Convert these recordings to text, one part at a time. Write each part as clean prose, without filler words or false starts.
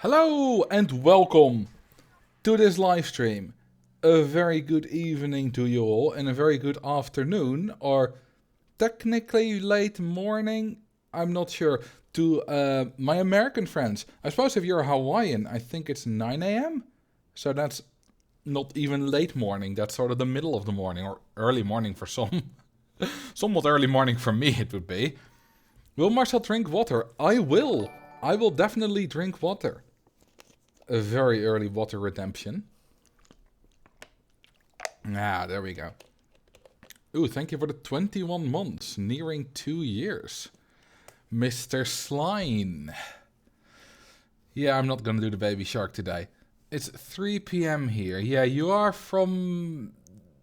Hello and welcome to this live stream. A very good evening to you all and a very good afternoon or technically late morning, I'm not sure, to my American friends. I suppose if you're Hawaiian, I think it's 9 a.m. So that's not even late morning, that's sort of the middle of the morning or early morning for some. Somewhat early morning for me it would be. Will Marcel drink water? I will. I will definitely drink water. A very early water redemption. Ah, there we go. Ooh, thank you for the 21 months, nearing 2 years. Mr. Slime. Yeah, I'm not gonna do the baby shark today. It's 3 p.m. here. Yeah, you are from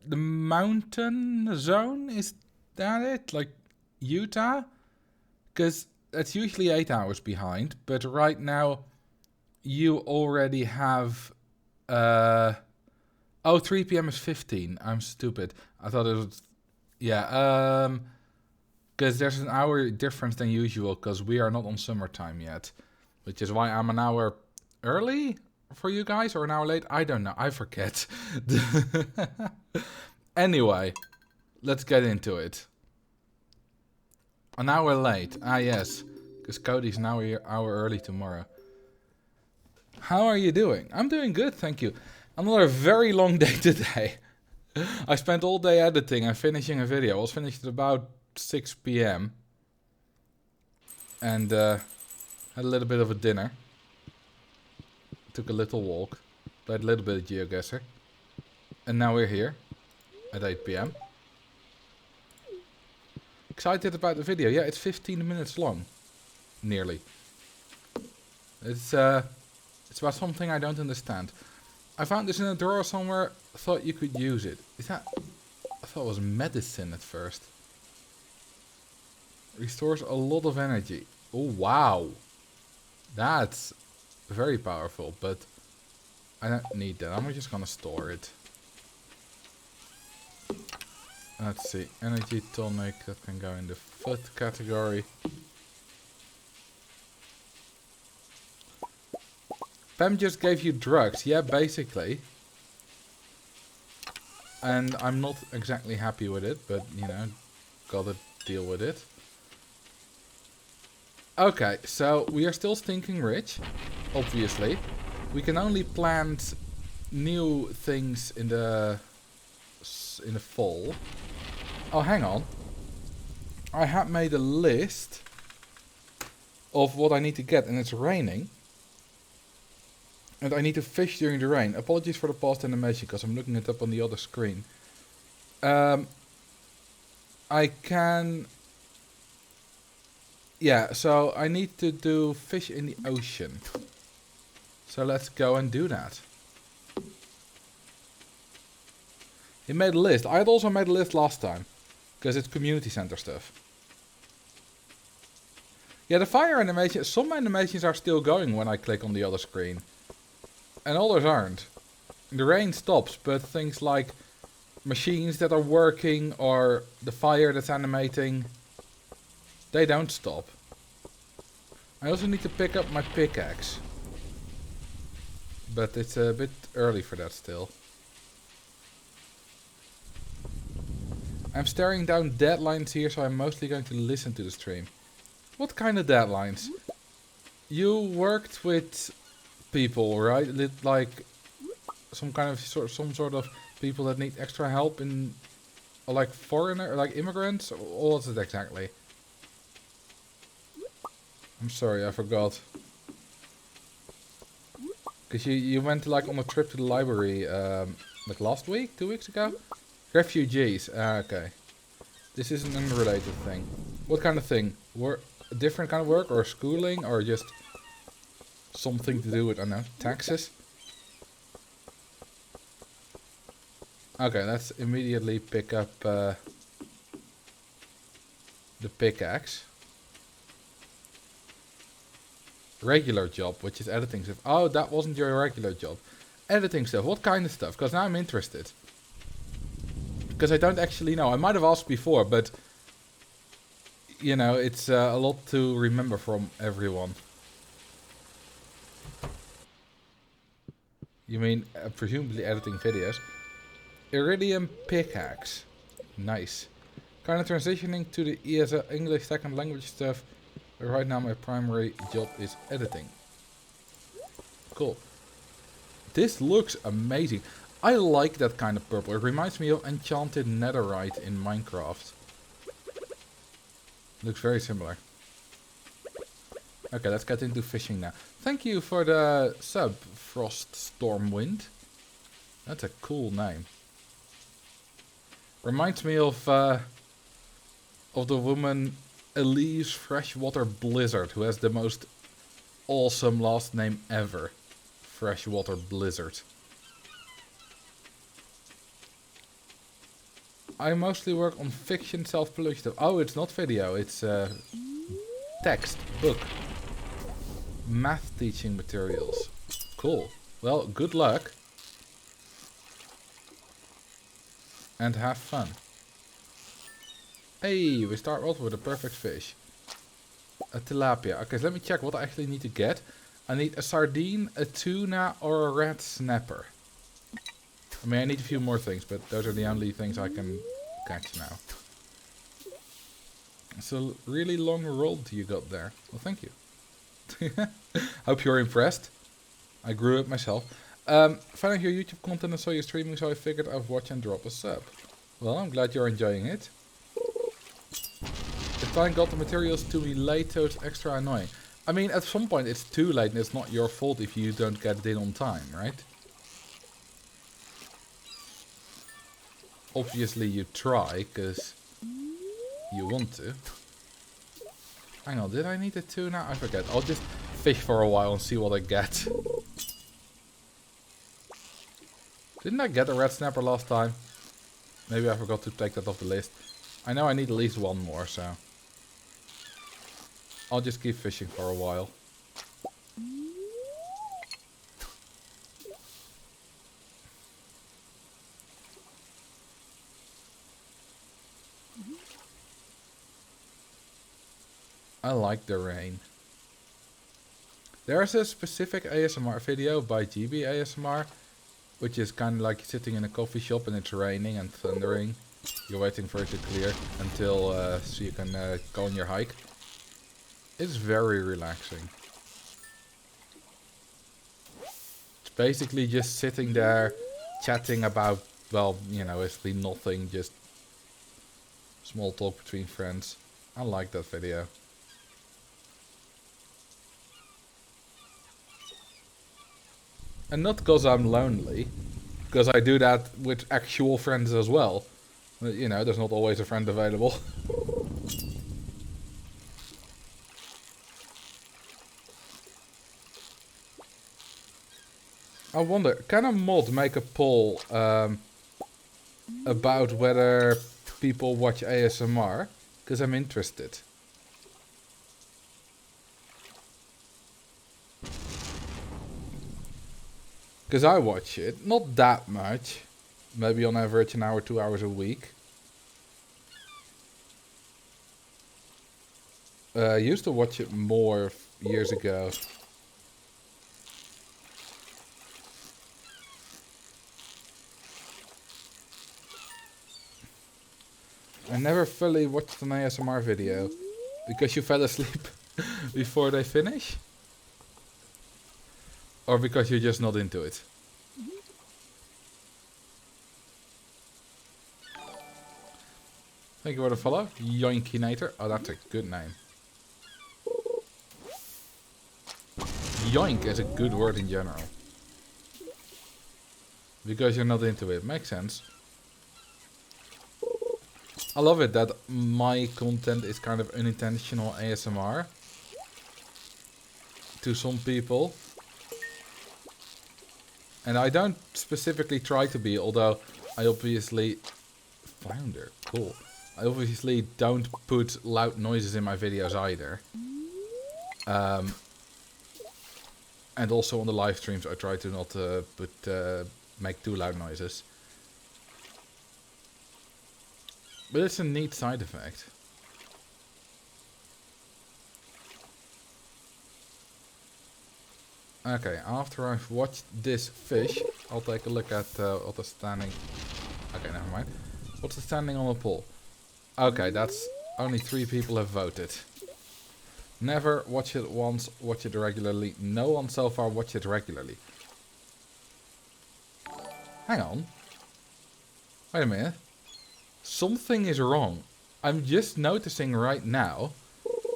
the mountain zone? Is that it? Like Utah? Because that's usually 8 hours behind, but right now you already have... 3 p.m. is 15. I'm stupid. I thought it was... Yeah, because there's an hour difference than usual, because we are not on summertime yet. Which is why I'm an hour early for you guys, or an hour late. I don't know. I forget. Anyway, let's get into it. An hour late. Ah, yes. Because Cody's an hour early tomorrow. How are you doing? I'm doing good, thank you. Another very long day today. I spent all day editing and finishing a video. I was finished at about 6 p.m. And had a little bit of a dinner. Took a little walk. Played a little bit of GeoGuessr. And now we're here at 8 p.m. Excited about the video. Yeah, it's 15 minutes long. Nearly. It's about something I don't understand. I found this in a drawer somewhere. Thought you could use it. Is that... I thought it was medicine at first. Restores a lot of energy. Oh, wow. That's very powerful, but I don't need that. I'm just gonna store it. Let's see. Energy tonic. That can go in the food category. Pam just gave you drugs. Yeah, basically. And I'm not exactly happy with it, but, you know, gotta deal with it. Okay, so we are still stinking rich, obviously. We can only plant new things in the fall. Oh, hang on. I have made a list of what I need to get, and it's raining. And I need to fish during the rain. Apologies for the past animation, because I'm looking it up on the other screen. I can... Yeah, so I need to do fish in the ocean. So let's go and do that. He made a list. I had also made a list last time. Because it's community center stuff. Yeah, the fire animation... Some animations are still going when I click on the other screen. And others aren't. The rain stops, but things like machines that are working or the fire that's animating, they don't stop. I also need to pick up my pickaxe. But it's a bit early for that still. I'm staring down deadlines here, so I'm mostly going to listen to the stream. What kind of deadlines? You worked with... people, right? Like some kind of some sort of people that need extra help in, or like foreigner, or like immigrants, or what is it exactly? I'm sorry, I forgot. Cause you went like on a trip to the library, like last week, 2 weeks ago. Refugees. Ah, okay. This is an unrelated thing. What kind of thing? Work, a different kind of work, or schooling, or just something to do with, I don't know, taxes? Okay, let's immediately pick up the pickaxe. Regular job, which is editing stuff. Oh, that wasn't your regular job. Editing stuff. What kind of stuff? Because now I'm interested. Because I don't actually know. I might have asked before, but... You know, it's a lot to remember from everyone. You mean presumably editing videos. Iridium pickaxe. Nice. Kind of transitioning to the ESL English second language stuff. Right now my primary job is editing. Cool. This looks amazing. I like that kind of purple. It reminds me of enchanted netherite in Minecraft. Looks very similar. Okay, let's get into fishing now. Thank you for the sub, Frost Stormwind. That's a cool name. Reminds me of the woman Elise Freshwater Blizzard, who has the most awesome last name ever. Freshwater Blizzard. I mostly work on fiction, self-published stuff. Oh, it's not video, it's text, book. Math teaching materials. Cool. Well, good luck. And have fun. Hey, we start off with a perfect fish. A tilapia. Okay, so let me check what I actually need to get. I need a sardine, a tuna, or a red snapper. I mean, I need a few more things, but those are the only things I can catch now. It's a really long roll you got there. Well, thank you. Hope you're impressed. I grew up myself. Found your YouTube content and saw you streaming, so I figured I'd watch and drop a sub. Well, I'm glad you're enjoying it. The client got the materials to me late, so it's extra annoying. I mean, at some point it's too late and it's not your fault if you don't get it in on time, right? Obviously you try, because you want to. Hang on, did I need a tuna? I forget. I'll just fish for a while and see what I get. Didn't I get a red snapper last time? Maybe I forgot to take that off the list. I know I need at least one more, so I'll just keep fishing for a while. I like the rain. There's a specific ASMR video by GB ASMR, which is kind of like sitting in a coffee shop and it's raining and thundering. You're waiting for it to clear until so you can go on your hike. It's very relaxing. It's basically just sitting there chatting about, well, you know, basically nothing, just small talk between friends. I like that video. And not because I'm lonely, because I do that with actual friends as well. You know, there's not always a friend available. I wonder, can a mod make a poll about whether people watch ASMR? Because I'm interested. Because I watch it, not that much. Maybe on average an hour, 2 hours a week. I used to watch it more years ago. I never fully watched an ASMR video. Because you fell asleep before they finish? Or because you're just not into it? Thank you for the follow. Yoinkinator. Oh, that's a good name. Yoink is a good word in general. Because you're not into it. Makes sense. I love it that my content is kind of unintentional ASMR. To some people. And I don't specifically try to be, although I obviously... Flounder, cool. I obviously don't put loud noises in my videos either. And also on the live streams I try to not make too loud noises. But it's a neat side effect. Okay, after I've watched this fish, I'll take a look at what is standing. Okay, never mind. What's the standing on the poll? Okay, that's only 3 people have voted. Never watch it once, watch it regularly. No one so far watch it regularly. Hang on. Wait a minute. Something is wrong. I'm just noticing right now.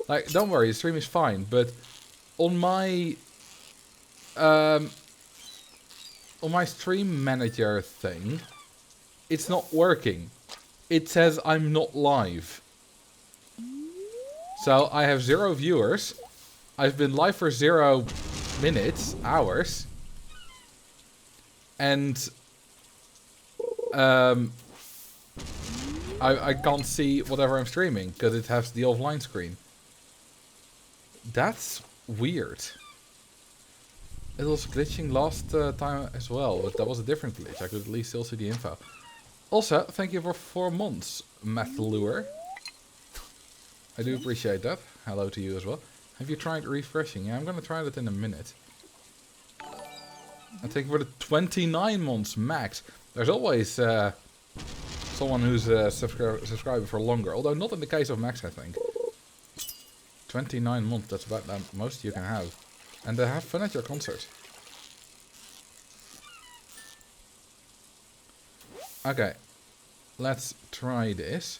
Like, don't worry, the stream is fine, but on my stream manager thing, it's not working. It says I'm not live. So I have 0 viewers. I've been live for 0 minutes, hours. And I can't see whatever I'm streaming because it has the offline screen. That's weird. It was glitching last time as well, but that was a different glitch. I could at least still see the info. Also, thank you for 4 months, Mathlure. I do appreciate that. Hello to you as well. Have you tried refreshing? Yeah, I'm gonna try that in a minute. And thank you for the 29 months, Max. There's always someone who's subscribing for longer, although not in the case of Max, I think. 29 months, that's about the most you can have. And have fun at your concert. Okay, let's try this.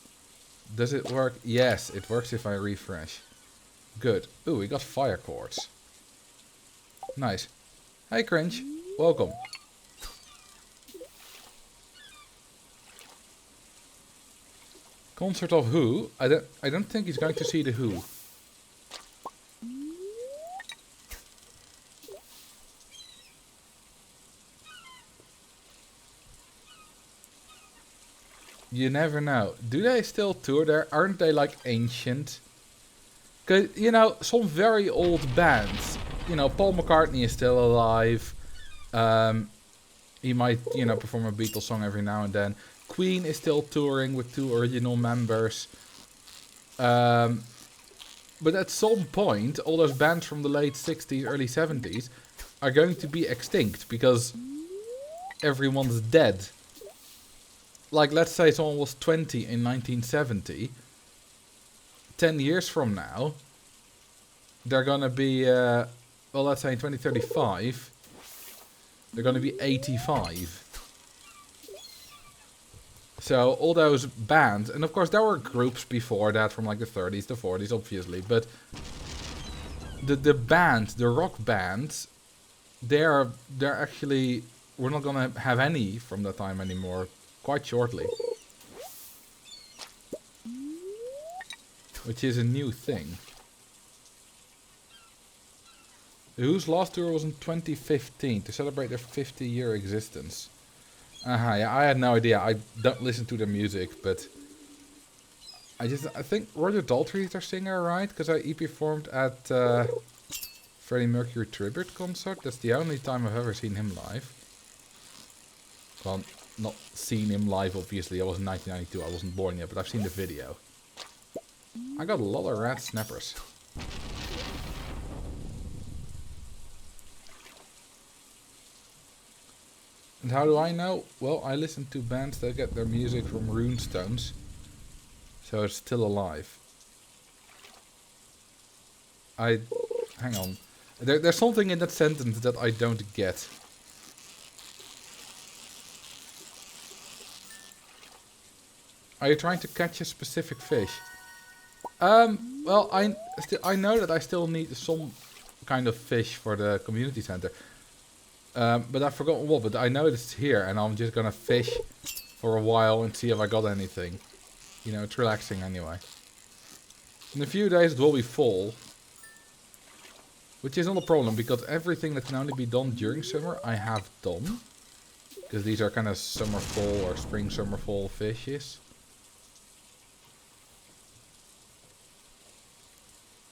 Does it work? Yes, it works if I refresh. Good. Ooh, we got fire quartz. Nice. Hey, Cringe. Welcome. Concert of who? I don't think he's going to see the Who. You never know. Do they still tour there? Aren't they like ancient? Cause, you know, some very old bands. You know, Paul McCartney is still alive. He might, you know, perform a Beatles song every now and then. Queen is still touring with 2 original members. But at some point, all those bands from the late 60s, early 70s are going to be extinct because everyone's dead. Like, let's say someone was 20 in 1970. 10 years from now, they're gonna be, well, let's say in 2035, they're gonna be 85. So, all those bands, and of course there were groups before that from like the 30s, the 40s, obviously, but the bands, the rock bands, they're actually, we're not gonna have any from that time anymore. Quite shortly. Which is a new thing. The Who's last tour was in 2015 to celebrate their 50-year existence. Yeah, I had no idea. I don't listen to their music, but I think Roger Daltrey is their singer, right? Because he performed at Freddie Mercury tribute concert. That's the only time I've ever seen him live. Well, not seen him live, obviously. I was in 1992. I wasn't born yet, but I've seen the video. I got a lot of rat snappers. And how do I know? Well, I listen to bands that get their music from runestones. So it's still alive. Hang on. There's something in that sentence that I don't get. Are you trying to catch a specific fish? Well, I know that I still need some kind of fish for the community center. But I've forgotten what, but I know it's here and I'm just gonna fish for a while and see if I got anything. You know, it's relaxing anyway. In a few days it will be fall. Which is not a problem because everything that can only be done during summer I have done. Because these are kind of summer, fall or spring, summer, fall fishes.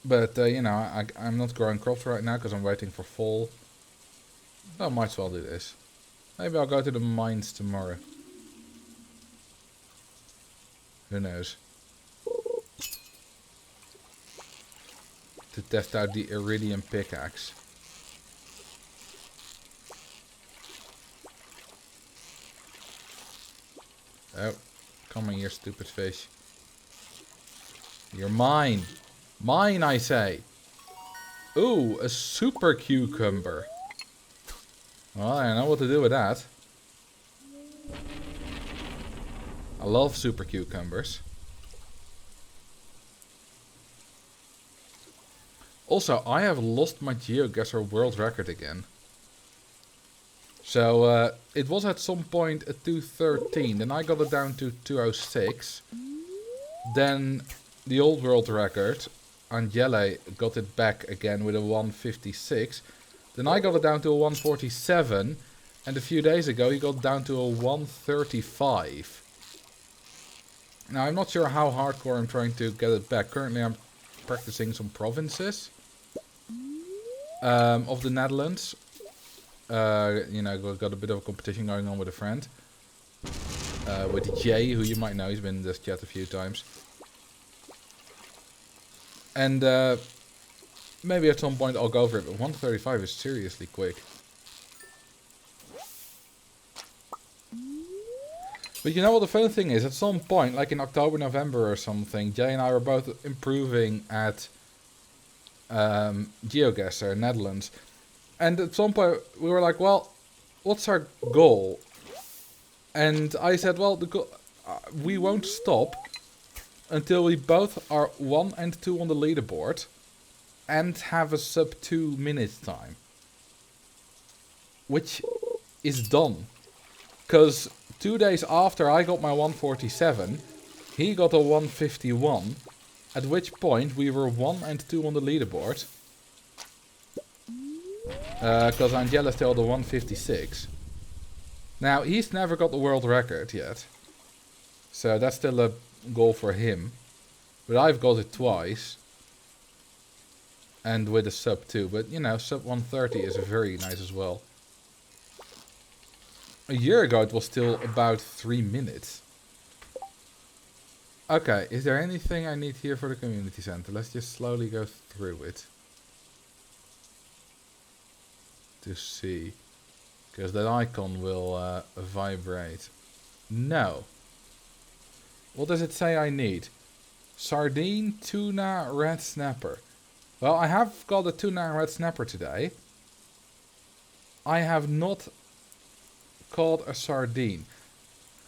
But, you know, I'm not growing crops right now because I'm waiting for fall. I might as well do this. Maybe I'll go to the mines tomorrow. Who knows? To test out the iridium pickaxe. Oh, come here, stupid fish. You're mine. Mine, I say. Ooh, a super cucumber. Well, I know what to do with that. I love super cucumbers. Also, I have lost my GeoGuessr world record again. So, it was at some point at 213, then I got it down to 206. Then, the old world record, Angele got it back again with a 156. Then I got it down to a 147. And a few days ago, he got down to a 135. Now, I'm not sure how hardcore I'm trying to get it back. Currently, I'm practicing some provinces of the Netherlands. You know, got a bit of a competition going on with a friend. With Jay, who you might know. He's been in this chat a few times. And maybe at some point I'll go for it. But 135 is seriously quick. But you know what the funny thing is? At some point, like in October, November or something, Jay and I were both improving at GeoGuessr, Netherlands. And at some point, we were like, well, what's our goal? And I said, well, we won't stop until we both are 1 and 2 on the leaderboard and have a sub 2 minute time. Which is done. Because 2 days after I got my 147, he got a 151, at which point we were 1 and 2 on the leaderboard. Because Angela still had a 156. Now, he's never got the world record yet. So that's still a goal for him. But I've got it twice. And with a sub 2. But, you know, sub 130 is very nice as well. A year ago it was still about 3 minutes. Okay, is there anything I need here for the community center? Let's just slowly go through it. To see. Because that icon will vibrate. No. What does it say I need? Sardine, tuna, red snapper. Well, I have got a tuna and red snapper today. I have not caught a sardine.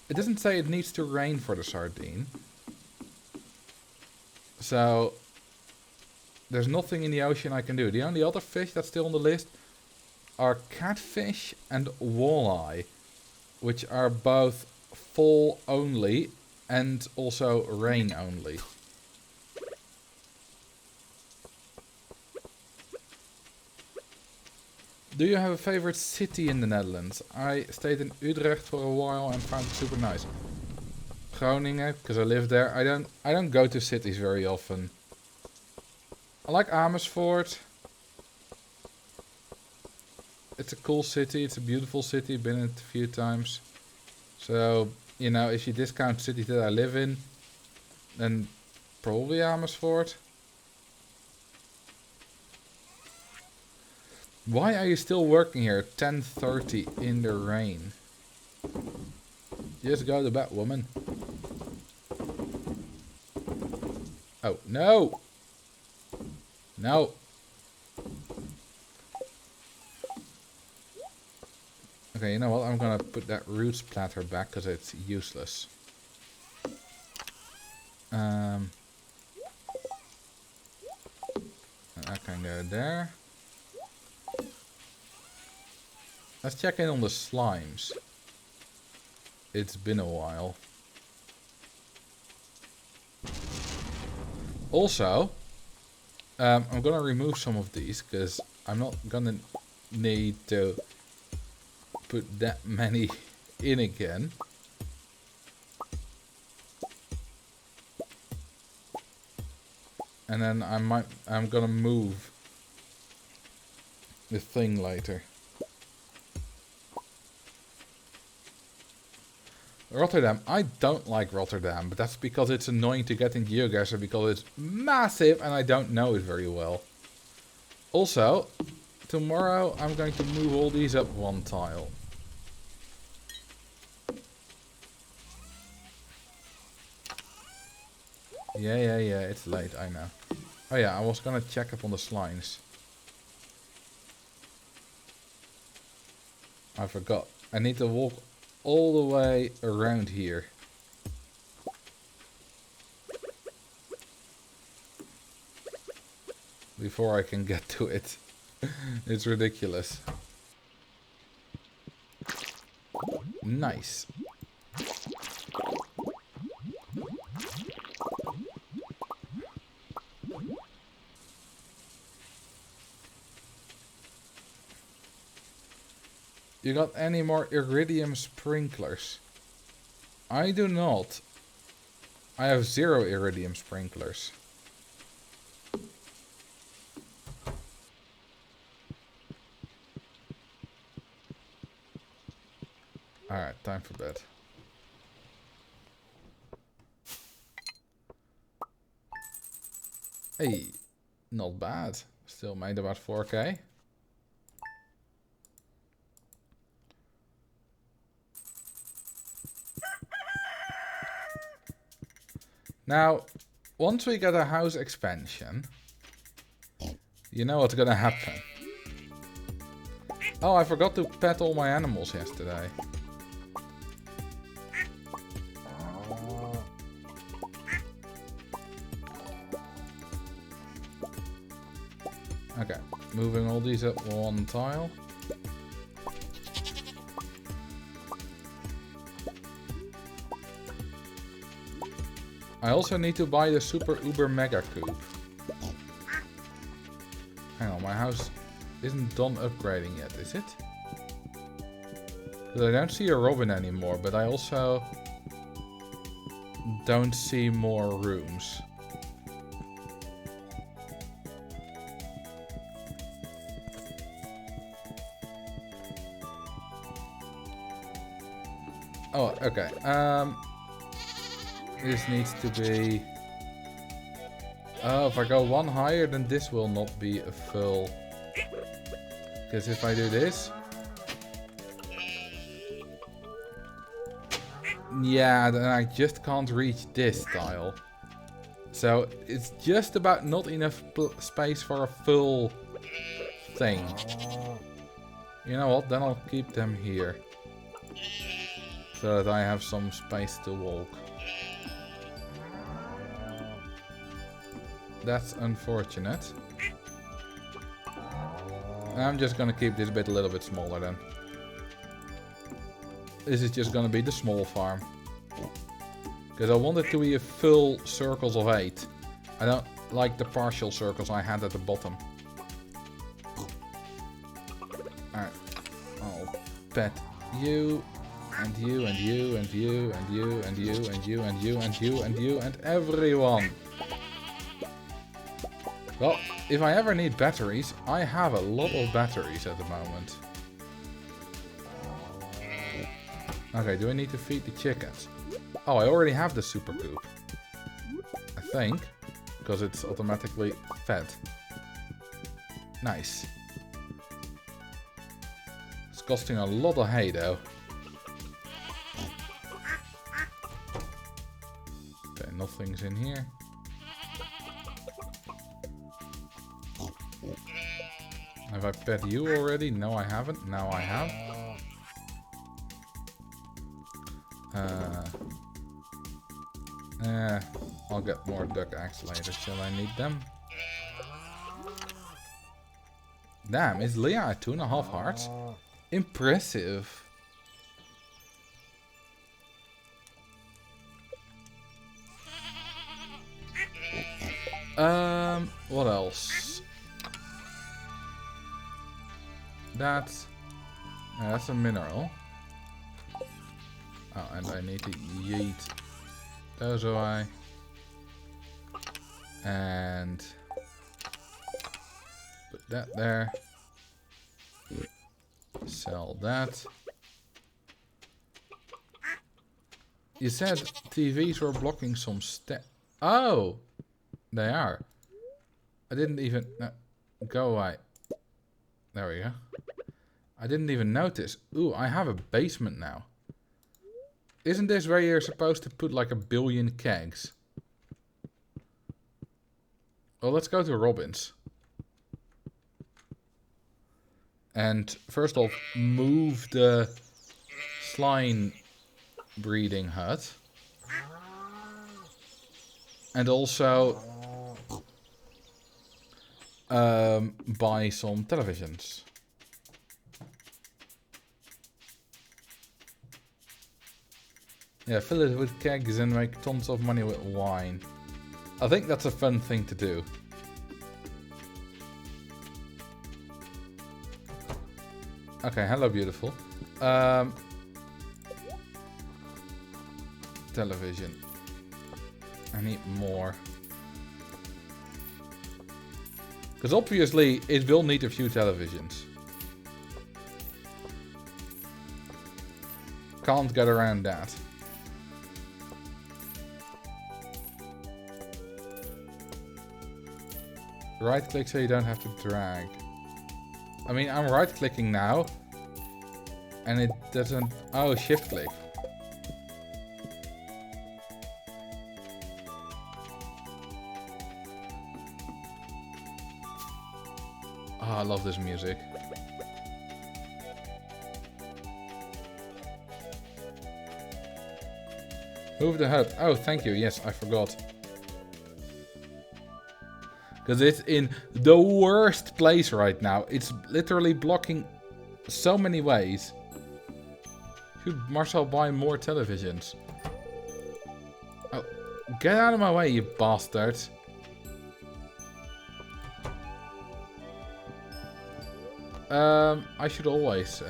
It doesn't say it needs to rain for the sardine. So, there's nothing in the ocean I can do. The only other fish that's still on the list are catfish and walleye, which are both fall only and also rain only. Do you have a favorite city in the Netherlands? I stayed in Utrecht for a while and found it super nice. Groningen, because I live there. I don't go to cities very often. I like Amersfoort. It's a cool city. It's a beautiful city. Been in it a few times. So, you know, if you discount cities that I live in, then probably Amersfoort. Why are you still working here at 10:30 in the rain? Just go to bed, woman. Oh, no! No! Okay, you know what? I'm gonna put that roots platter back because it's useless. I can go there. Let's check in on the slimes. It's been a while. Also, I'm gonna remove some of these because I'm not gonna need to put that many in again. And then I'm gonna move the thing later. Rotterdam. I don't like Rotterdam, but that's because it's annoying to get in GeoGuessr because it's massive and I don't know it very well. Also, tomorrow I'm going to move all these up one tile. Yeah, it's late, I know. Oh yeah, I was gonna check up on the slimes. I forgot. I need to walk all the way around here. Before I can get to it. It's ridiculous. Nice. You got any more iridium sprinklers? I do not. I have 0 iridium sprinklers. Alright, time for bed. Hey, not bad. Still made about 4k. Now, once we get a house expansion, you know what's gonna happen. Oh, I forgot to pet all my animals yesterday. Okay, moving all these up one tile. I also need to buy the super uber mega cube. Hang on, my house isn't done upgrading yet, is it? Because I don't see a robin anymore, but I also don't see more rooms. Oh, okay. This needs to be... Oh, if I go one higher, then this will not be a full... Because if I do this... Yeah, then I just can't reach this tile. So, it's just about not enough space for a full thing. You know what, then I'll keep them here. So that I have some space to walk. That's unfortunate. I'm just gonna keep this bit a little bit smaller then. This is just gonna be the small farm. Because I want it to be a full circles of 8. I don't like the partial circles I had at the bottom. Alright. I'll pet you. And you, and you, and you, and you, and you, and you, and you, and you, and you, and everyone. Well, if I ever need batteries, I have a lot of batteries at the moment. Okay, do I need to feed the chickens? Oh, I already have the super coop. I think. Because it's automatically fed. Nice. It's costing a lot of hay though. Okay, nothing's in here. Have I pet you already? No, I haven't. Now I have. I'll get more duck eggs later. Shall I need them? Damn, is Leah at 2.5 hearts? Impressive. What else? That's a mineral. Oh, and I need to yeet those away. And put that there. Sell that. You said TVs were blocking some Oh! They are. I didn't even... No, go away. There we go. I didn't even notice. Ooh, I have a basement now. Isn't this where you're supposed to put like 1 billion kegs? Well, let's go to Robin's. And first off, move the slime breeding hut. And also buy some televisions. Yeah, fill it with kegs and make tons of money with wine. I think that's a fun thing to do. Okay, hello beautiful. Television. I need more. Because obviously it will need a few televisions. Can't get around that. Right click so you don't have to drag. I mean, I'm right clicking now. And it doesn't... Oh, shift click. Oh, I love this music. Move the hut. Oh, thank you. Yes, I forgot. Because it's in the worst place right now. It's literally blocking so many ways. Should Marcel buy more televisions? Oh, get out of my way, you bastards. I should always,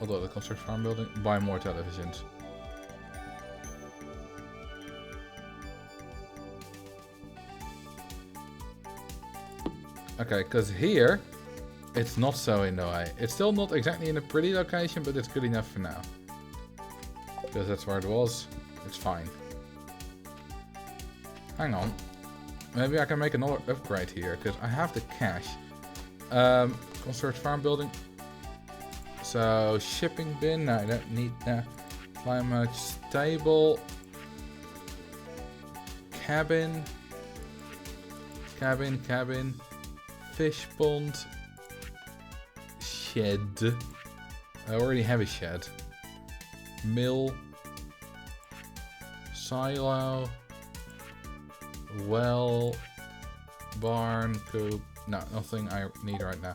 although the construct farm building, buy more televisions. Okay, because here, it's not so in the way. It's still not exactly in a pretty location, but it's good enough for now. Because that's where it was. It's fine. Hang on. Maybe I can make another upgrade here, because I have the cash. Construct farm building. So, shipping bin. No, I don't need that. Climate stable. Cabin. Cabin. Fish pond. Shed. I already have a shed. Mill. Silo. Well. Barn. Coop. No, nothing I need right now.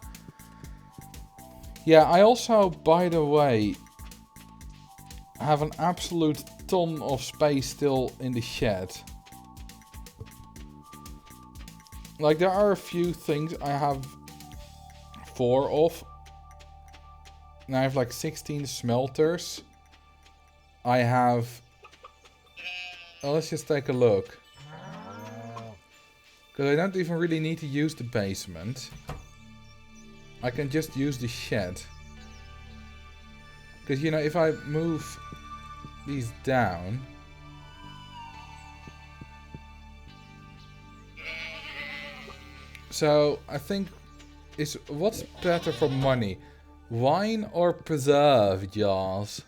Yeah, I also, by the way, have an absolute ton of space still in the shed. Like, there are a few things I have 4 of. And I have like 16 smelters. I have... Well, let's just take a look. Because I don't even really need to use the basement. I can just use the shed. Because, you know, if I move these down... So, I think... What's better for money? Wine or preserve jars?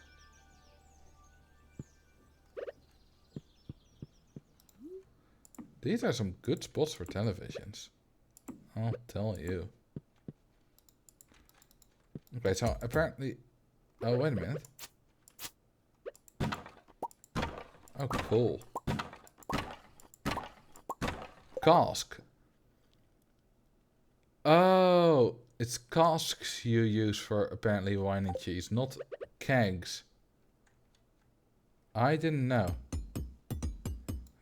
These are some good spots for televisions. I'll tell you. Okay, so apparently... Oh, wait a minute. Oh, cool. Cask. Oh, it's casks you use for apparently wine and cheese, not kegs. I didn't know.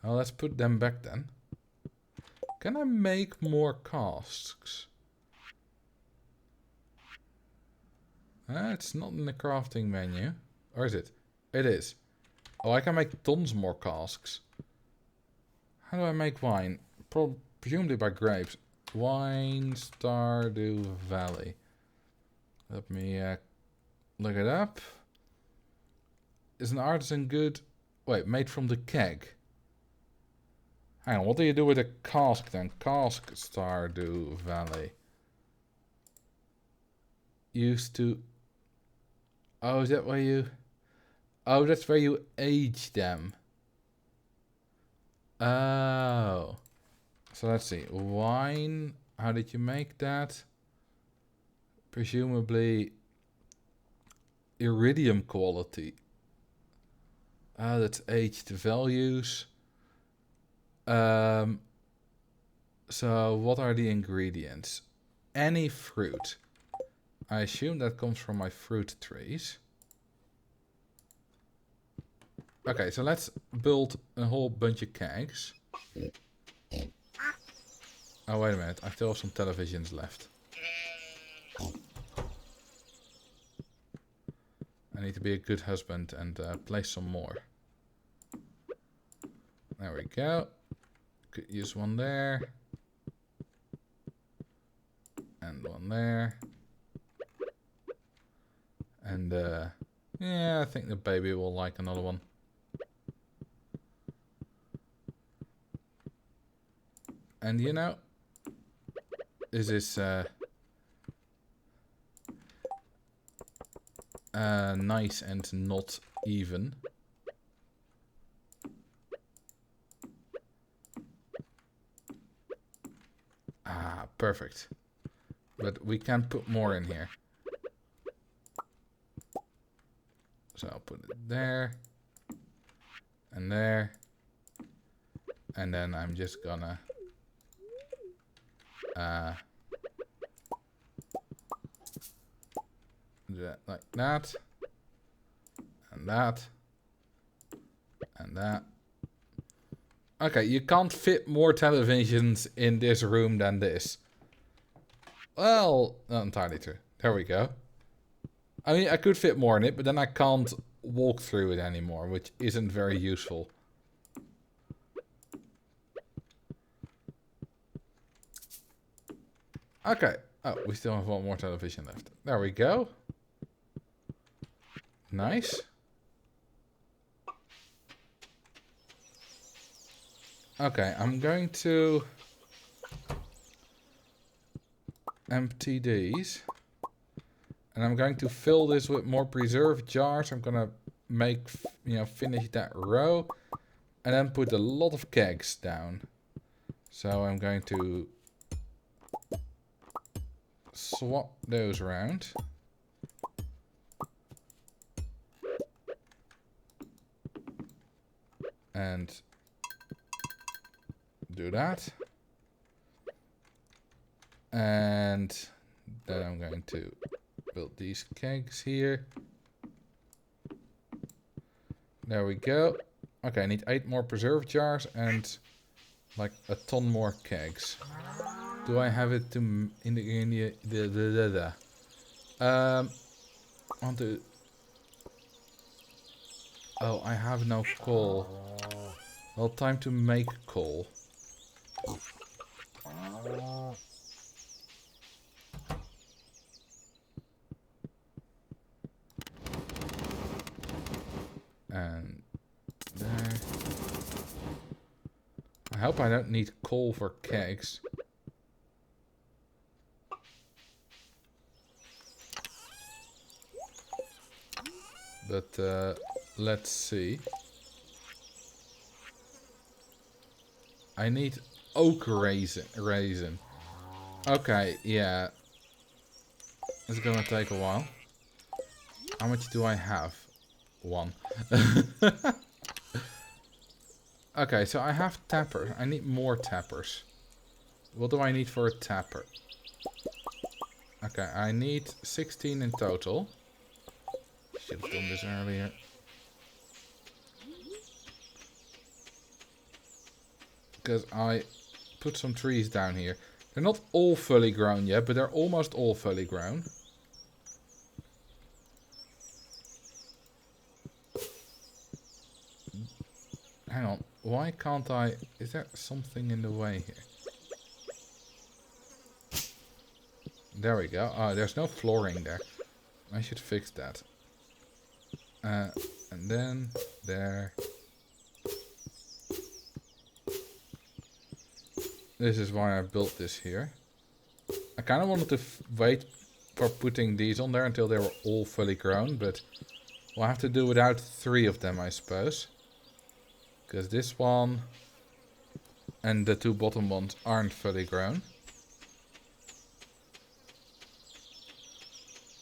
Well, let's put them back then. Can I make more casks? It's not in the crafting menu. Or is it? It is. Oh, I can make tons more casks. How do I make wine? Presumably by grapes. Wine, Stardew Valley. Let me look it up. Is an artisan good? Wait, made from the keg. Hang on, what do you do with a cask then? Cask Stardew Valley. Used to... Oh, is that where you... Oh, that's where you age them. Oh. So let's see. Wine. How did you make that? Presumably iridium quality. Ah, that's aged values. So what are the ingredients? Any fruit. I assume that comes from my fruit trees. Okay, so let's build a whole bunch of kegs. Oh, wait a minute. I still have some televisions left. I need to be a good husband and place some more. There we go. Could use one there. And one there. And, yeah, I think the baby will like another one. And, you know, this is, nice and not even. Ah, perfect. But we can put more in here. So I'll put it there. And there. And then I'm just gonna... do that like that. And that. And that. Okay, you can't fit more televisions in this room than this. Well, not entirely true. There we go. I mean, I could fit more in it, but then I can't walk through it anymore, which isn't very useful. Okay. Oh, we still have one more television left. There we go. Nice. Okay, I'm going to empty these. And I'm going to fill this with more preserve jars. I'm gonna make, you know, finish that row. And then put a lot of kegs down. So I'm going to swap those around. And do that. And then I'm going to build these kegs here. There we go. Okay, I need 8 more preserve jars and like a ton more kegs. Do I have it to in the want to? Oh, I have no coal. Well, time to make coal. And there. I hope I don't need coal for kegs. But let's see. I need oak raisin. Okay, yeah. It's gonna take a while. How much do I have? 1. Okay, so I have tappers. I need more tappers. What do I need for a tapper? Okay, I need 16 in total. Should have done this earlier. Because I put some trees down here. They're not all fully grown yet, but they're almost all fully grown. Hang on, why can't I... Is there something in the way here? There we go. Oh, there's no flooring there. I should fix that. And then there. This is why I built this here. I kind of wanted to wait for putting these on there until they were all fully grown, but we'll have to do without 3 of them, I suppose. Because this one And the 2 bottom ones aren't fully grown.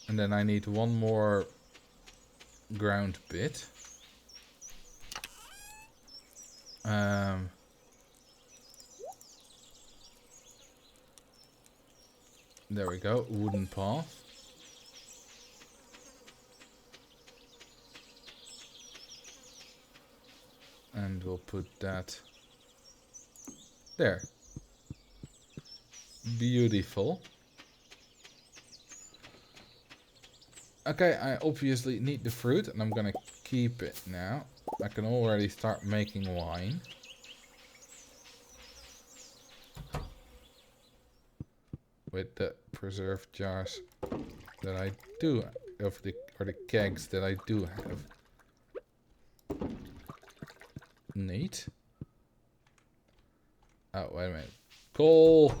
And then I need 1 more ground bit. There we go, wooden path. And we'll put that there. Beautiful. Okay, I obviously need the fruit and I'm gonna keep it now. I can already start making wine. With the preserved jars that I do, or the kegs that I do have. Neat. Oh, wait a minute. Coal!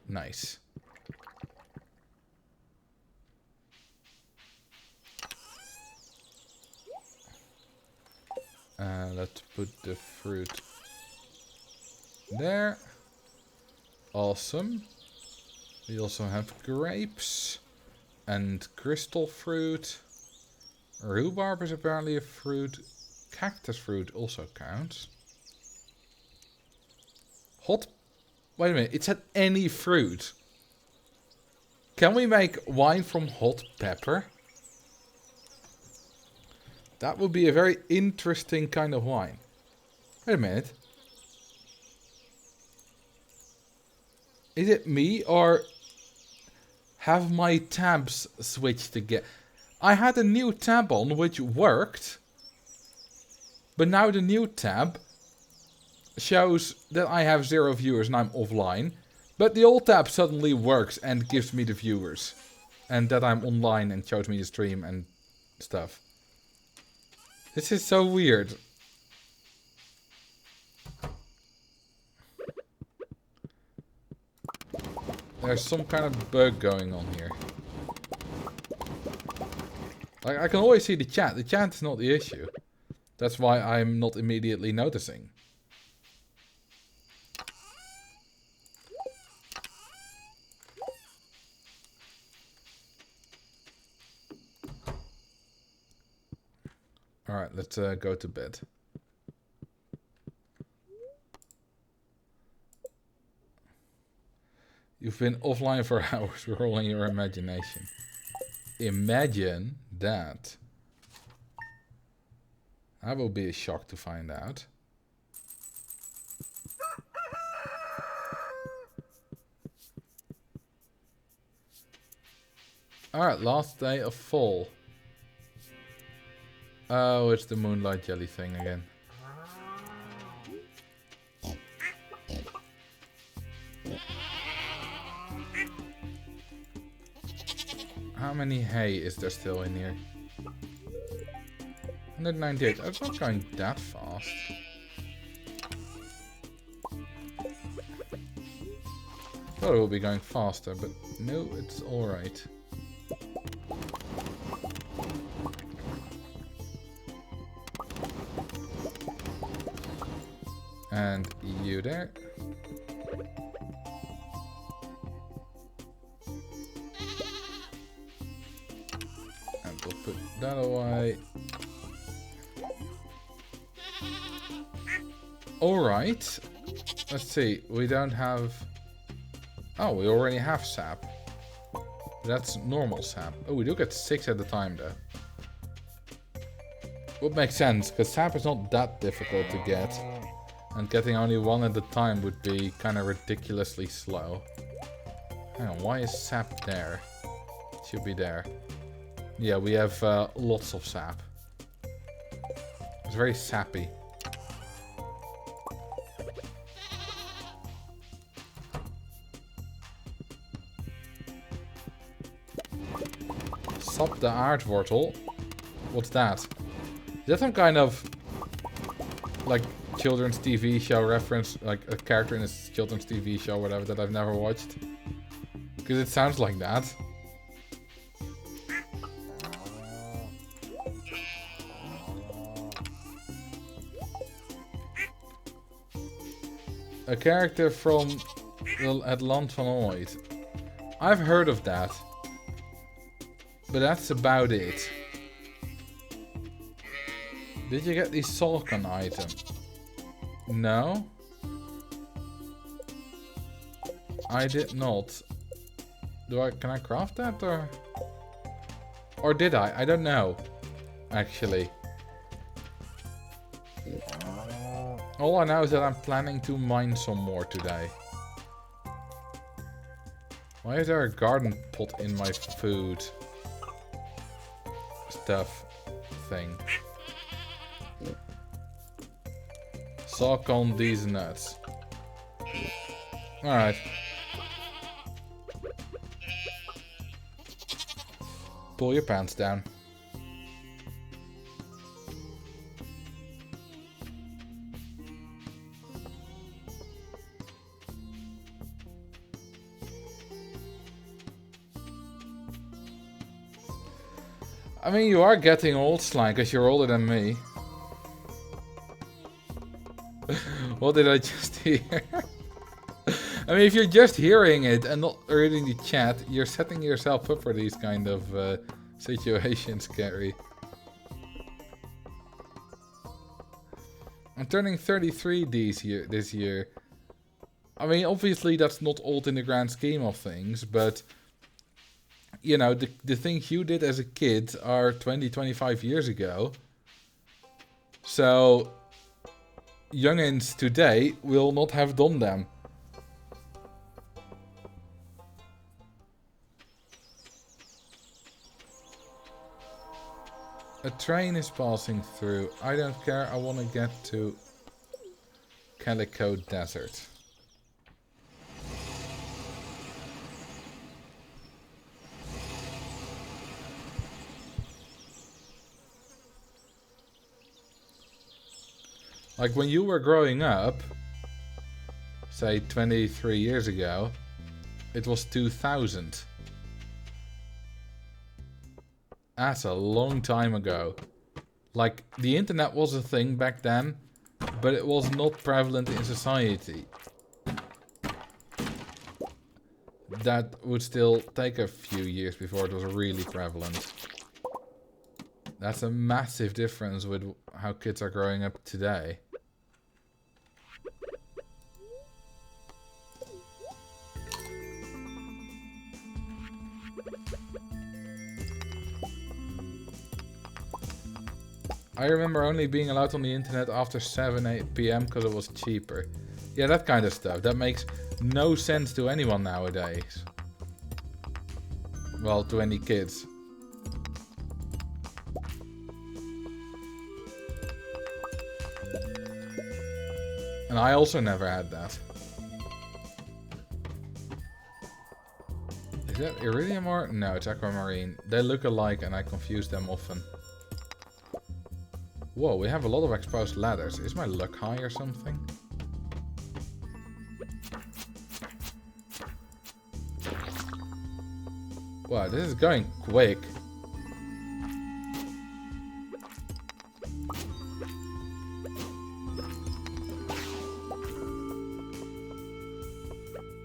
Nice. Let's put the fruit there. Awesome. We also have grapes and crystal fruit. Rhubarb is apparently a fruit. Cactus fruit also counts. Hot... Wait a minute, it said any fruit. Can we make wine from hot pepper? That would be a very interesting kind of wine. Wait a minute. Is it me or have my tabs switched again? I had a new tab on which worked. But now the new tab shows that I have 0 viewers and I'm offline. But the old tab suddenly works and gives me the viewers. And that I'm online and shows me the stream and stuff. This is so weird. There's some kind of bug going on here. Like, I can always see the chat. The chat is not the issue. That's why I'm not immediately noticing. Alright, let's go to bed. You've been offline for hours, rolling your imagination. Imagine that. That will be a shock to find out. Alright, last day of fall. Oh, it's the moonlight jelly thing again. How many hay is there still in here? 198. Oh, it's not going that fast. Thought it would be going faster, but no, it's alright. And you there. And we'll put that away. Alright. Let's see. We don't have... Oh, we already have sap. That's normal sap. Oh, we do get 6 at a time though. Would make sense, because sap is not that difficult to get. And getting only 1 at a time would be kind of ridiculously slow. Hang on, why is sap there? It should be there. Yeah, we have lots of sap. It's very sappy. Sap de aardwortel. What's that? Is that some kind of... like... children's TV show reference, like a character in a children's TV show or whatever that I've never watched? Because it sounds like that. A character from het Land van Ooit. I've heard of that. But that's about it. Did you get the Salkan item? No? I did not. Can I craft that or? Or did I? I don't know. Actually. All I know is that I'm planning to mine some more today. Why is there a garden pot in my food stuff thing? Suck on these nuts. Alright. Pull your pants down. I mean, you are getting old, Slime, because you're older than me. What did I just hear? I mean, if you're just hearing it and not reading the chat, you're setting yourself up for these kind of situations, Gary. I'm turning 33 this year. I mean, obviously that's not old in the grand scheme of things, but... You know, the things you did as a kid are 20, 25 years ago. So, youngins today will not have done them. A train is passing through. I don't care, I want to get to Calico Desert. Like when you were growing up, say 23 years ago, it was 2000. That's a long time ago. Like, the internet was a thing back then, but it was not prevalent in society. That would still take a few years before it was really prevalent. That's a massive difference with how kids are growing up today. I remember only being allowed on the internet after 7 PM because it was cheaper. Yeah, that kind of stuff. That makes no sense to anyone nowadays. Well, to any kids. And I also never had that. Is that iridium or? No, it's aquamarine. They look alike and I confuse them often. Whoa, we have a lot of exposed ladders. Is my luck high or something? Wow, this is going quick.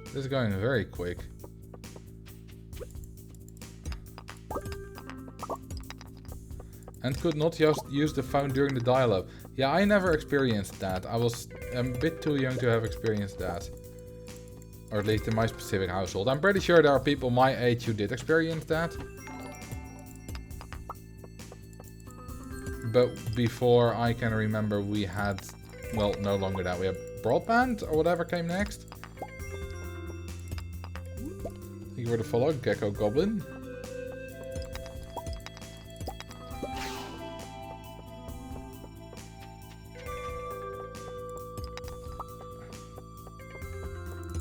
This is going very quick. And could not just use the phone during the dial-up. Yeah, I never experienced that. I was a bit too young to have experienced that. Or at least in my specific household. I'm pretty sure there are people my age who did experience that. But before I can remember we had... Well, no longer that. We had broadband or whatever came next. Thank you for the follow, Gecko Goblin.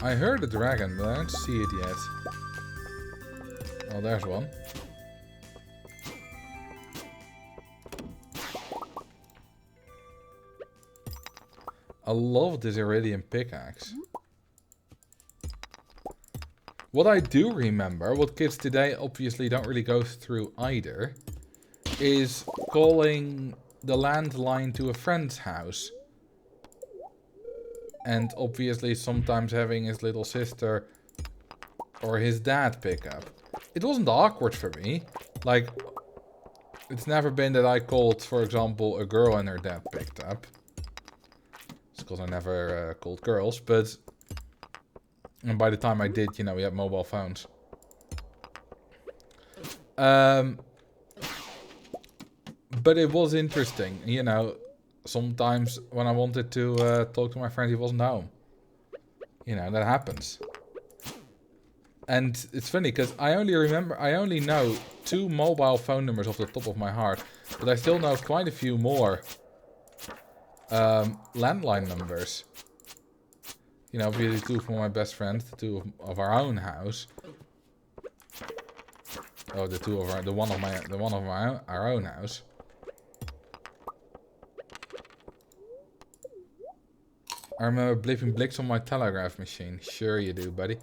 I heard a dragon, but I don't see it yet. Oh, there's one. I love this iridium pickaxe. What I do remember, what kids today obviously don't really go through either, is calling the landline to a friend's house. And obviously sometimes having his little sister or his dad pick up. It wasn't awkward for me. Like, it's never been that I called, for example, a girl and her dad picked up. It's because I never called girls, but... And by the time I did, you know, we had mobile phones. But it was interesting, you know. Sometimes when I wanted to talk to my friend, he wasn't home. You know, that happens. And it's funny, because I only know 2 mobile phone numbers off the top of my heart. But I still know quite a few more landline numbers. You know, obviously 2 from my best friend, 2 of our own house. Oh, the one of our own house. I remember blipping blicks on my telegraph machine. Sure you do, buddy.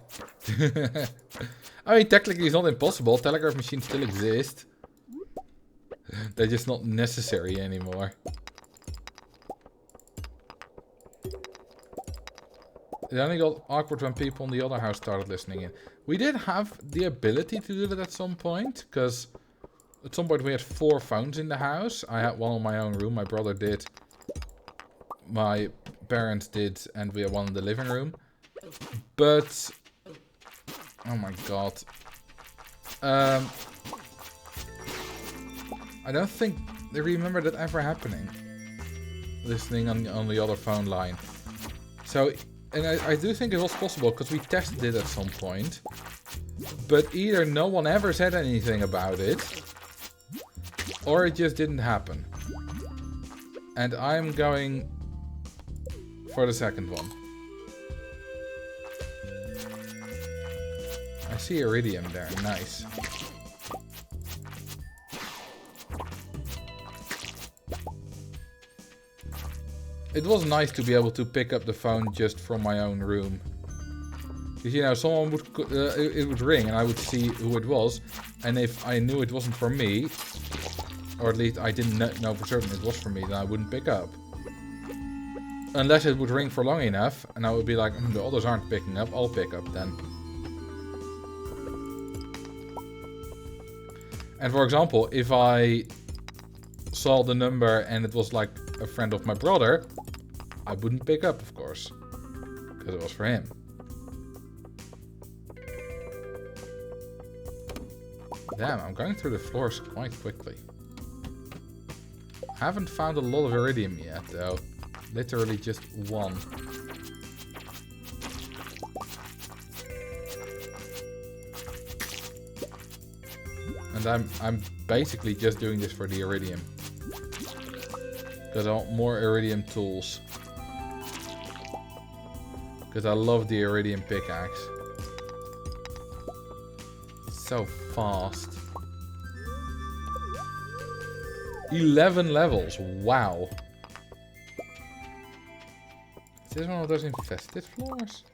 I mean, technically it's not impossible. Telegraph machines still exist. They're just not necessary anymore. It only got awkward when people in the other house started listening in. We did have the ability to do that at some point, because at some point we had 4 phones in the house. I had one in my own room, my brother did, my parents did, and we had one in the living room. But, oh my god. I don't think they remember that ever happening. Listening on the other phone line. So... And I do think it was possible, because we tested it at some point. But either no one ever said anything about it, or it just didn't happen. And I'm going for the second one. I see iridium there, nice. It was nice to be able to pick up the phone just from my own room. Because, you know, someone would... it would ring and I would see who it was. And if I knew it wasn't for me, or at least I didn't know for certain it was for me, then I wouldn't pick up. Unless it would ring for long enough, and I would be like, the others aren't picking up, I'll pick up then. And for example, if I saw the number and it was like a friend of my brother, I wouldn't pick up, of course, because it was for him. Damn, I'm going through the floors quite quickly. Haven't found a lot of iridium yet, though. Literally just 1. And I'm basically just doing this for the iridium. Because I want more iridium tools. Because I love the iridium pickaxe. It's so fast. 11 levels, wow. Is this one of those infested floors?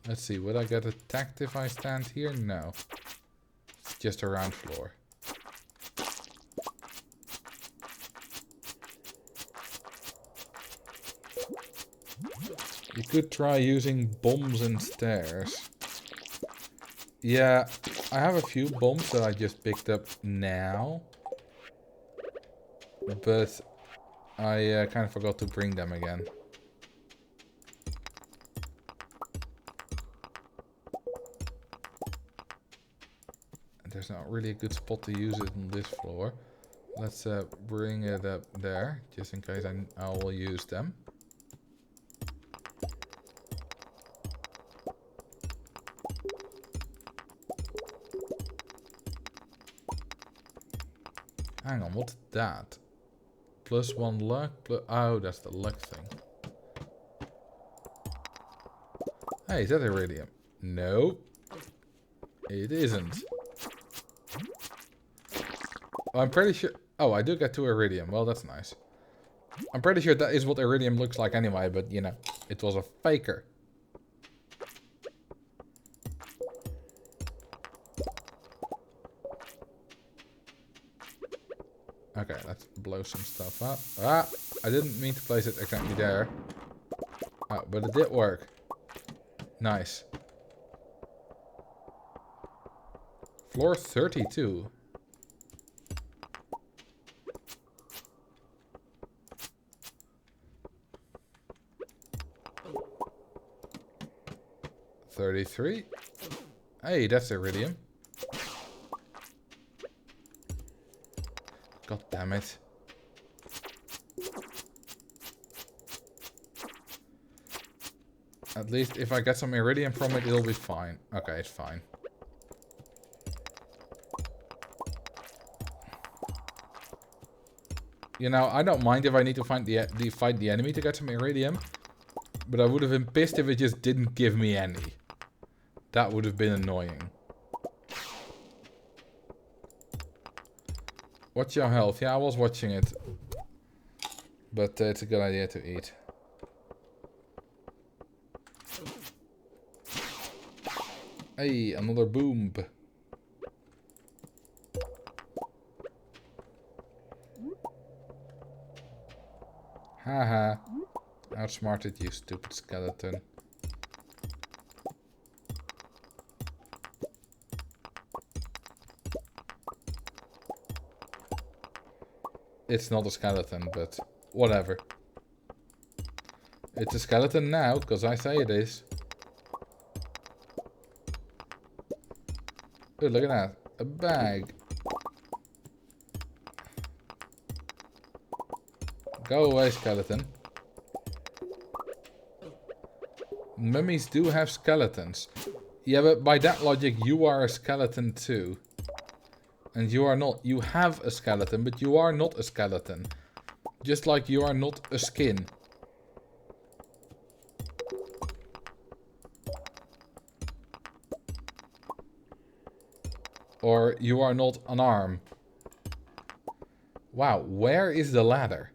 Let's see, would I get attacked if I stand here? No. It's just a round floor. You could try using bombs and stairs. Yeah, I have a few bombs that I just picked up now. But I kind of forgot to bring them again. There's not really a good spot to use it on this floor. Let's bring it up there, just in case I will use them. Hang on, what's that? +1 luck, oh, that's the luck thing. Hey, is that iridium? No. It isn't. I'm pretty sure... Oh, I do get 2 iridium. Well, that's nice. I'm pretty sure that is what iridium looks like anyway, but, you know, it was a faker. Okay, let's blow some stuff up. Ah! I didn't mean to place it exactly there. Oh, but it did work. Nice. Floor 32. $33. Hey, that's iridium. God damn it. At least if I get some iridium from it, it'll be fine. Okay, it's fine. You know, I don't mind if I need to fight the enemy to get some iridium. But I would have been pissed if it just didn't give me any. That would have been annoying. Watch your health. Yeah, I was watching it. But it's a good idea to eat. Hey, another boom. Haha. Outsmarted, you stupid skeleton. It's not a skeleton, but whatever. It's a skeleton now, because I say it is. Oh, look at that. A bag. Go away, skeleton. Mummies do have skeletons. Yeah, but by that logic, you are a skeleton too. And you are not. You have a skeleton, but you are not a skeleton. Just like you are not a skin. Or you are not an arm. Wow, where is the ladder?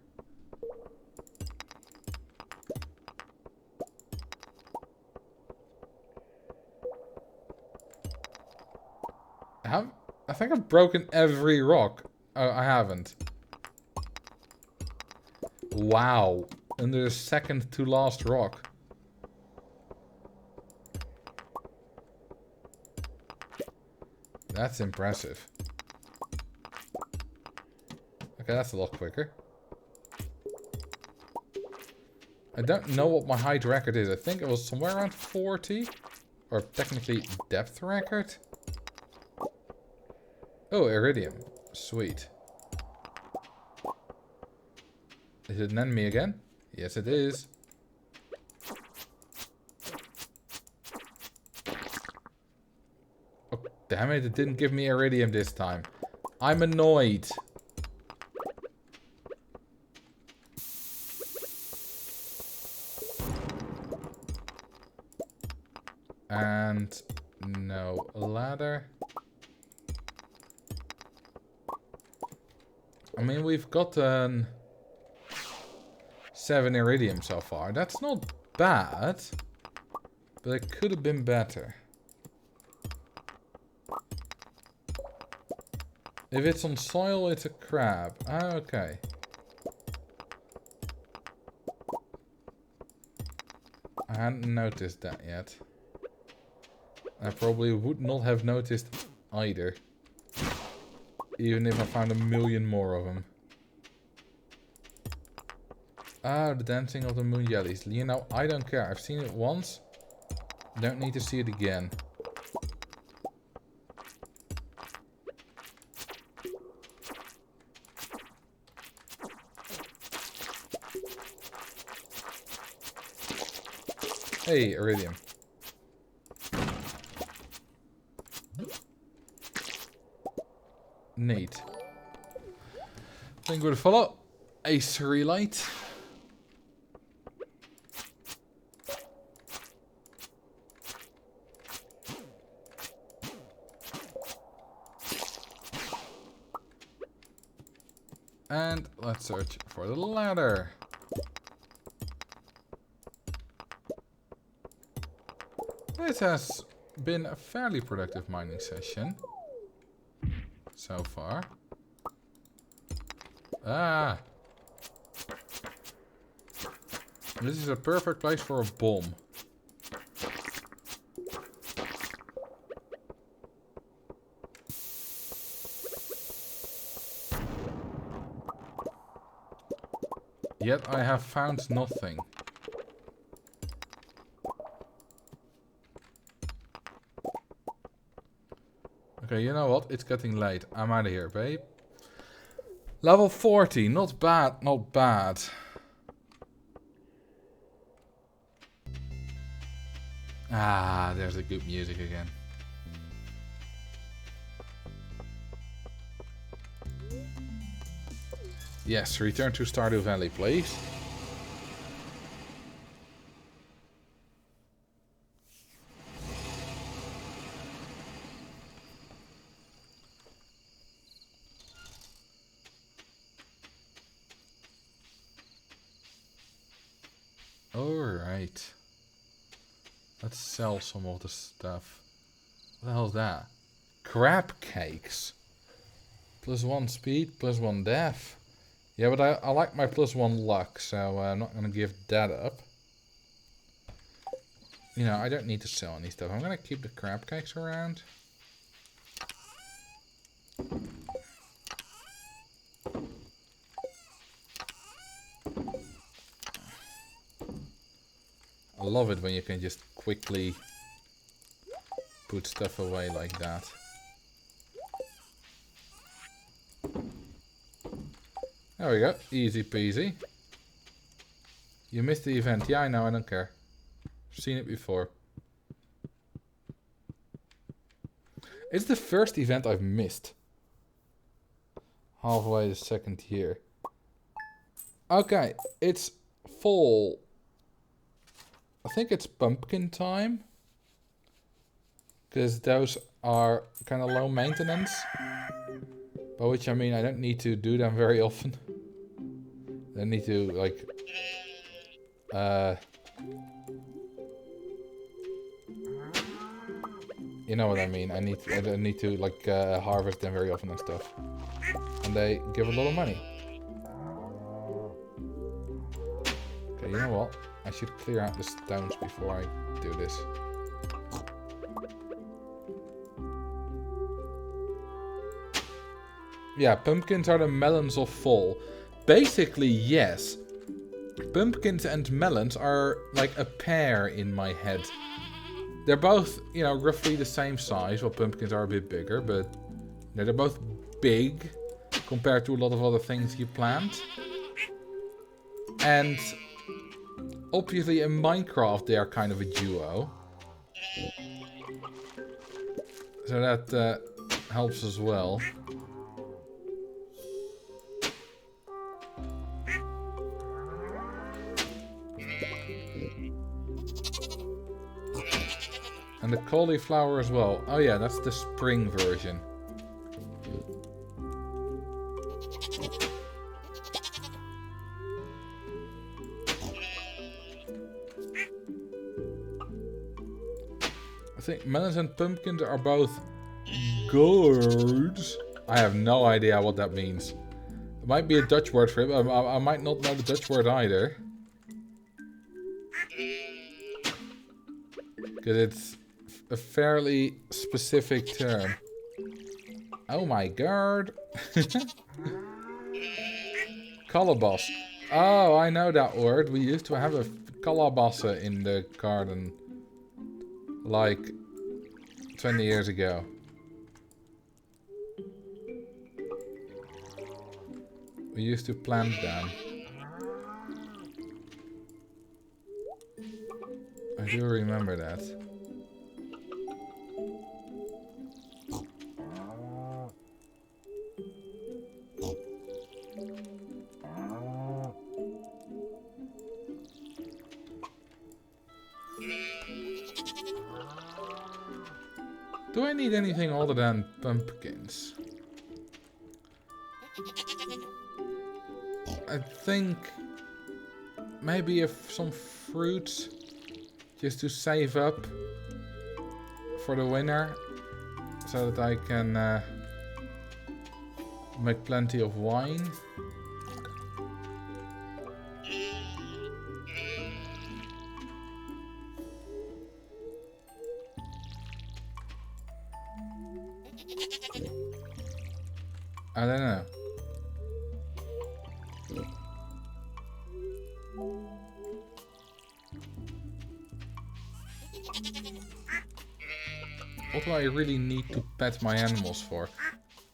I think I've broken every rock. Oh, I haven't. Wow. Under the second to last rock. That's impressive. Okay, that's a lot quicker. I don't know what my height record is. I think it was somewhere around 40. Or technically depth record. Oh, iridium. Sweet. Is it an enemy again? Yes, it is. Oh, damn it. It didn't give me iridium this time. I'm annoyed. And no ladder. I mean, we've gotten 7 iridium so far. That's not bad, but it could have been better. If it's on soil, it's a crab. Ah, okay. I hadn't noticed that yet. I probably would not have noticed either. Even if I found a million more of them. Ah, the dancing of the moon jellies. You know, I don't care. I've seen it once. Don't need to see it again. Hey, iridium. Neat. Thank you for the follow. Ace Relight. And let's search for the ladder. This has been a fairly productive mining session so far. Ah! This is a perfect place for a bomb. Yet I have found nothing. Okay, you know what? It's getting late. I'm out of here, babe. Level 40. Not bad, not bad. Ah, there's the good music again. Yes, return to Stardew Valley, please. Alright. Let's sell some of the stuff. What the hell is that? Crab cakes. +1 speed, +1 death. Yeah, but I like my +1 luck, so I'm not going to give that up. You know, I don't need to sell any stuff. I'm going to keep the crab cakes around. I love it when you can just quickly put stuff away like that. There we go. Easy peasy. You missed the event. Yeah, I know. I don't care. I've seen it before. It's the first event I've missed. Halfway the second year. Okay. It's fall. I think it's pumpkin time. Because those are kind of low maintenance. By which I mean I don't need to do them very often. I need to like you know what I mean. I need to like harvest them very often and stuff. And they give a lot of money. Okay, you know what? I should clear out the stones before I do this. Yeah, pumpkins are the melons of fall. Basically, yes. Pumpkins and melons are like a pair in my head. They're both, you know, roughly the same size. Well, pumpkins are a bit bigger, but you know, they're both big compared to a lot of other things you plant. And obviously in Minecraft they are kind of a duo. So that helps as well. And the cauliflower as well. Oh yeah, that's the spring version. I think melons and pumpkins are both good. I have no idea what that means. It might be a Dutch word for it, but I might not know the Dutch word either. Because it's a fairly specific term. Oh my god. Calabash. Oh, I know that word. We used to have a calabash in the garden. Like 20 years ago. We used to plant them. I do remember that. Do I need anything other than pumpkins? I think maybe if some fruits just to save up for the winter so that I can make plenty of wine. I don't know. What do I really need to pet my animals for?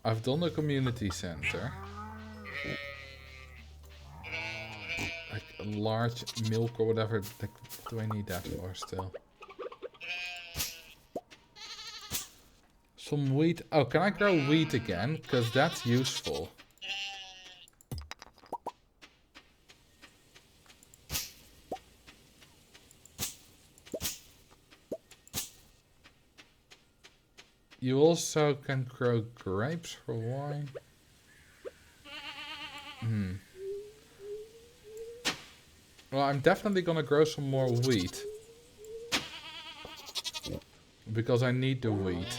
I've done the community center. Like a large milk or whatever. Like, what do I need that for still? Some wheat. Oh, can I grow wheat again? Because that's useful. You also can grow grapes for wine. Well, I'm definitely gonna grow some more wheat. Because I need the wheat.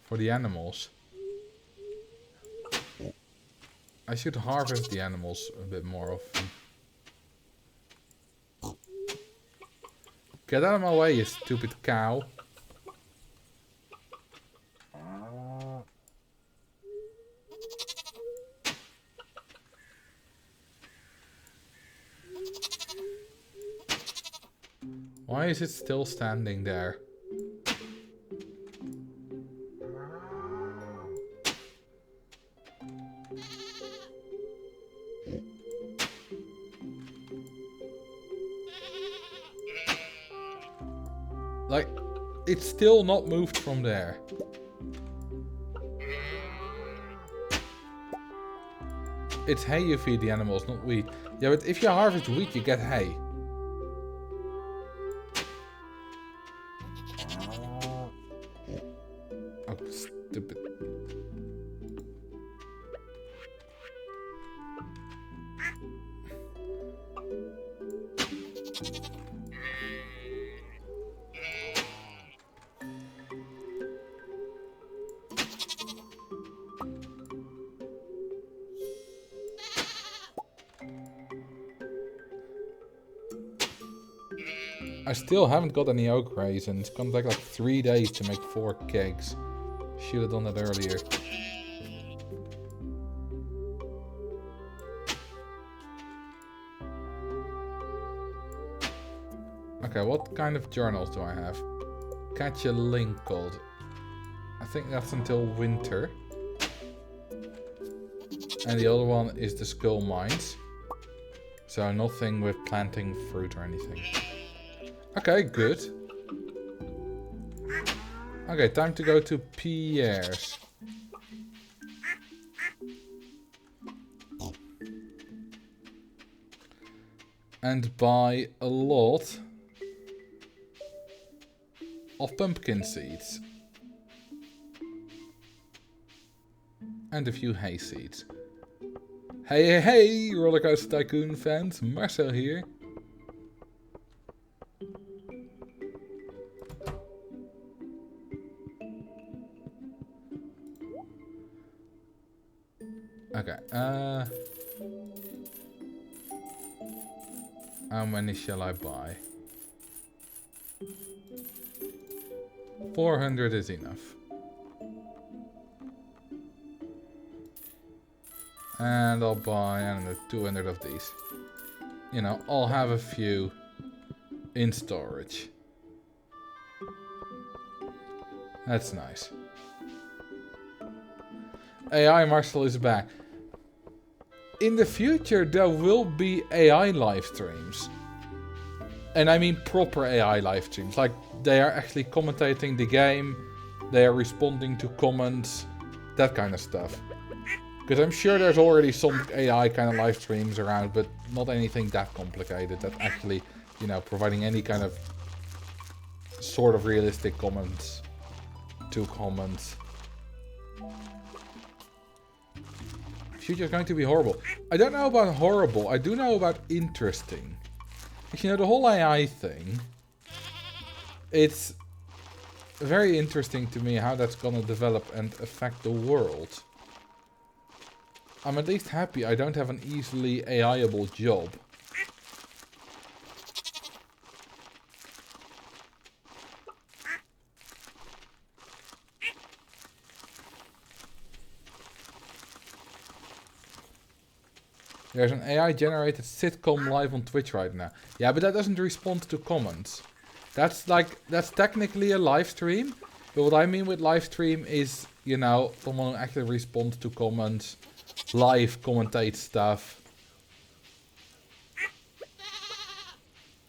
For the animals. I should harvest the animals a bit more often. Get out of my way, you stupid cow. Why is it still standing there? Like, it's still not moved from there. It's hay you feed the animals, not wheat. Yeah, but if you harvest wheat, you get hay. Oh, stupid. I still haven't got any oak raisins. It's gonna take like 3 days to make 4 kegs. Should have done that earlier. Okay, what kind of journals do I have? Catch a link called. I think that's until winter. And the other one is the skull mines. So nothing with planting fruit or anything. Okay, good. Okay, time to go to Pierre's. And buy a lot of pumpkin seeds. And a few hay seeds. Hey, hey, hey, Rollercoaster Tycoon fans, Marcel here. Okay, how many shall I buy? 400 is enough. And I'll buy, I don't know, 200 of these. You know, I'll have a few in storage. That's nice. AI Marcel is back. In the future, there will be AI live streams. And I mean proper AI live streams. Like, they are actually commentating the game. They are responding to comments. That kind of stuff. Because I'm sure there's already some AI kind of live streams around, but not anything that complicated. That actually, you know, providing any kind of sort of realistic comments to comments. Future is going to be horrible. I don't know about horrible. I do know about interesting. Because, you know, the whole AI thing, it's very interesting to me how that's going to develop and affect the world. I'm at least happy I don't have an easily AI-able job. There's an AI-generated sitcom live on Twitch right now. Yeah, but that doesn't respond to comments. That's technically a live stream. But what I mean with live stream is, you know, someone who actually responds to comments, live commentate stuff.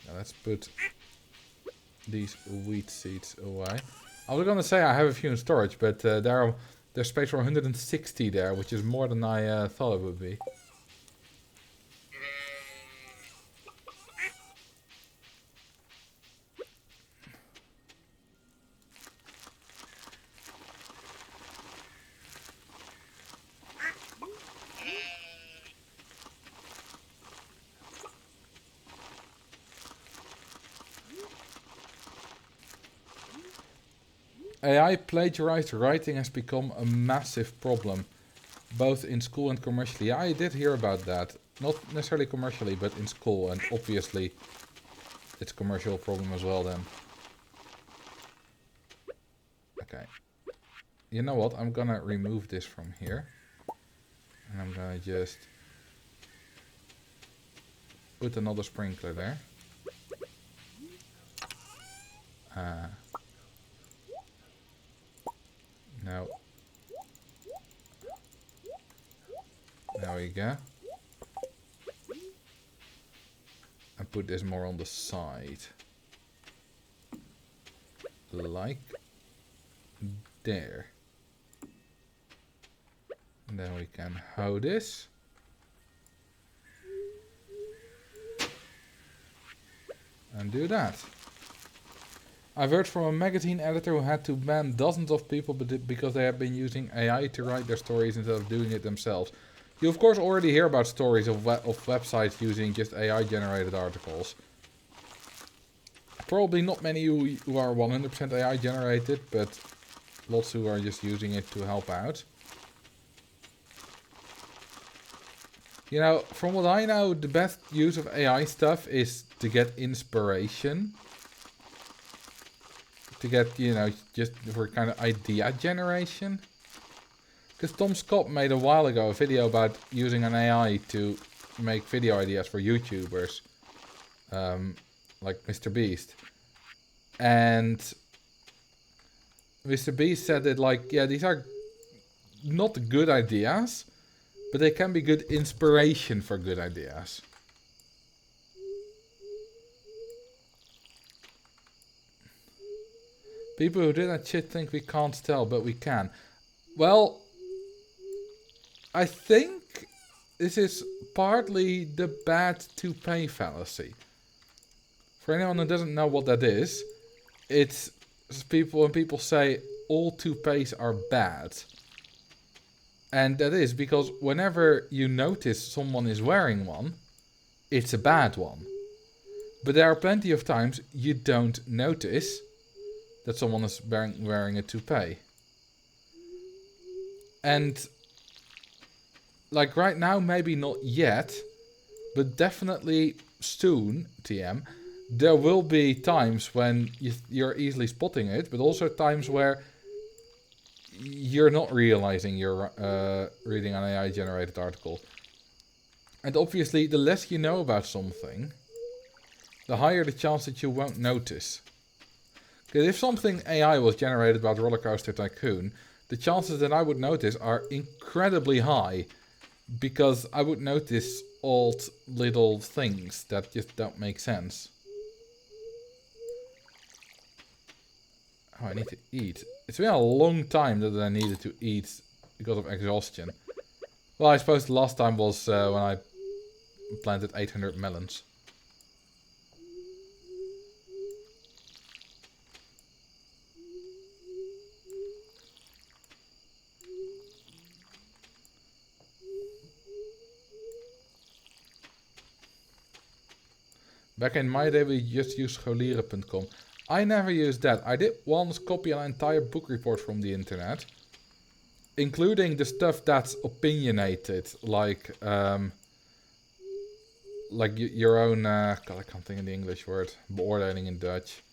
Now let's put these wheat seeds away. I was gonna say I have a few in storage, but there's space for 160 there, which is more than I thought it would be. AI plagiarized writing has become a massive problem, both in school and commercially. Yeah, I did hear about that. Not necessarily commercially, but in school, and obviously it's a commercial problem as well then. Okay. You know what? I'm gonna remove this from here. And I'm gonna just put another sprinkler there. Now, there we go. And put this more on the side. Like there. And then we can hoe this. And do that. I've heard from a magazine editor who had to ban dozens of people because they have been using AI to write their stories instead of doing it themselves. You of course already hear about stories of websites using just AI generated articles. Probably not many who are 100% AI generated, but lots who are just using it to help out. You know, from what I know, the best use of AI stuff is to get inspiration. To get, you know, just for kind of idea generation. Because Tom Scott made a while ago a video about using an AI to make video ideas for YouTubers. Like Mr. Beast. And Mr. Beast said that, like, yeah, these are not good ideas, but they can be good inspiration for good ideas. People who did that shit think we can't tell, but we can. Well, I think this is partly the bad toupee fallacy. For anyone who doesn't know what that is, it's when people say all toupees are bad. And that is because whenever you notice someone is wearing one, it's a bad one. But there are plenty of times you don't notice that someone is wearing a toupee. And like right now, maybe not yet, but definitely soon, TM, there will be times when you're easily spotting it, but also times where you're not realizing you're reading an AI generated article. And obviously, the less you know about something, the higher the chance that you won't notice. Because if something AI was generated about Roller Coaster Tycoon, the chances that I would notice are incredibly high. Because I would notice odd little things that just don't make sense. Oh, I need to eat. It's been a long time that I needed to eat because of exhaustion. Well, I suppose the last time was when I planted 800 melons. Back in my day we just used scholieren.com. I never used that. I did once copy an entire book report from the internet. Including the stuff that's opinionated. Like your own... God, I can't think of the English word. Beoordeling in Dutch.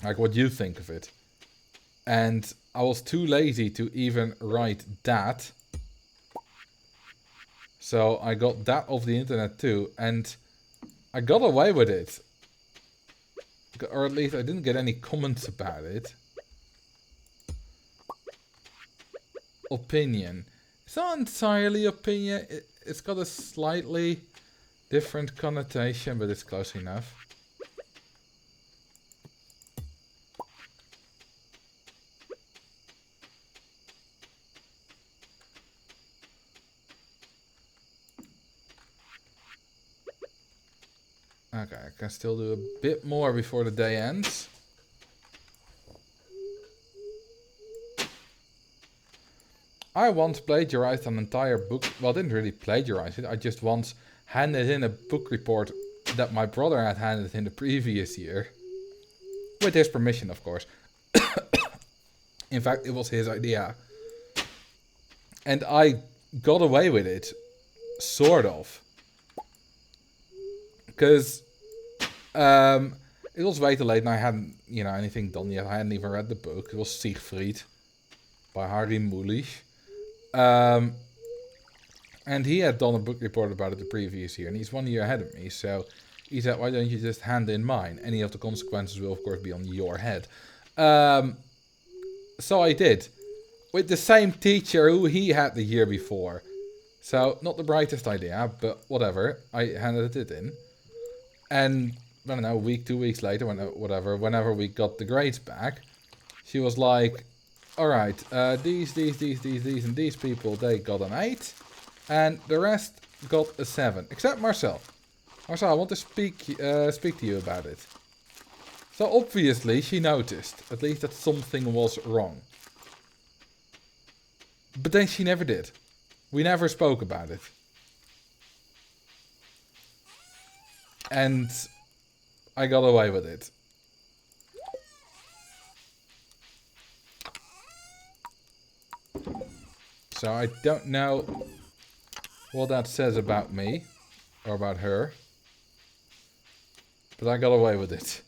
Like what you think of it. And I was too lazy to even write that. So I got that off the internet too, and I got away with it. Or at least I didn't get any comments about it. Opinion. It's not entirely opinion. It's got a slightly different connotation, but it's close enough. Okay, I can still do a bit more before the day ends. I once plagiarized an entire book. Well, I didn't really plagiarize it. I just once handed in a book report that my brother had handed in the previous year. With his permission, of course. In fact, it was his idea. And I got away with it. Sort of. Because it was way too late and I hadn't, anything done yet. I hadn't even read the book. It was Siegfried by Harry Mulisch. And he had done a book report about it the previous year, and he's 1 year ahead of me, so he said, why don't you just hand in mine? Any of the consequences will, of course, be on your head. So I did. With the same teacher who he had the year before. So, not the brightest idea, but whatever. I handed it in. And, I don't know, a week, 2 weeks later, whenever we got the grades back, she was like, alright, these, and these people, they got an 8. And the rest got a 7. Except Marcel. Marcel, I want to speak to you about it. So obviously she noticed, at least that something was wrong. But then she never did. We never spoke about it. And I got away with it. So I don't know what that says about me, or about her. But I got away with it.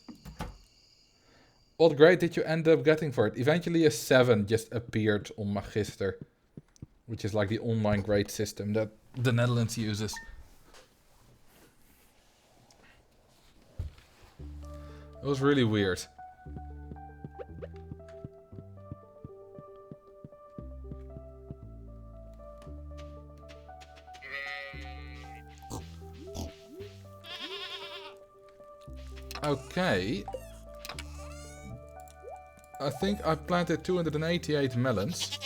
What grade did you end up getting for it? Eventually a 7 just appeared on Magister. Which is like the online grade system that the Netherlands uses. It was really weird. Okay. I think I planted 288 melons.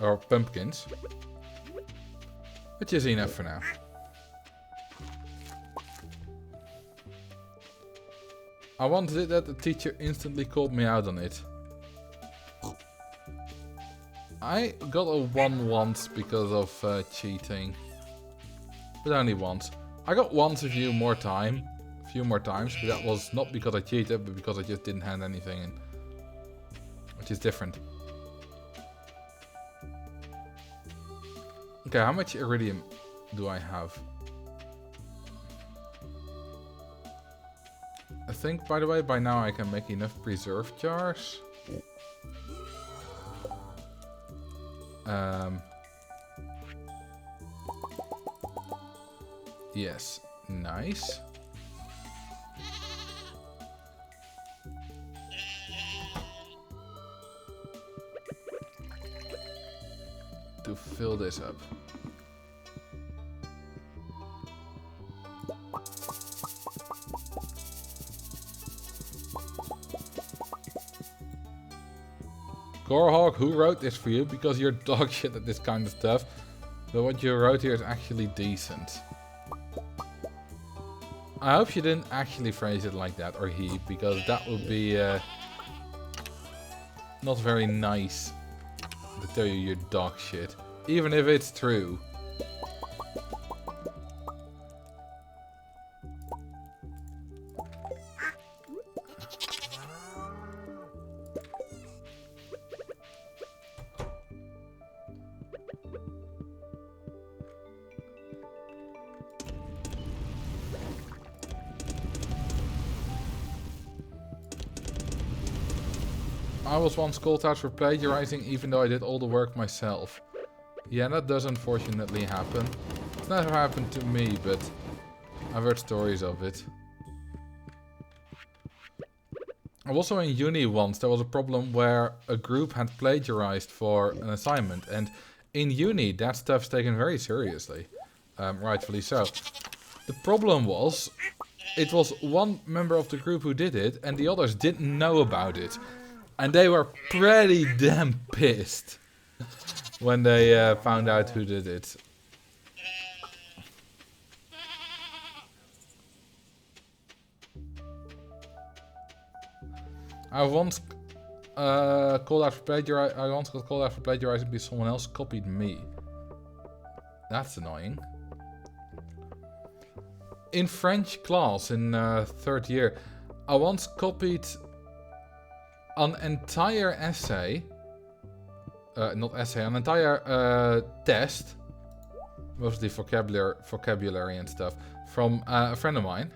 Or pumpkins. Which is enough for now. I wanted it that the teacher instantly called me out on it. I got a 1 once because of cheating. But only once. I got once a few more times, but that was not because I cheated, but because I just didn't hand anything in. Which is different. Okay, how much iridium do I have? I think, by the way, by now I can make enough preserve jars. Yes, nice. To fill this up. Gorehawk, who wrote this for you? Because you're dog shit at this kind of stuff. But what you wrote here is actually decent. I hope you didn't actually phrase it like that, or he, because that would be not very nice to tell you you're dog shit. Even if it's true. I was once called out for plagiarizing even though I did all the work myself. Yeah, that does unfortunately happen. It's never happened to me, but I've heard stories of it. Also in uni once, there was a problem where a group had plagiarized for an assignment. And in uni, that stuff's taken very seriously. Rightfully so. The problem was, it was one member of the group who did it, and the others didn't know about it. And they were pretty damn pissed when they found out who did it. I once called out for plagiarizing. I once got called out for plagiarizing because someone else copied me. That's annoying. In French class in third year, I once copied an entire essay. Not essay, an entire test, mostly vocabulary and stuff, from a friend of mine.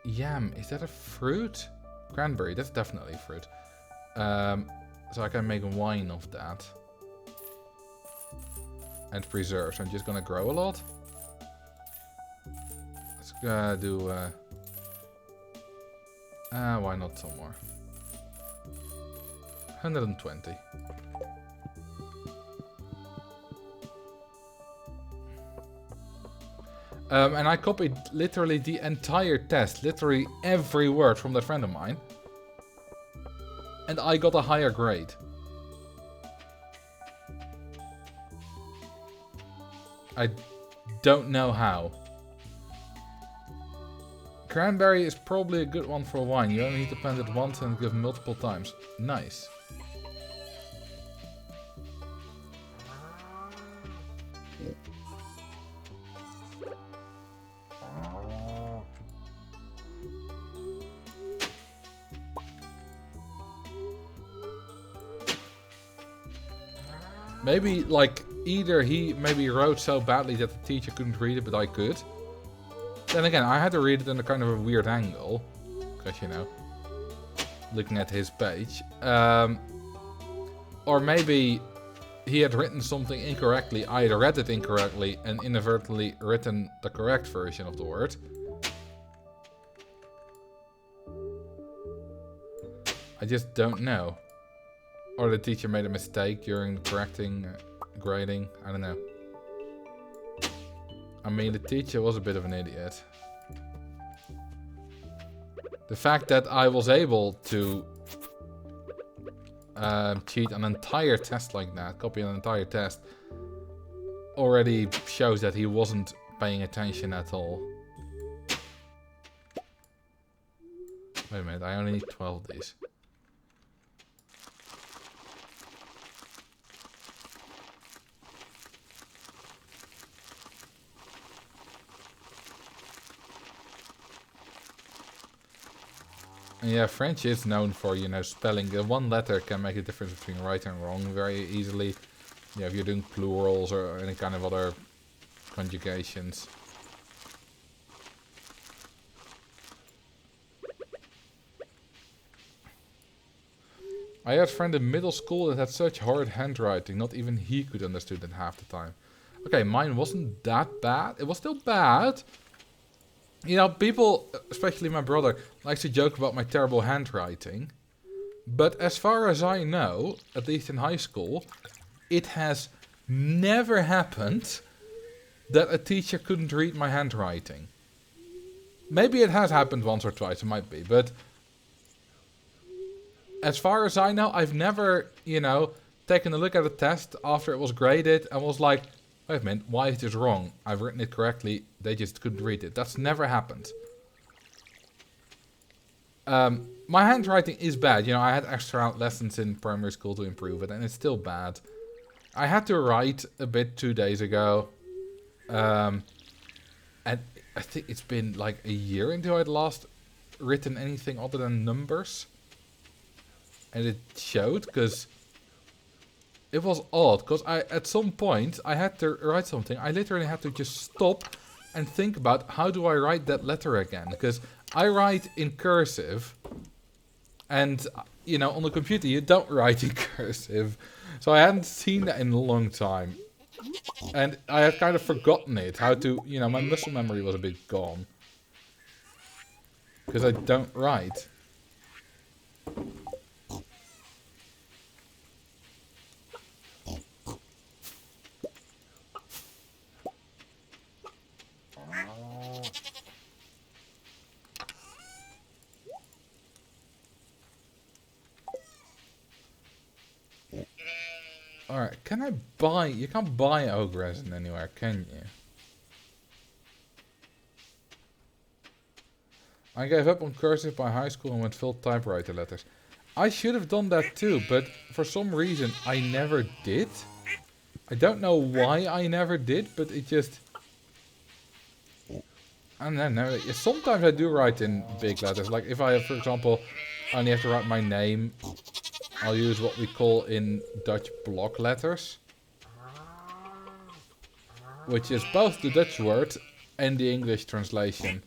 Yam, is that a fruit? Cranberry, that's definitely a fruit. So I can make wine of that. And preserves. I'm just gonna grow a lot. Let's do... why not some more? 120. And I copied literally the entire test, literally every word from that friend of mine. And I got a higher grade. I don't know how. Cranberry is probably a good one for wine. You only need to plant it once and give multiple times. Nice. Maybe, like, either he maybe wrote so badly that the teacher couldn't read it, but I could. Then again, I had to read it in a kind of a weird angle. Because, you know, looking at his page. Or maybe he had written something incorrectly. I had read it incorrectly and inadvertently written the correct version of the word. I just don't know. Or the teacher made a mistake during correcting grading. I don't know. I mean, the teacher was a bit of an idiot. The fact that I was able to cheat an entire test like that, copy an entire test, already shows that he wasn't paying attention at all. Wait a minute, I only need 12 of these. Yeah, French is known for, you know, spelling. One letter can make a difference between right and wrong very easily. Yeah, if you're doing plurals or any kind of other conjugations. I had a friend in middle school that had such hard handwriting, not even he could understand it half the time. Okay, mine wasn't that bad. It was still bad. You know, people, especially my brother, likes to joke about my terrible handwriting. But as far as I know, at least in high school, it has never happened that a teacher couldn't read my handwriting. Maybe it has happened once or twice, it might be, but as far as I know, I've never, you know, taken a look at a test after it was graded and was like, wait a minute, why is this wrong? I've written it correctly, they just couldn't read it. That's never happened. My handwriting is bad. You know, I had extra lessons in primary school to improve it, and it's still bad. I had to write a bit 2 days ago. And I think it's been like a year until I'd last written anything other than numbers. And it showed, because it was odd, because at some point I had to write something. I literally had to just stop and think about how do I write that letter again. Because I write in cursive, and you know, on the computer you don't write in cursive. So I hadn't seen that in a long time. And I had kind of forgotten it. How to, you know, my muscle memory was a bit gone. Because I don't write. Alright, can I buy... You can't buy oak resin anywhere, can you? I gave up on cursive by high school and went full typewriter letters. I should have done that too, but for some reason I never did. I don't know why I never did, but it just... I don't know. Sometimes I do write in big letters. Like if I have, for example, only have to write my name, I'll use what we call in Dutch block letters. Which is both the Dutch word and the English translation.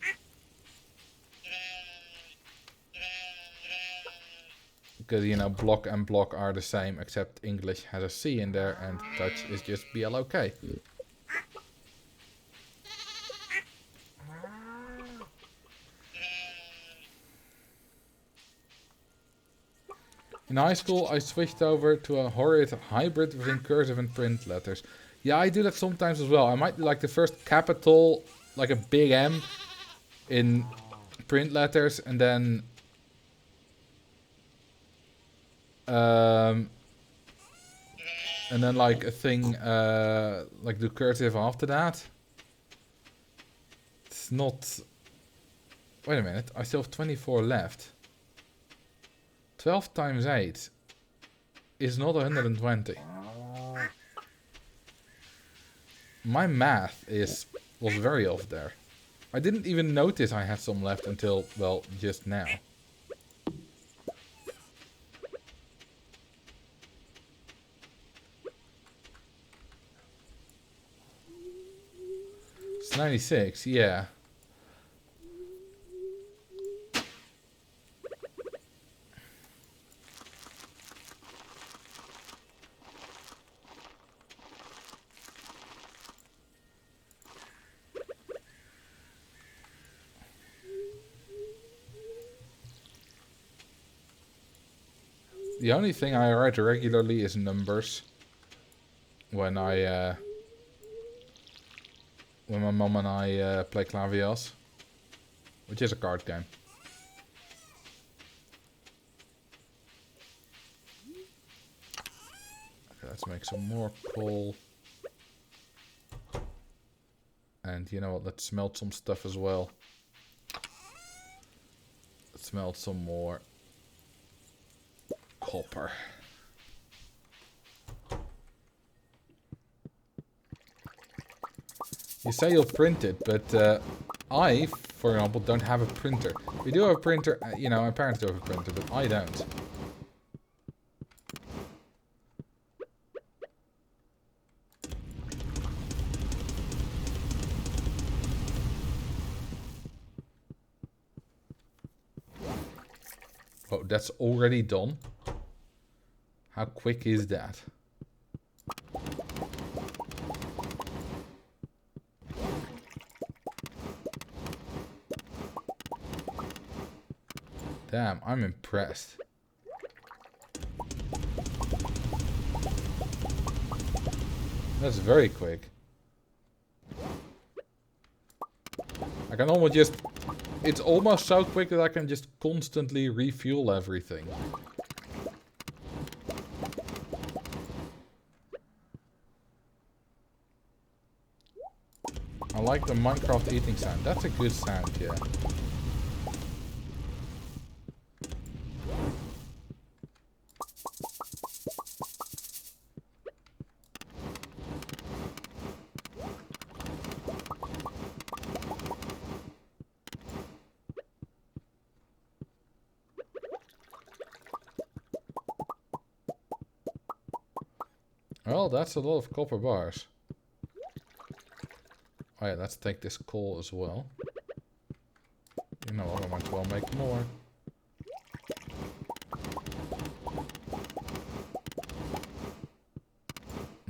Because, you know, block and block are the same, except English has a C in there and Dutch is just BLOK. In high school, I switched over to a horrid hybrid between cursive and print letters. Yeah, I do that sometimes as well. I might do like the first capital, like a big M, in print letters, and then... and then like a thing, like do cursive after that. It's not... Wait a minute, I still have 24 left. 12 times 8 is not 120. My math was very off there. I didn't even notice I had some left until, well, just now. It's 96, yeah. The only thing I write regularly is numbers. When my mom and I play Clavias. Which is a card game. Okay, let's make some more coal. And you know what, let's smelt some stuff as well. Let's smelt some more copper. You say you'll print it, but I, for example, don't have a printer. We do have a printer, you know, my parents do have a printer, but I don't. Oh, that's already done? How quick is that? Damn, I'm impressed. That's very quick. I can almost just... It's almost so quick that I can just constantly refuel everything. I like the Minecraft eating sound. That's a good sound, yeah. Well, that's a lot of copper bars. Oh yeah, let's take this coal as well. You know what, I might as well make more.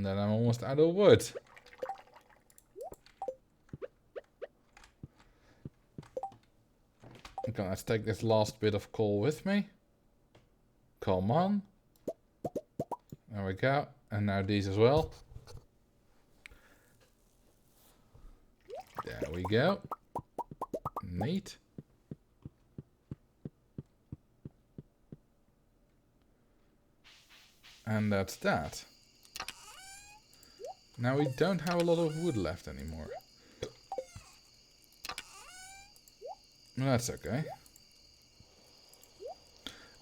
And then I'm almost out of wood. Okay, let's take this last bit of coal with me. Come on. There we go. And now these as well. There we go. Neat. And that's that. Now we don't have a lot of wood left anymore. That's okay.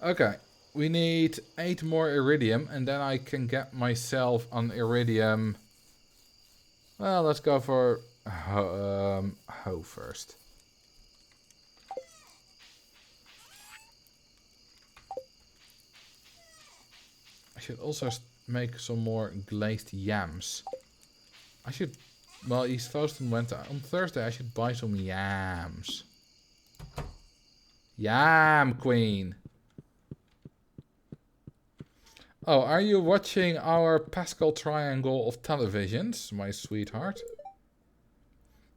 Okay, we need 8 more iridium and then I can get myself an iridium. Well, let's go for hoe first. I should also make some more glazed yams. I should, well, East Foston went on Thursday. I should buy some yams. Yam Queen. Oh, are you watching our Pascal triangle of televisions, my sweetheart?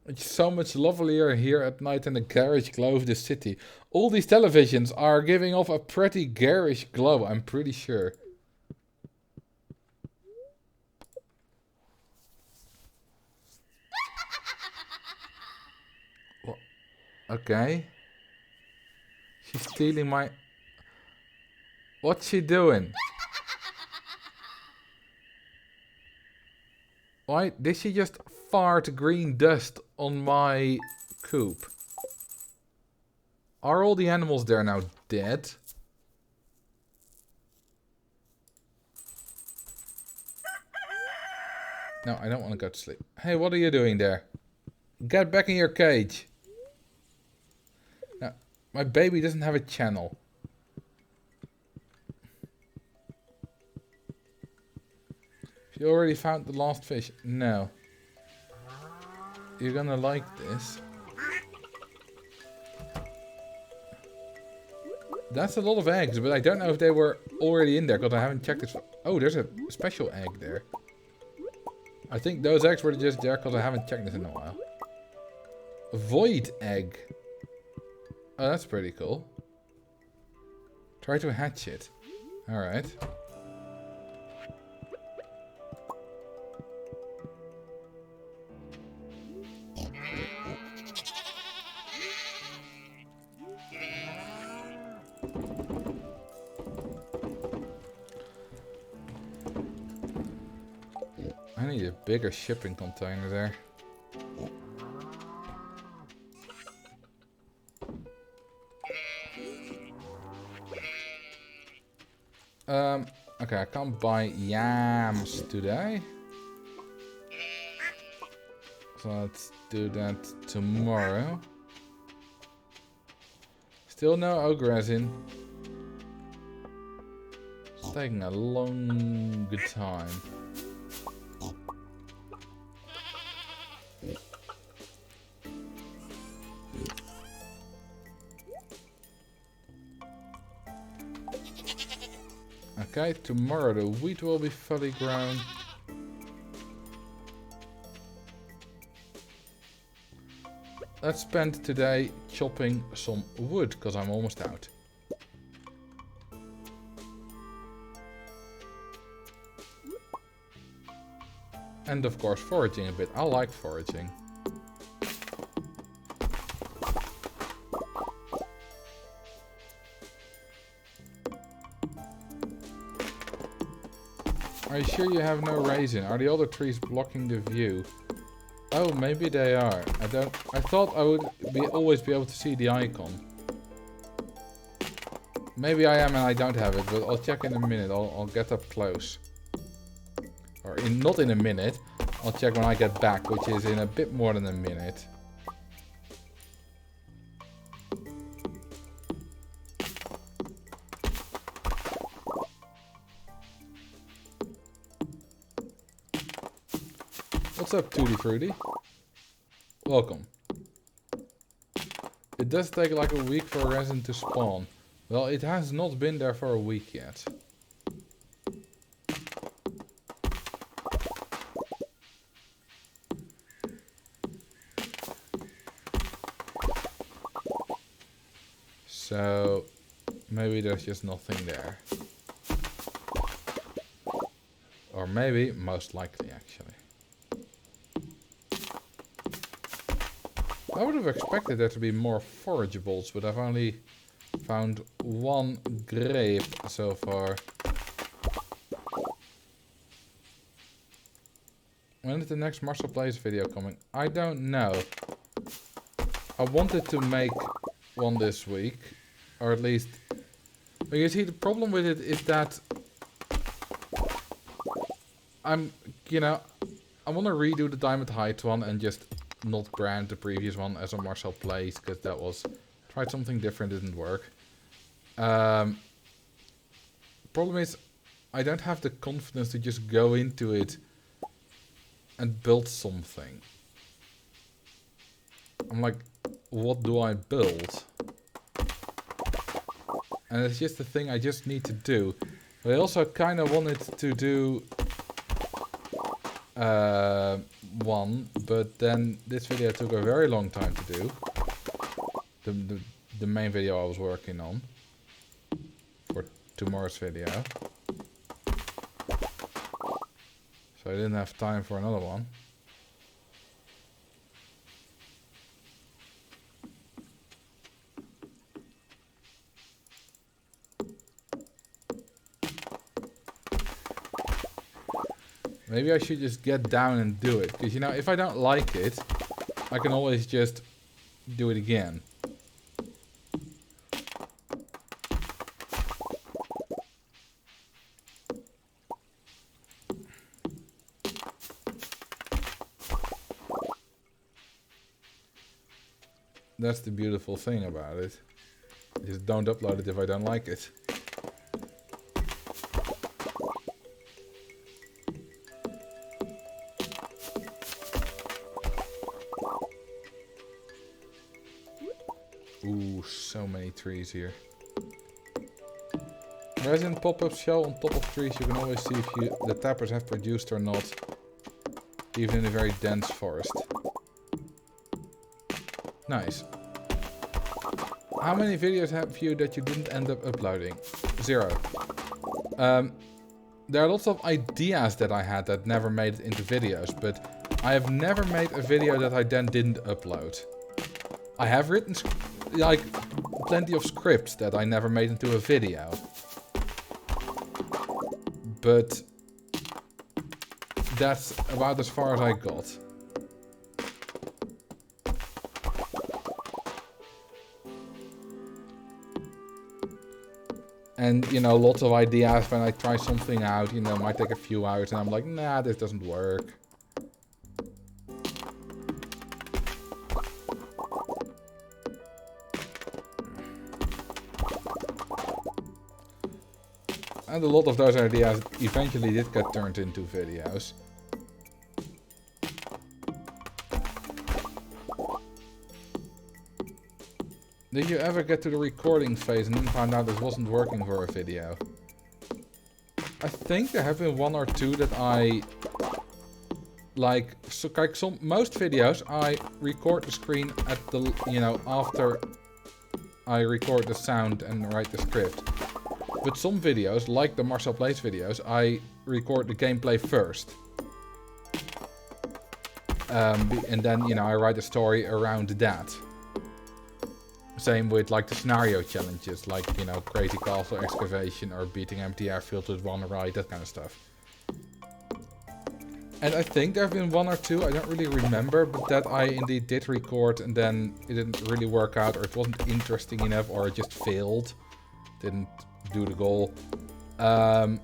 It's so much lovelier here at night in the garish glow of the city. All these televisions are giving off a pretty garish glow, I'm pretty sure. Well, okay. She's stealing my... What's she doing? Why did she just fart green dust on my coop? Are all the animals there now dead? No, I don't want to go to sleep. Hey, what are you doing there? Get back in your cage. Now, my baby doesn't have a channel. You already found the last fish? No. You're gonna like this. That's a lot of eggs, but I don't know if they were already in there because I haven't checked this. Oh, there's a special egg there. I think those eggs were just there because I haven't checked this in a while. A void egg. Oh, that's pretty cool. Try to hatch it. Alright. I need a bigger shipping container there. Okay, I can't buy yams today. So let's do that tomorrow. Still no oak resin. It's taking a long time. Okay, tomorrow the wheat will be fully grown. Let's spend today chopping some wood, because I'm almost out. And of course foraging a bit. I like foraging. Are you sure you have no raisin? Are the other trees blocking the view? Oh, maybe they are. I thought I would always be able to see the icon. Maybe I am and I don't have it, but I'll check in a minute. I'll get up close. Or not in a minute. I'll check when I get back, which is in a bit more than a minute. What's up, Tutti Frutti? Welcome. It does take like a week for a resin to spawn. Well, it has not been there for a week yet. So maybe there's just nothing there. Or maybe, most likely actually. I would have expected there to be more forageables, but I've only found one grape so far. When is the next Marcel Plays video coming? I don't know. I wanted to make one this week, or at least... But you see, the problem with it is that I want to redo the Diamond Heights one and just not brand the previous one as a Marcel Plays, because that was... Tried something different, didn't work. Problem is, I don't have the confidence to just go into it and build something. I'm like, what do I build? And it's just a thing I just need to do. But I also kind of wanted to do one, but then this video took a very long time to do. The main video I was working on for tomorrow's video. So I didn't have time for another one. Maybe I should just get down and do it. Because, if I don't like it, I can always just do it again. That's the beautiful thing about it. Just don't upload it if I don't like it. Ooh, so many trees here. Resin pop-ups show on top of trees. You can always see if the tappers have produced or not. Even in a very dense forest. Nice. How many videos have you that you didn't end up uploading? 0. There are lots of ideas that I had that never made it into videos, but I have never made a video that I then didn't upload. I have written like plenty of scripts that I never made into a video. But that's about as far as I got. And, lots of ideas when I try something out, might take a few hours and I'm like, nah, this doesn't work. And a lot of those ideas eventually did get turned into videos. Did you ever get to the recording phase and then find out this wasn't working for a video? I think there have been one or two that I... most videos I record the screen at the, after I record the sound and write the script. But some videos, like the Marcel Plays videos, I record the gameplay first. And then, I write a story around that. Same with like the scenario challenges, like, crazy castle excavation or beating empty airfields with one ride, that kind of stuff. And I think there have been one or two, I don't really remember, but that I indeed did record and then it didn't really work out, or it wasn't interesting enough, or it just failed. Didn't do the goal. And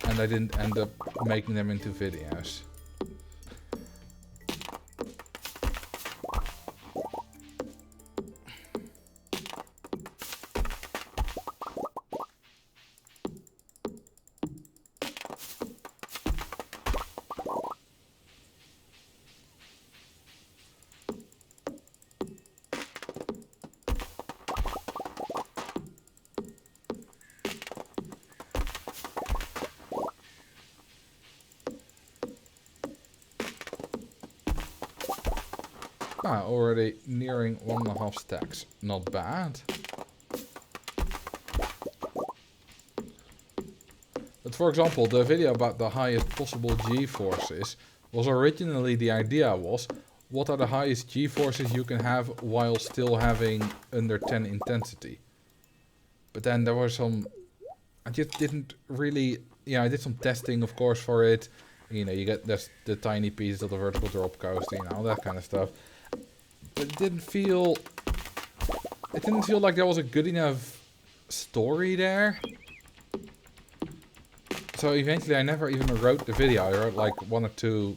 I didn't end up making them into videos. Ah, already nearing 1.5 stacks. Not bad. But for example, the video about the highest possible G-forces was originally, the idea was, what are the highest G-forces you can have while still having under 10 intensity? But then there were some... I just didn't really... Yeah, I did some testing, of course, for it. You know, you get the tiny pieces of the vertical drop coaster, you know, all that kind of stuff. But it didn't feel... It didn't feel like there was a good enough story there. So eventually I never even wrote the video. I wrote like 1 or 2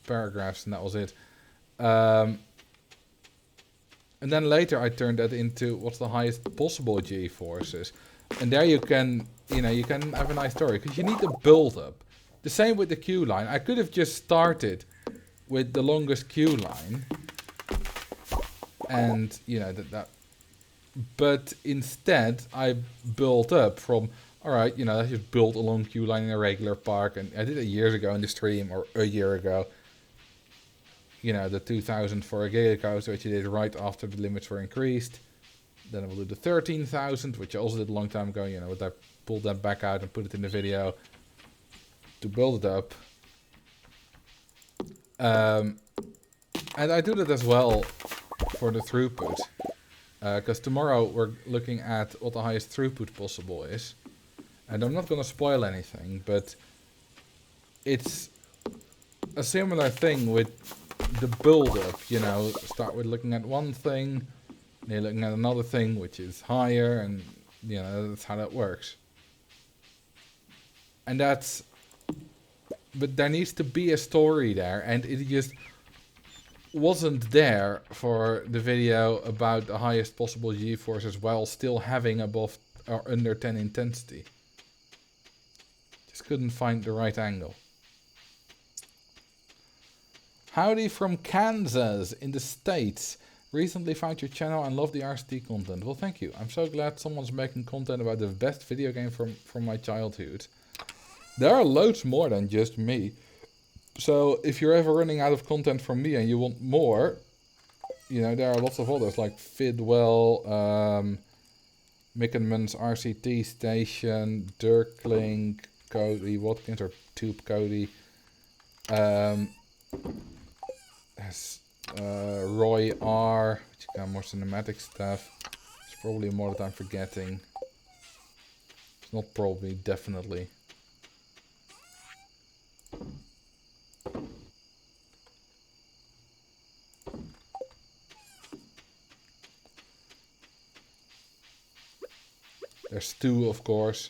paragraphs and that was it. And then later I turned that into what's the highest possible G-forces. And there you can, you know, you can have a nice story. Because you need the build up. The same with the queue line. I could have just started with the longest queue line. And, you know, that. But instead I built up from... Alright, you know, let's just build a long queue line in a regular park. And I did it years ago in the stream, or a year ago. You know, the 2000 for a Giga Coaster, which I did right after the limits were increased. Then I will do the 13,000, which I also did a long time ago. You know, I pulled that back out and put it in the video to build it up. And I do that as well for the throughput. Because tomorrow we're looking at what the highest throughput possible is. And I'm not going to spoil anything, but it's a similar thing with the build-up, you know. Start with looking at one thing, then you're looking at another thing which is higher, and, you know, that's how that works. And that's... But there needs to be a story there, and it just wasn't there for the video about the highest possible G-forces while still having above or under 10 intensity. Couldn't find the right angle. Howdy from Kansas in the States. Recently found your channel and love the RCT content. Well, thank you. I'm so glad someone's making content about the best video game from my childhood. There are loads more than just me. So if you're ever running out of content from me and you want more, you know, there are lots of others like Fidwell, Mickenman's RCT Station, Dirkling, Cody Watkins, or Tube Cody. There's Roy R, which got more cinematic stuff. There's probably more that I'm forgetting. It's not probably, definitely. There's Stu, of course.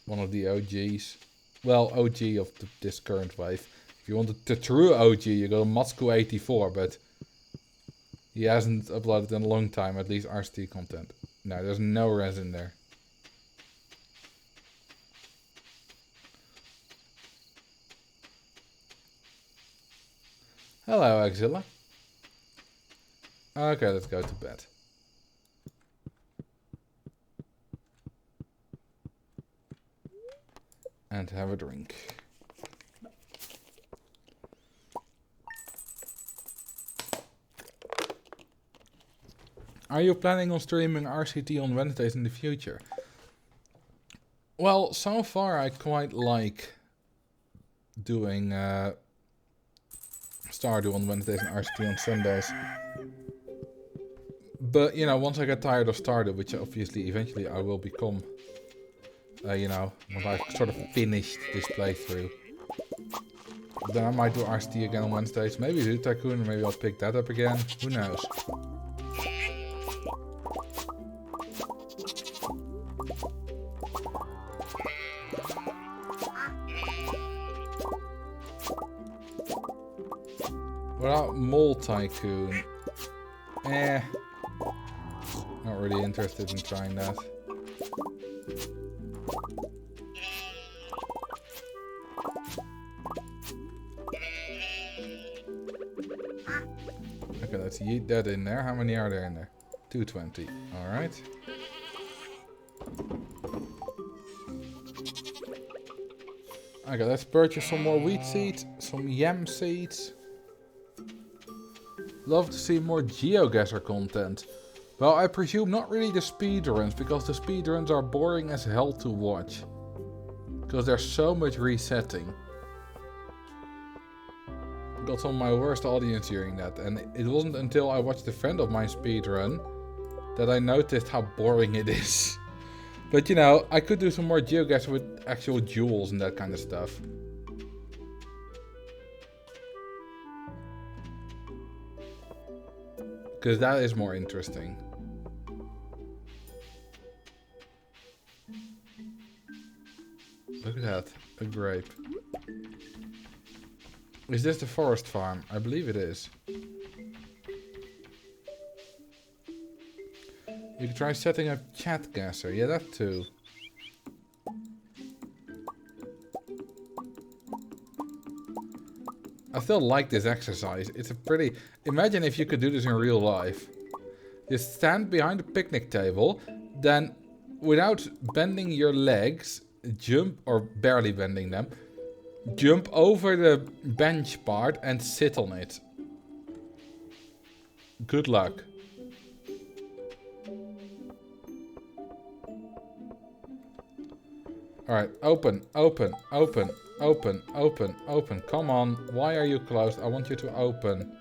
One of the OGs. Well, OG of this current wave. If you want the true OG, you go to Matsku84, but he hasn't uploaded in a long time, at least RCT content. No, there's no resin there. Hello, Axilla. Okay, let's go to bed. And have a drink. Are you planning on streaming RCT on Wednesdays in the future? Well, so far I quite like doing Stardew on Wednesdays and RCT on Sundays. But, you know, once I get tired of Stardew, which obviously eventually I will become, you know, once I've sort of finished this playthrough, then I might do RCT again on Wednesdays. Maybe Zoo Tycoon, or maybe I'll pick that up again. Who knows? Without Mole Tycoon, not really interested in trying that. Okay, let's yeet that in there. How many are there in there? 220. Alright. Okay, let's purchase some more wheat seeds, some yam seeds. Love to see more GeoGuessr content. Well, I presume not really the speedruns, because the speedruns are boring as hell to watch. Because there's so much resetting. Got some of my worst audience hearing that, and it wasn't until I watched a friend of mine speedrun that I noticed how boring it is. But you know, I could do some more GeoGuessr with actual jewels and that kind of stuff. Because that is more interesting. Look at that, a grape. Is this the forest farm? I believe it is. You can try setting up chat guesser. Yeah, that too. I still like this exercise. It's a pretty... Imagine if you could do this in real life. You stand behind a picnic table, then without bending your legs, jump, or barely bending them, jump over the bench part and sit on it. Good luck. Alright, open, open, open, open, open, open. Come on, why are you closed? I want you to open.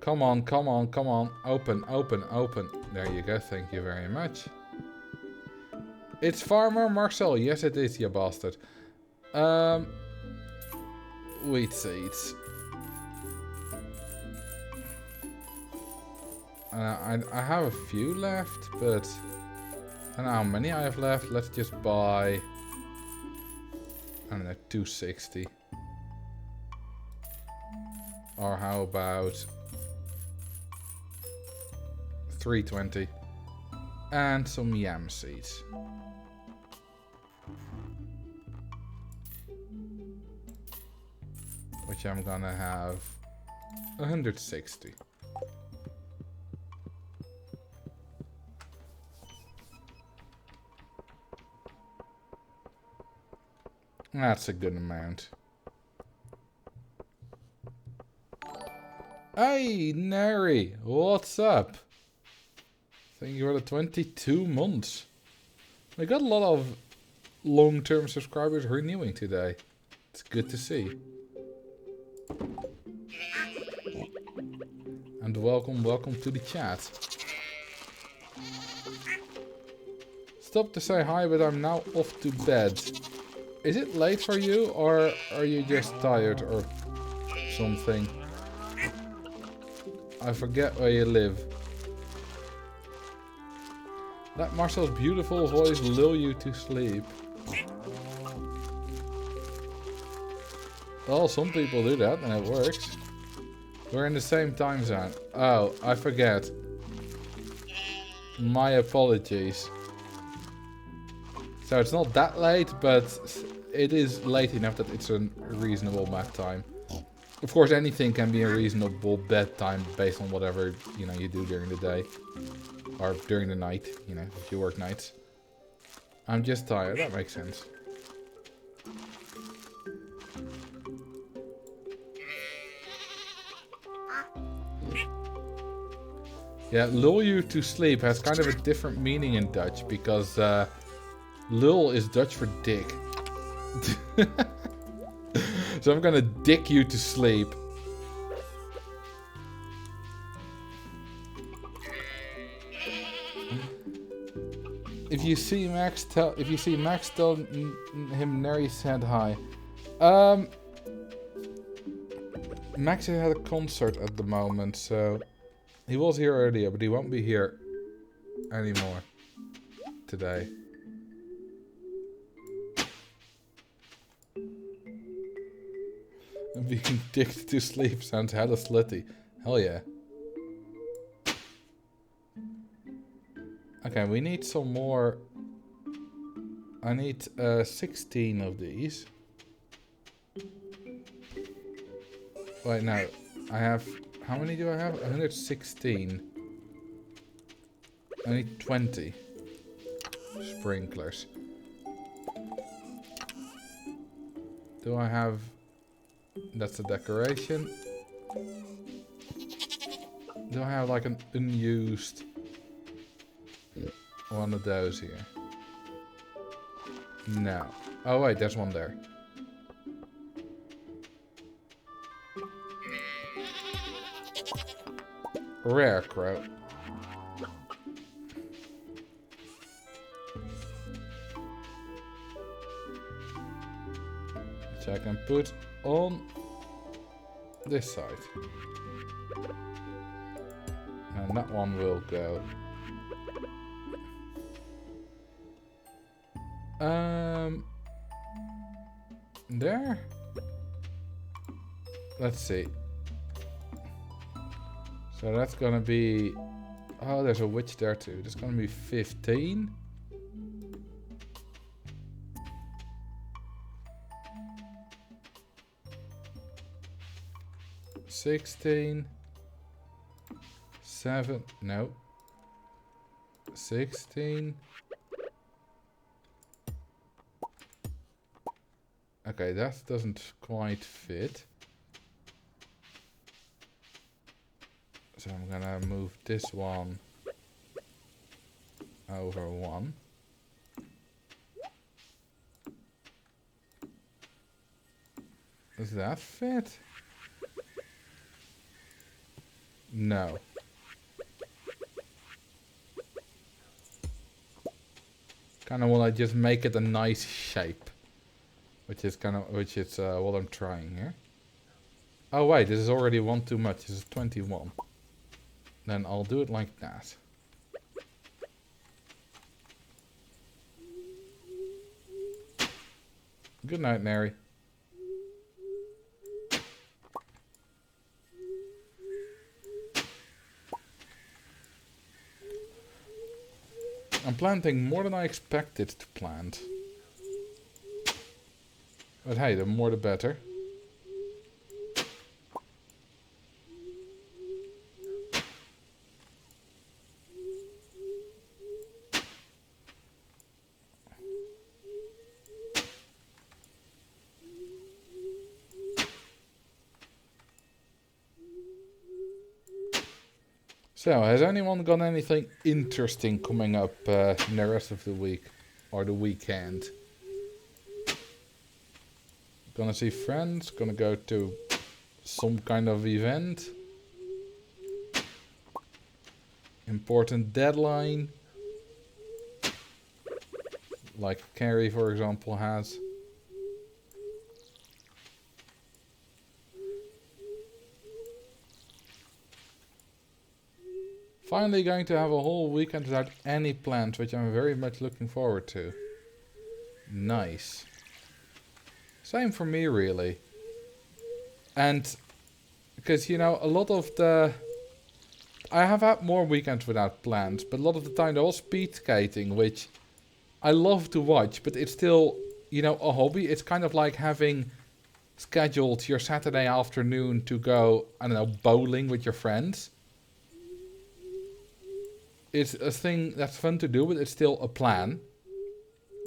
Come on, come on, come on. Open, open, open. There you go, thank you very much. It's Farmer Marcel. Yes, it is, you bastard. Wheat seeds. I have a few left, but I don't know how many I have left. Let's just buy, I don't know, 260. Or how about 320. And some yam seeds. Which I'm gonna have 160. That's a good amount. Hey, Neri, what's up? Thank you for the 22 months. I got a lot of long-term subscribers renewing today. It's good to see. And welcome to the chat. Stop to say hi, but I'm now off to bed. Is it late for you, or are you just tired or something? I forget where you live. Let Marcel's beautiful voice lull you to sleep. Well, some people do that and it works. We're in the same time zone. Oh, I forget. My apologies. So it's not that late, but it is late enough that it's a reasonable mat time. Of course, anything can be a reasonable bedtime based on whatever, you know, you do during the day. Or during the night, you know, if you work nights. I'm just tired, that makes sense. Yeah, lull you to sleep has kind of a different meaning in Dutch, because lul is Dutch for dick. So I'm gonna dick you to sleep. If you see Max, tell him Neri said hi. Max is at a concert at the moment, so he was here earlier, but he won't be here anymore today. And being dicked to sleep sounds hella slutty. Hell yeah. Okay, we need some more. I need 16 of these. Wait, no. I have... How many do I have? 116. I need 20 sprinklers. Do I have... That's the decoration. Do I have like an unused one of those here? No. Oh wait, there's one there. Rare crow. Which I can put on this side. And that one will go. There? Let's see. So that's gonna be... Oh, there's a witch there too. That's gonna be 15. $16. 7. No. 16. Okay, that doesn't quite fit. So I'm gonna move this one over one. Does that fit? No. Kinda wanna just make it a nice shape. Which is what I'm trying here. Oh wait, this is already one too much. This is 21. Then I'll do it like that. Good night, Mary. I'm planting more than I expected to plant. But hey, the more the better. So, has anyone got anything interesting coming up in the rest of the week? Or the weekend? Gonna see friends? Gonna go to some kind of event? Important deadline? Like Carrie, for example, has. Finally going to have a whole weekend without any plans, which I'm very much looking forward to. Nice. Same for me, really. And, because, you know, a lot of the... I have had more weekends without plans, but a lot of the time they're all speed skating, which I love to watch, but it's still, you know, a hobby. It's kind of like having scheduled your Saturday afternoon to go, I don't know, bowling with your friends. It's a thing that's fun to do, but it's still a plan.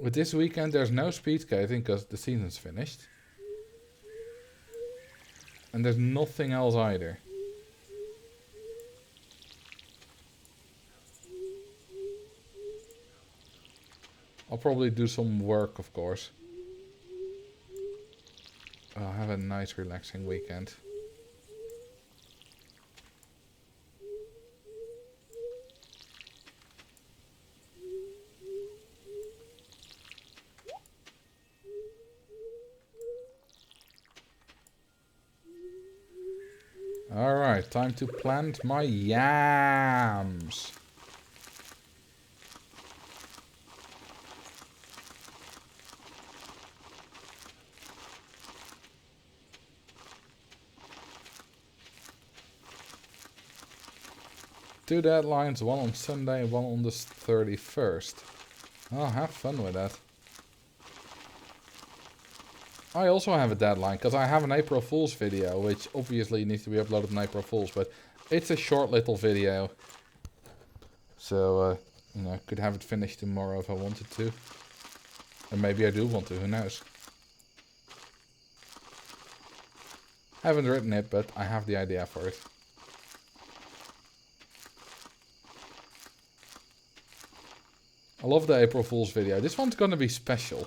With this weekend, there's no speed skating because the season's finished. And there's nothing else either. I'll probably do some work, of course. I'll have a nice relaxing weekend. Alright, time to plant my yams. Two deadlines, one on Sunday and one on the 31st. Oh, have fun with that. I also have a deadline, because I have an April Fool's video, which obviously needs to be uploaded on April Fool's, but it's a short little video. So, you know, I could have it finished tomorrow if I wanted to. And maybe I do want to, who knows. Haven't written it, but I have the idea for it. I love the April Fool's video. This one's gonna be special.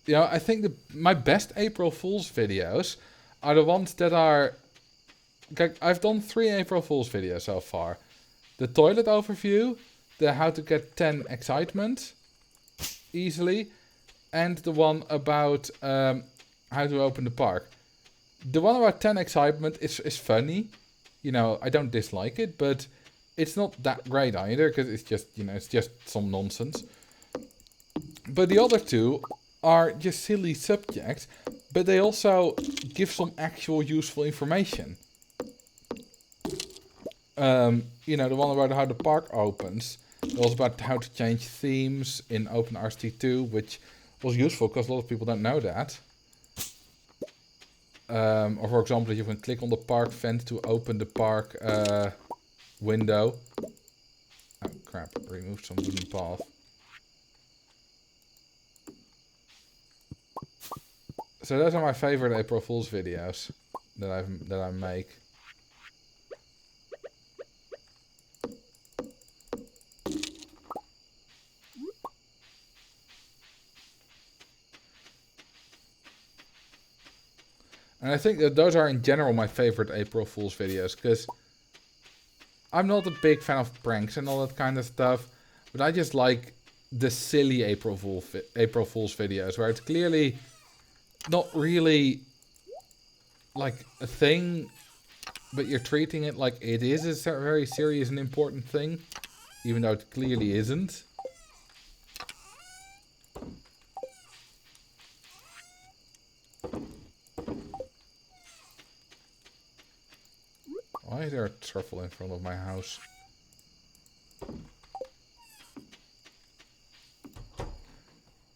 You know, I think my best April Fool's videos are the ones that are... I've done 3 April Fool's videos so far. The toilet overview, the how to get 10 excitement easily, and the one about how to open the park. The one about 10 excitement is funny. You know, I don't dislike it, but it's not that great either, because it's just, you know, it's just some nonsense. But the other 2 are just silly subjects, but they also give some actual useful information. You know, the one about how the park opens. It was about how to change themes in OpenRST2, which was useful because a lot of people don't know that. Or for example, you can click on the park vent to open the park window. Oh crap, remove some wooden path. So those are my favorite April Fool's videos that I make. And I think that those are in general my favorite April Fool's videos, because I'm not a big fan of pranks and all that kind of stuff, but I just like the silly April Fool's videos, where it's clearly not really like a thing, but you're treating it like it is a very serious and important thing, even though it clearly isn't. Why is there a truffle in front of my house?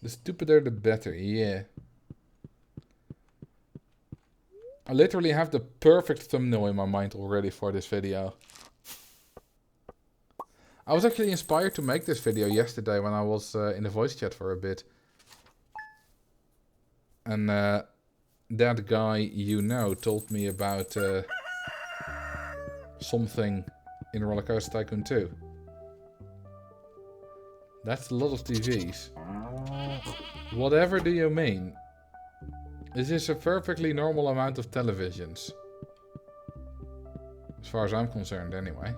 The stupider the better, yeah. I literally have the perfect thumbnail in my mind already for this video. I was actually inspired to make this video yesterday when I was in the voice chat for a bit. And that guy you know told me about something in Roller Coaster Tycoon 2. That's a lot of TVs. Whatever do you mean? This is a perfectly normal amount of televisions. As far as I'm concerned, anyway.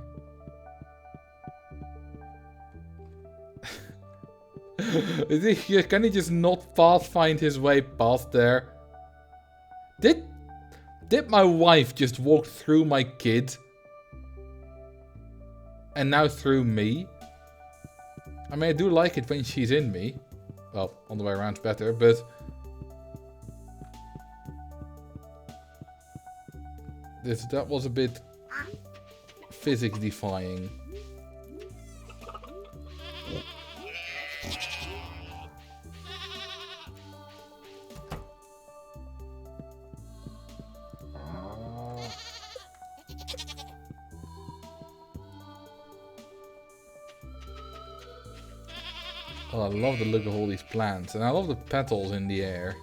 Can he just not pathfind his way past there? Did my wife just walk through my kid? And now through me? I mean, I do like it when she's in me. Well, on the way around's better, but... that was a bit... physics defying. Oh, I love the look of all these plants, and I love the petals in the air.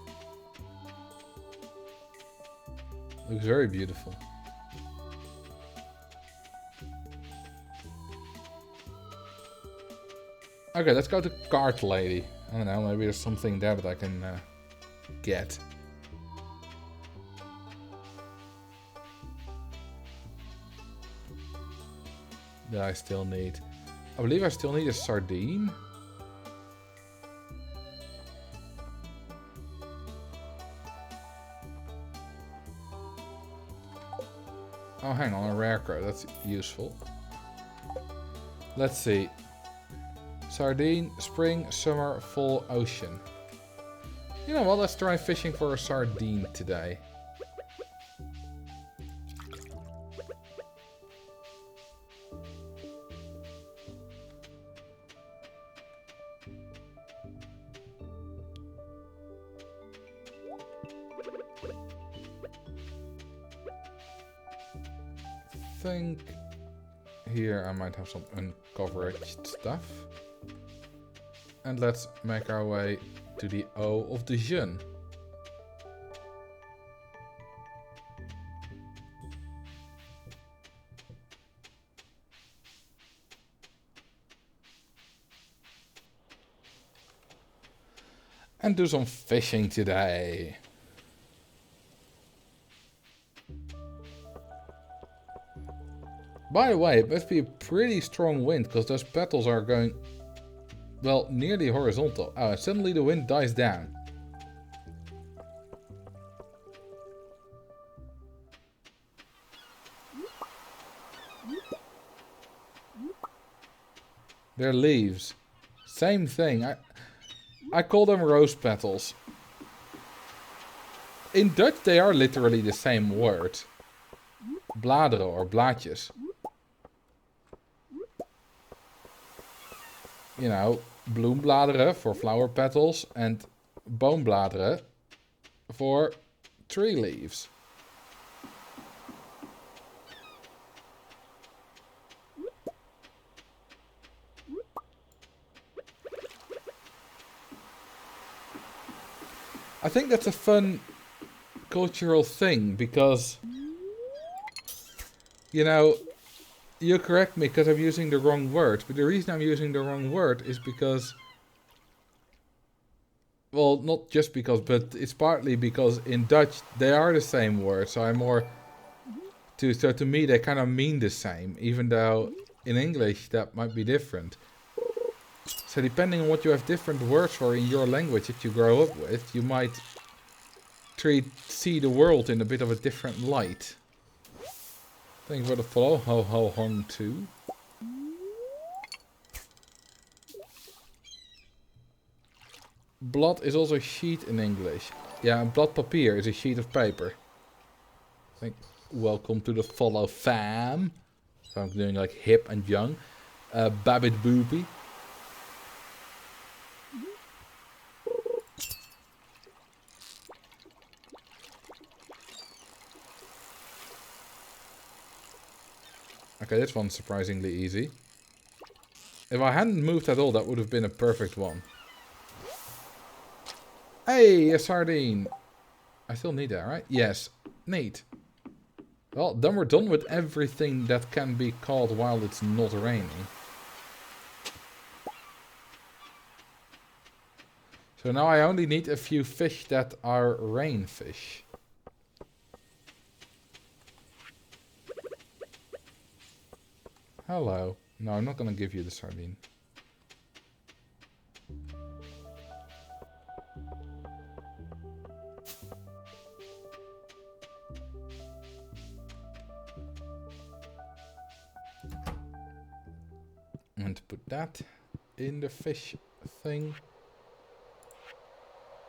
Looks very beautiful. Okay, let's go to Cart Lady. I don't know, maybe there's something there that I can get. That I still need. I believe I still need a sardine. Oh, hang on, a rare crow. That's useful. Let's see. Sardine, spring, summer, fall, ocean. You know what? Let's try fishing for a sardine today. I think here I might have some uncovered stuff. And let's make our way to the O of the Jun. And do some fishing today. By the way, it must be a pretty strong wind, because those petals are going, well, nearly horizontal. Oh, and suddenly the wind dies down. They're leaves. Same thing. I call them rose petals. In Dutch, they are literally the same word. Bladeren or blaadjes. You know, bloembladeren for flower petals and boombladeren for tree leaves. I think that's a fun cultural thing because, you know, you correct me because I'm using the wrong word, but the reason I'm using the wrong word is because, well, not just because, but it's partly because in Dutch they are the same word, so I'm more so to me they kind of mean the same, even though in English that might be different. So depending on what you have different words for in your language that you grow up with, you might see the world in a bit of a different light. Thank you for the follow, ho ho hong too. Blad is also sheet in English. Yeah, and blad papier is a sheet of paper. Welcome to the follow fam. So I'm doing like hip and young. Babbit boopy. Okay, this one's surprisingly easy. If I hadn't moved at all, that would have been a perfect one. Hey, a sardine. I still need that, right? Yes. Neat. Well, then we're done with everything that can be caught while it's not raining. So now I only need a few fish that are rain fish. Hello. No, I'm not gonna give you the sardine. And put that in the fish thing.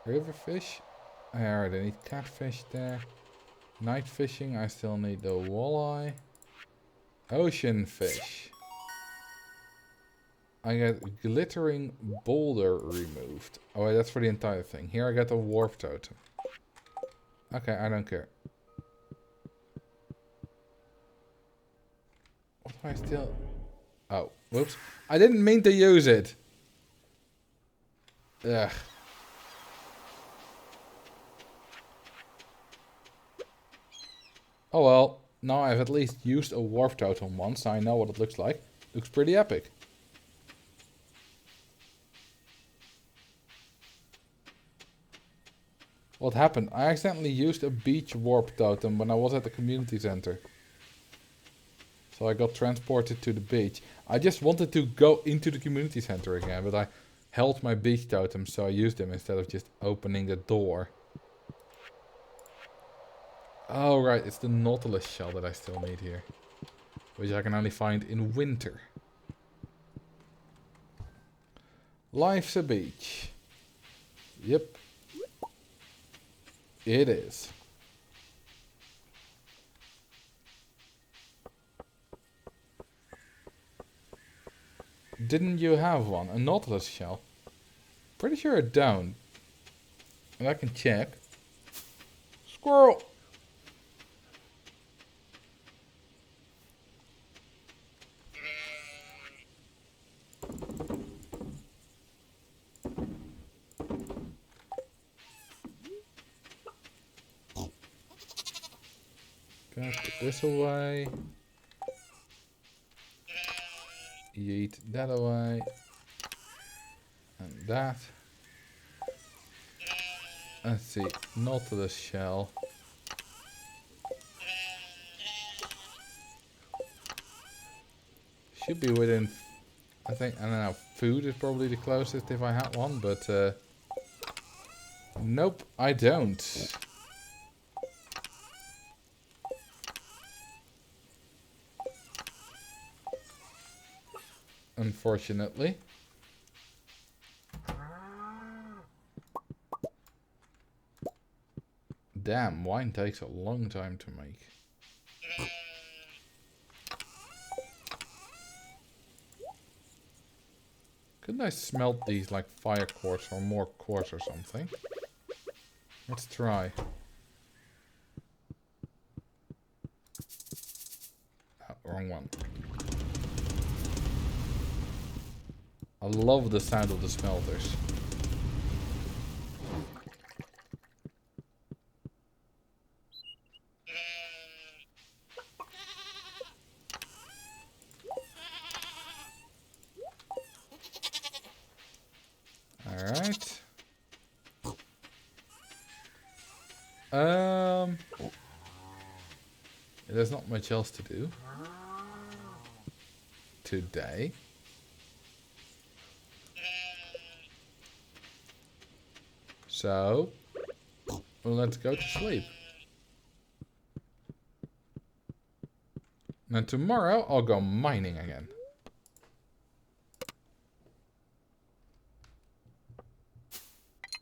River fish. I already need catfish there. Night fishing, I still need the walleye. Ocean fish. I get glittering boulder removed. Oh wait, that's for the entire thing. Here I get a warp totem. Okay, I don't care. What do I still... Oh, whoops. I didn't mean to use it. Ugh. Oh well, now I've at least used a warp totem once, so I know what it looks like. Looks pretty epic. What happened? I accidentally used a beach warp totem when I was at the community center. So I got transported to the beach. I just wanted to go into the community center again, but I held my beach totem, so I used them instead of just opening the door. Oh right, it's the Nautilus shell that I still need here. Which I can only find in winter. Life's a beach. Yep. It is. Didn't you have one? A Nautilus shell? Pretty sure I don't. And I can check. Squirrel! Gonna put this away. Yeet that away. And that. Let's see. Nautilus shell. Should be within... I think, I don't know, food is probably the closest if I had one, but... nope, I don't. Unfortunately. Damn, wine takes a long time to make. Couldn't I smelt these like fire quartz or more quartz or something? Let's try. Oh, wrong one. I love the sound of the smelters. Alright. There's not much else to do today. So, well, let's go to sleep. And tomorrow I'll go mining again.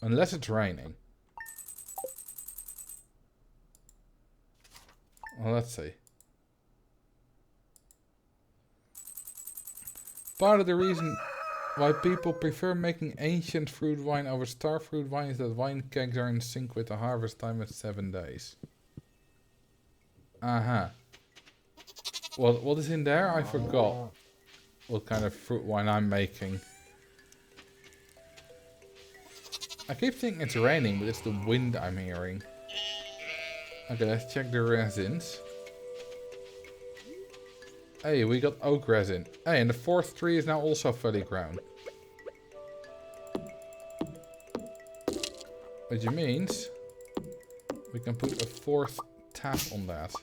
Unless it's raining. Well, let's see. Part of the reason why people prefer making ancient fruit wine over star fruit wine is that wine kegs are in sync with the harvest time at 7 days. What is in there? I forgot what kind of fruit wine I'm making. I keep thinking it's raining, but it's the wind I'm hearing. Okay, let's check the resins. Hey, we got oak resin. Hey, and the fourth tree is now also fully grown. Which means we can put a fourth tap on that.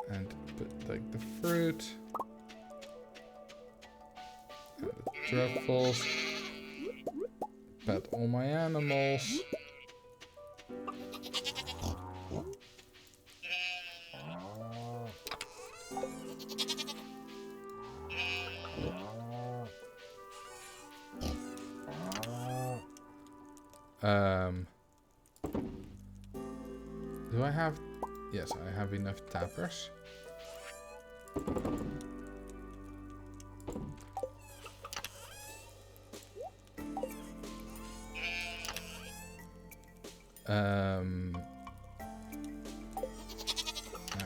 And take the fruit. And the truffles. Pet all my animals. Do I have... Yes, I have enough tappers. I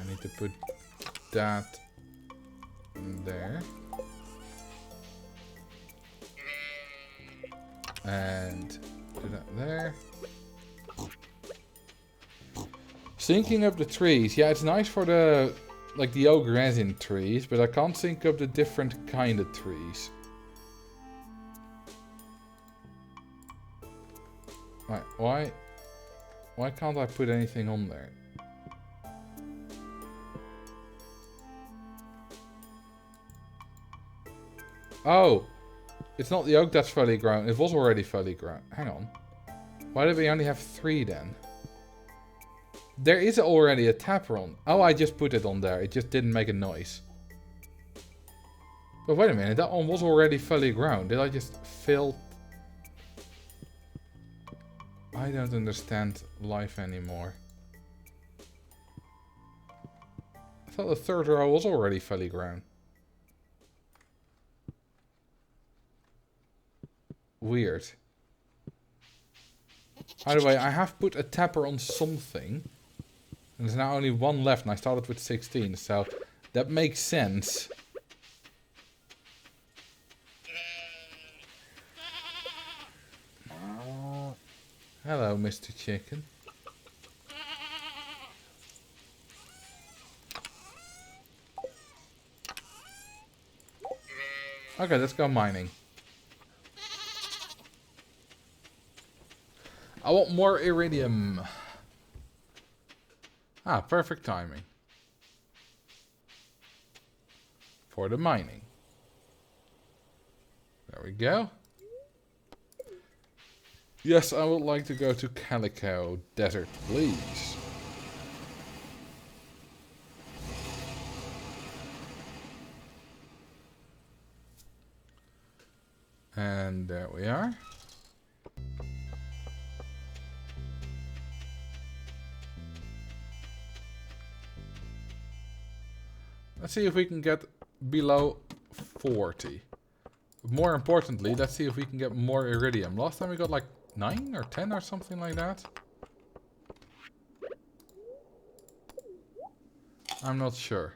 need to put that there. And put that there. Syncing up the trees. Yeah, it's nice for the like the oak resin trees, but I can't sync up the different kind of trees. Right, why can't I put anything on there? Oh, it's not the oak that's fully grown. It was already fully grown. Hang on. Why did we only have 3 then? There is already a tapper on. Oh, I just put it on there. It just didn't make a noise. But wait a minute, that one was already fully grown. Did I just fill... I don't understand life anymore. I thought the third row was already fully grown. Weird. By the way, I have put a tapper on something. And there's now only 1 left, and I started with 16, so that makes sense. Hello, Mr. Chicken. Okay, let's go mining. I want more iridium. Ah, perfect timing. For the mining. There we go. Yes, I would like to go to Calico Desert, please. And there we are. Let's see if we can get below 40. More importantly, let's see if we can get more iridium. Last time we got like 9 or 10 or something like that. I'm not sure.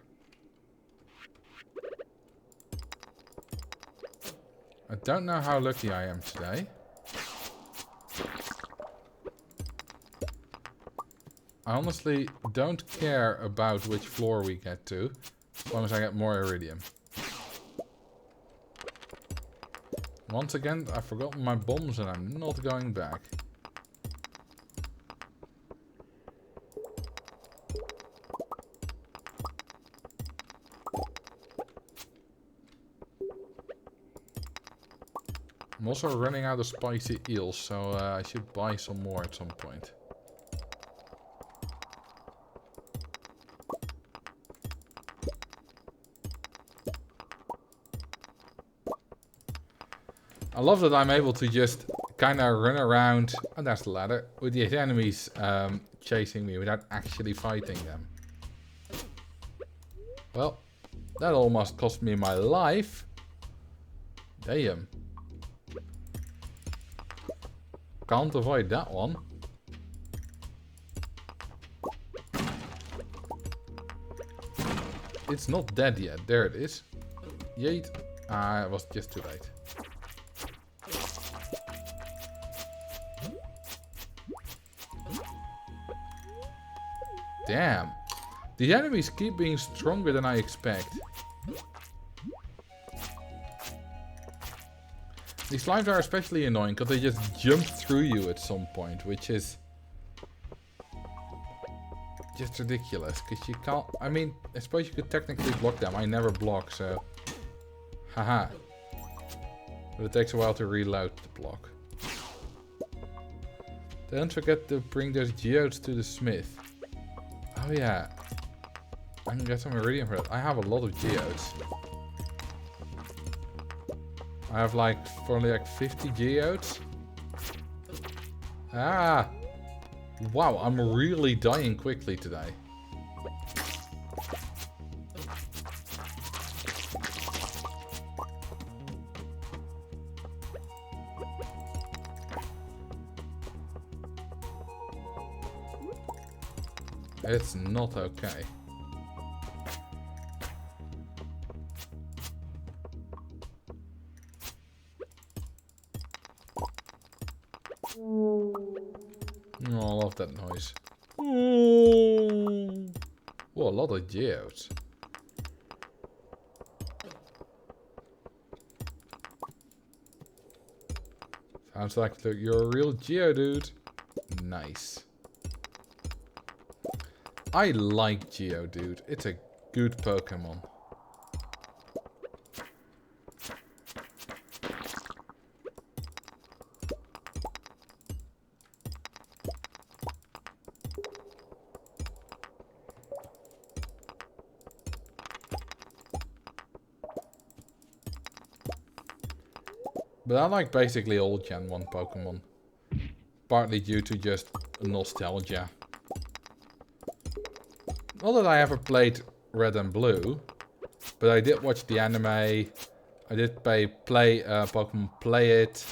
I don't know how lucky I am today. I honestly don't care about which floor we get to, as long as I get more iridium. Once again, I've forgotten my bombs and I'm not going back. I'm also running out of spicy eels, so I should buy some more at some point. I love that I'm able to just kind of run around, and that's the ladder, with the enemies chasing me without actually fighting them. Well, that almost cost me my life. Damn. Can't avoid that one. It's not dead yet. There it is. Yeet. Ah, it was just too late. Damn. The enemies keep being stronger than I expect. These slimes are especially annoying because they just jump through you at some point, which is just ridiculous. Because you can't... I mean, I suppose you could technically block them. I never block, so... Haha. But it takes a while to reload the block. Don't forget to bring those geodes to the smith. Oh yeah. I can get some iridium for that. I have a lot of geodes. I have like, only like 50 geodes. Ah! Wow, I'm really dying quickly today. It's not okay. Oh, I love that noise. Oh, a lot of geodes. Sounds like you're a real Geodude. Nice. I like Geodude. It's a good Pokemon. But I like basically all Gen 1 Pokemon. Partly due to just nostalgia. Not that I ever played Red and Blue, but I did watch the anime. I did play Pokemon Play It,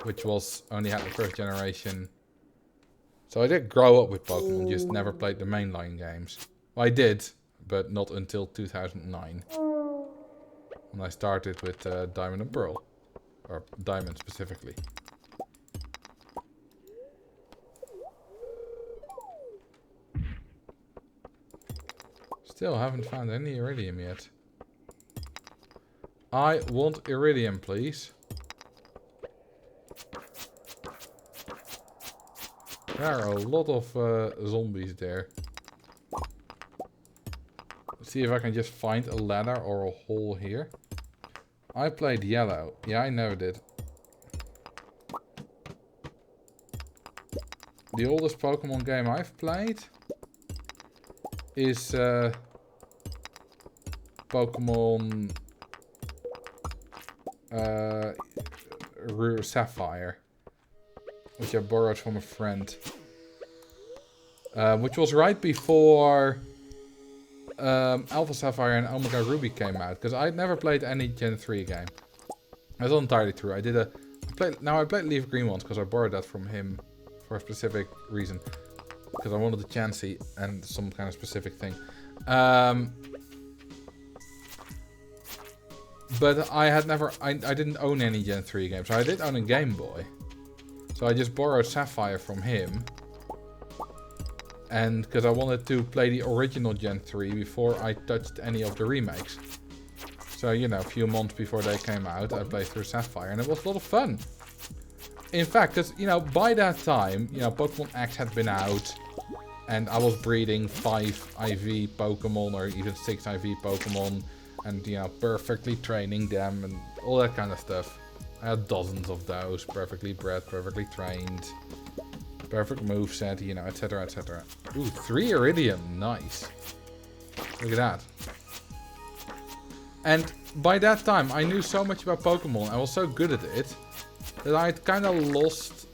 which was only had the first generation. So I did grow up with Pokemon, just never played the mainline games. Well, I did, but not until 2009. When I started with Diamond and Pearl. Or Diamond specifically. Still haven't found any iridium yet. I want iridium, please. There are a lot of zombies there. Let's see if I can just find a ladder or a hole here. I played yellow. Yeah, I know did. The oldest Pokemon game I've played is Pokemon Sapphire, which I borrowed from a friend, which was right before Alpha Sapphire and Omega Ruby came out, because I'd never played any Gen 3 game. That's not entirely true. I played Leaf Green once because I borrowed that from him for a specific reason, because I wanted the Chansey and some kind of specific thing. But I had never, I didn't own any Gen 3 games. So I did own a Game Boy. So I just borrowed Sapphire from him. And because I wanted to play the original Gen 3 before I touched any of the remakes. So, you know, a few months before they came out, I played through Sapphire. And it was a lot of fun. In fact, because, you know, by that time, you know, Pokemon X had been out. And I was breeding 5 IV Pokemon or even 6 IV Pokemon. And, you know, perfectly training them and all that kind of stuff. I had dozens of those. Perfectly bred, perfectly trained. Perfect moveset, you know, etc, etc. Ooh, 3 Iridium. Nice. Look at that. And by that time, I knew so much about Pokemon. I was so good at it that I had kind of lost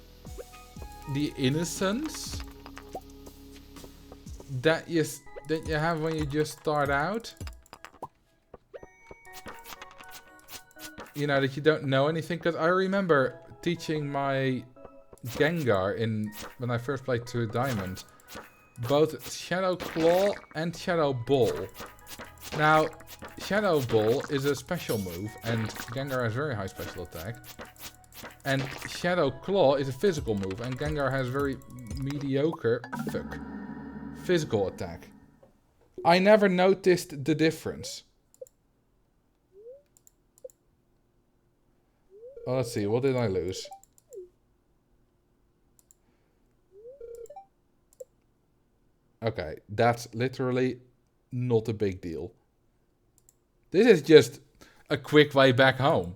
the innocence that you have when you just start out. You know, that you don't know anything. Because I remember teaching my Gengar when I first played through Diamond, both Shadow Claw and Shadow Ball. Now, Shadow Ball is a special move, and Gengar has very high special attack. And Shadow Claw is a physical move, and Gengar has very mediocre physical attack. I never noticed the difference. Oh, let's see, what did I lose? Okay, that's literally not a big deal. This is just a quick way back home.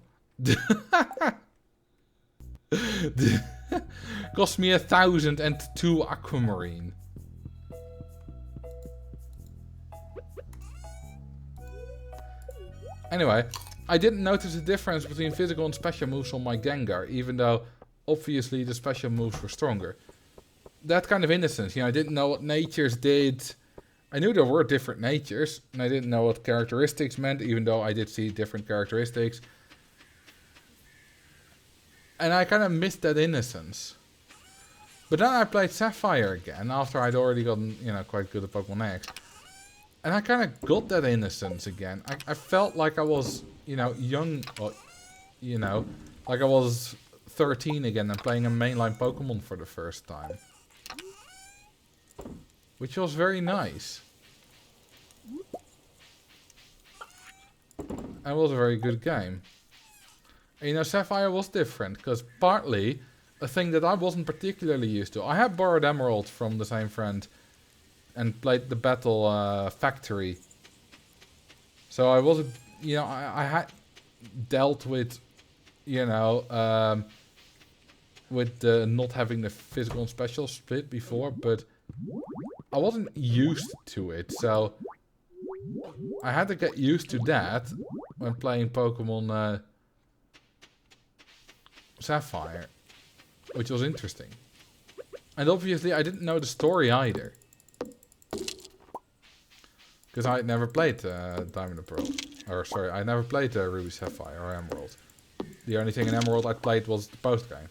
Cost me 1,002 Aquamarine. Anyway, I didn't notice the difference between physical and special moves on my Gengar, even though obviously the special moves were stronger. That kind of innocence, you know, I didn't know what natures did. I knew there were different natures, and I didn't know what characteristics meant, even though I did see different characteristics. And I kind of missed that innocence. But then I played Sapphire again, after I'd already gotten, you know, quite good at Pokemon X. And I kind of got that innocence again. I felt like I was, you know, young, or, you know, like I was 13 again and playing a mainline Pokemon for the first time. Which was very nice. And it was a very good game. And, you know, Sapphire was different, because partly a thing that I wasn't particularly used to. I had borrowed Emerald from the same friend and played the Battle Factory. So I wasn't, you know, I had dealt with, you know, with not having the physical and special split before, but I wasn't used to it, so I had to get used to that when playing Pokemon Sapphire, which was interesting. And obviously I didn't know the story either, because I had never played Diamond and Pearl. Or sorry, I never played Ruby Sapphire or Emerald. The only thing in Emerald I played was the post game.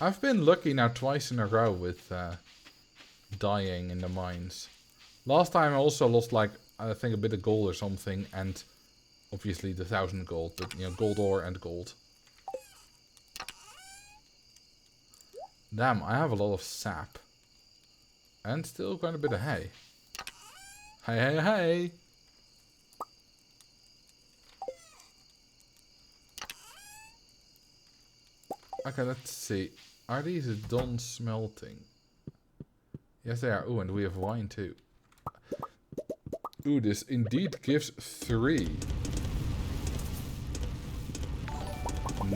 I've been lucky now twice in a row with dying in the mines. Last time I also lost, like, I think a bit of gold or something, and Obviously the 1000 gold, but you know, gold ore and gold. Damn, I have a lot of sap. And still quite a bit of hay. Hey, hey, hey! Okay, let's see. Are these done smelting? Yes, they are. Ooh, and we have wine too. Ooh, this indeed gives 3.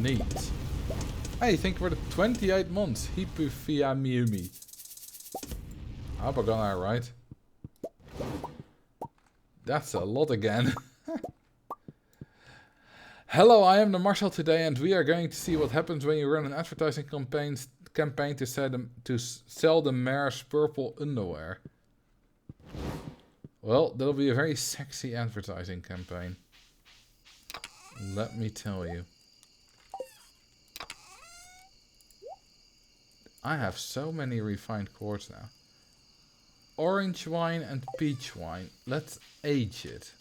Neat. Hey, thank you for the 28 months. Hipu via Miumi. I hope I got that right. That's a lot again. Hello, I am the Marcel today, and we are going to see what happens when you run an advertising campaign to sell the mayor's purple underwear. Well, that'll be a very sexy advertising campaign. Let me tell you. I have so many refined quartz now. Orange wine and peach wine. Let's age it.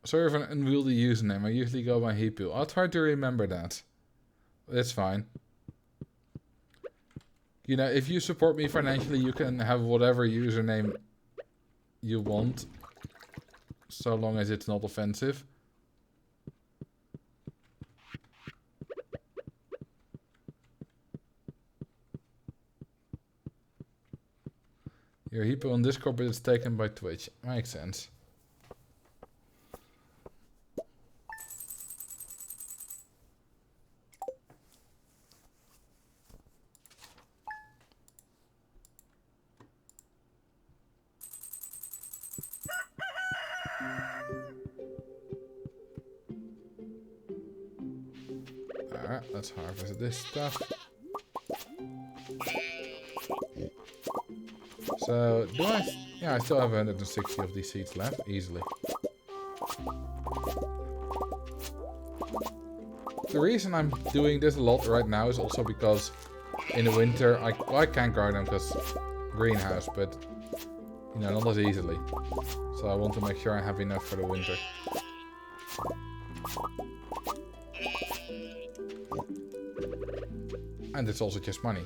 Sorry for an unwieldy username. I usually go by Hipu. I'll try to remember that. It's fine. You know, if you support me financially, you can have whatever username you want. So long as it's not offensive. Your Hipu on Discord, but it's taken by Twitch. Makes sense. Alright, let's harvest this stuff. So, do I... Yeah, I still have 160 of these seeds left, easily. The reason I'm doing this a lot right now is also because in the winter, I can't grow them because greenhouse, but, you know, not as easily. So I want to make sure I have enough for the winter. And it's also just money.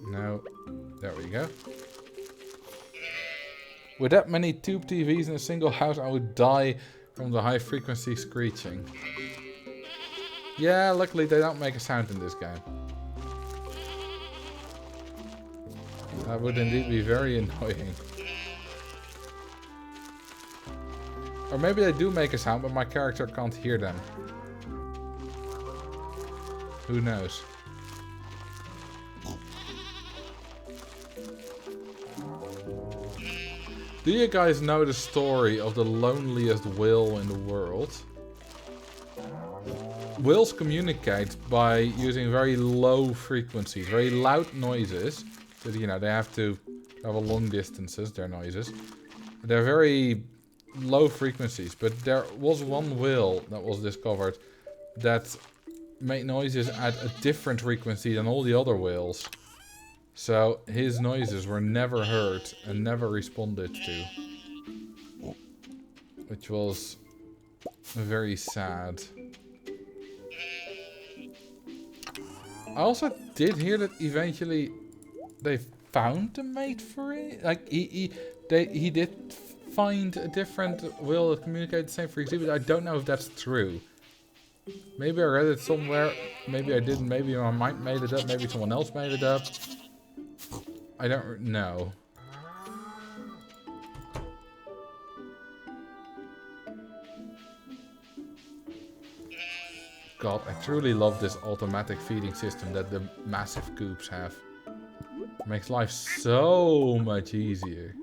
No. There we go. With that many tube TVs in a single house, I would die from the high frequency screeching. Yeah, luckily they don't make a sound in this game. That would indeed be very annoying. Or maybe they do make a sound, but my character can't hear them. Who knows? Do you guys know the story of the loneliest whale in the world? Whales communicate by using very low frequencies, very loud noises. So, you know, they have to travel long distances, their noises. They're very low frequencies, but there was one whale that was discovered that made noises at a different frequency than all the other whales. So his noises were never heard and never responded to. Which was very sad. I also did hear that eventually they found a mate for it. Like he did find a different whale that communicated the same frequency, but I don't know if that's true. Maybe I read it somewhere, maybe I didn't, maybe my mind made it up, maybe someone else made it up. I don't know. God, I truly love this automatic feeding system that the massive coops have. Makes life so much easier.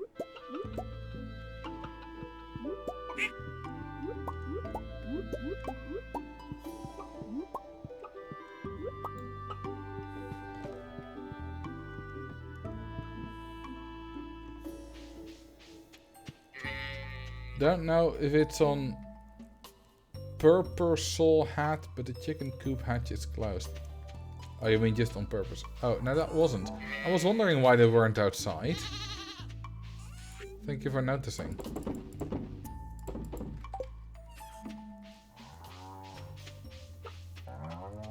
Don't know if it's on purposeful hat, but the chicken coop hatch is closed. Oh, you mean just on purpose? Oh, no, that wasn't. I was wondering why they weren't outside. Thank you for noticing.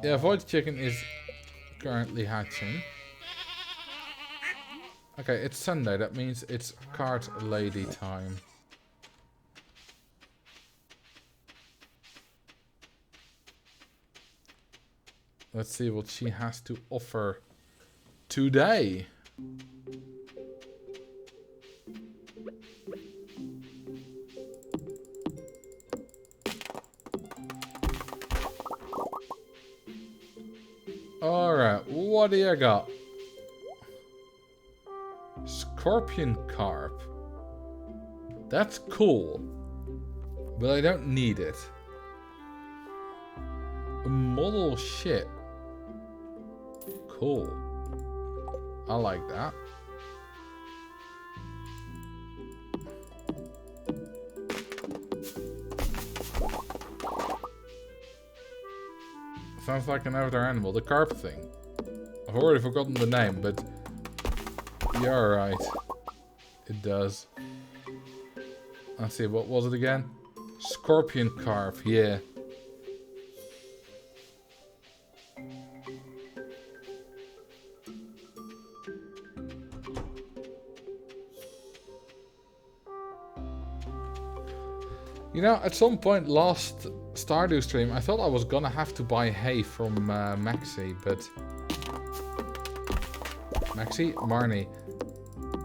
Yeah, void chicken is currently hatching. Okay, it's Sunday. That means it's card lady time. Let's see what she has to offer today. Alright, what do you got? Scorpion carp. That's cool. But I don't need it. A model ship. Cool. I like that. Sounds like an avatar animal. The carp thing. I've already forgotten the name, but you're right. It does. Let's see, what was it again? Scorpion carp, yeah. You know, at some point last Stardew stream, I thought I was gonna have to buy hay from Maxi, but... Marnie.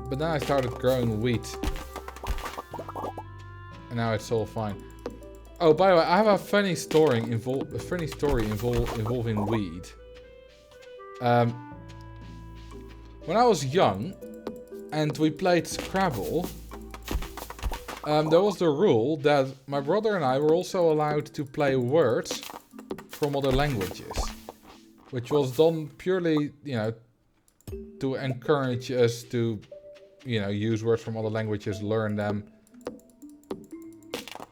But then I started growing wheat. And now it's all fine. Oh, by the way, I have a funny story involving weed. When I was young, and we played Scrabble... there was the rule that my brother and I were also allowed to play words from other languages. Which was done purely, you know, to encourage us to, you know, use words from other languages, learn them.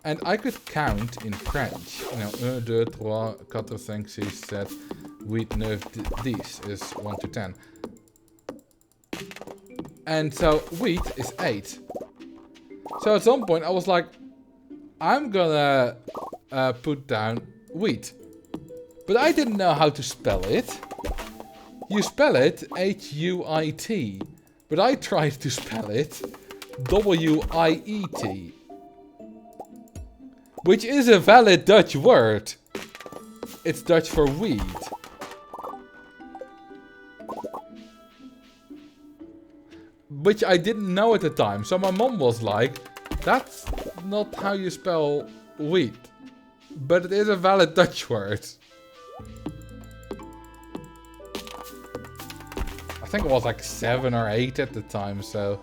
And I could count in French. You know, 1, 2, 3, 4, 5, 6, 7, 8, 9, 10 is 1 to 10. And so wheat is 8. So at some point I was like, I'm gonna put down wheat. But I didn't know how to spell it. You spell it H-U-I-T. But I tried to spell it W-I-E-T. Which is a valid Dutch word. It's Dutch for weed. Which I didn't know at the time. So my mom was like, that's not how you spell wheat. But it is a valid Dutch word. I think it was like 7 or 8 at the time, so...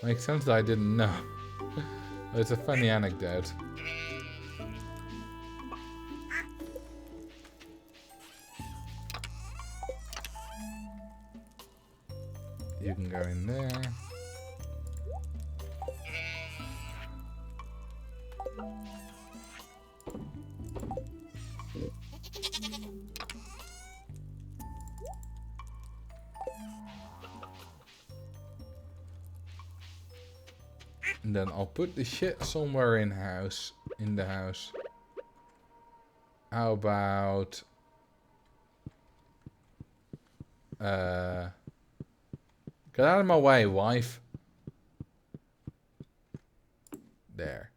Makes sense that I didn't know. It's a funny anecdote. You can go in there. And then I'll put the shit somewhere in the house. How about get out of my way, wife. There.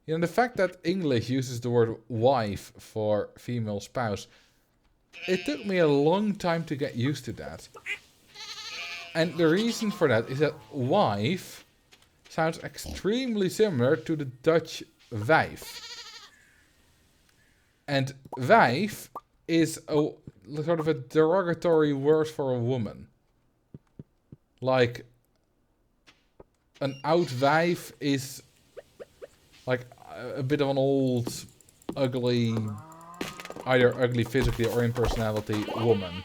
You know, the fact that English uses the word wife for female spouse, it took me a long time to get used to that. And the reason for that is that wife sounds extremely similar to the Dutch wijf. And wijf is a sort of a derogatory word for a woman. Like, an oud wijf is like a bit of an old, ugly, either ugly physically or in personality, woman.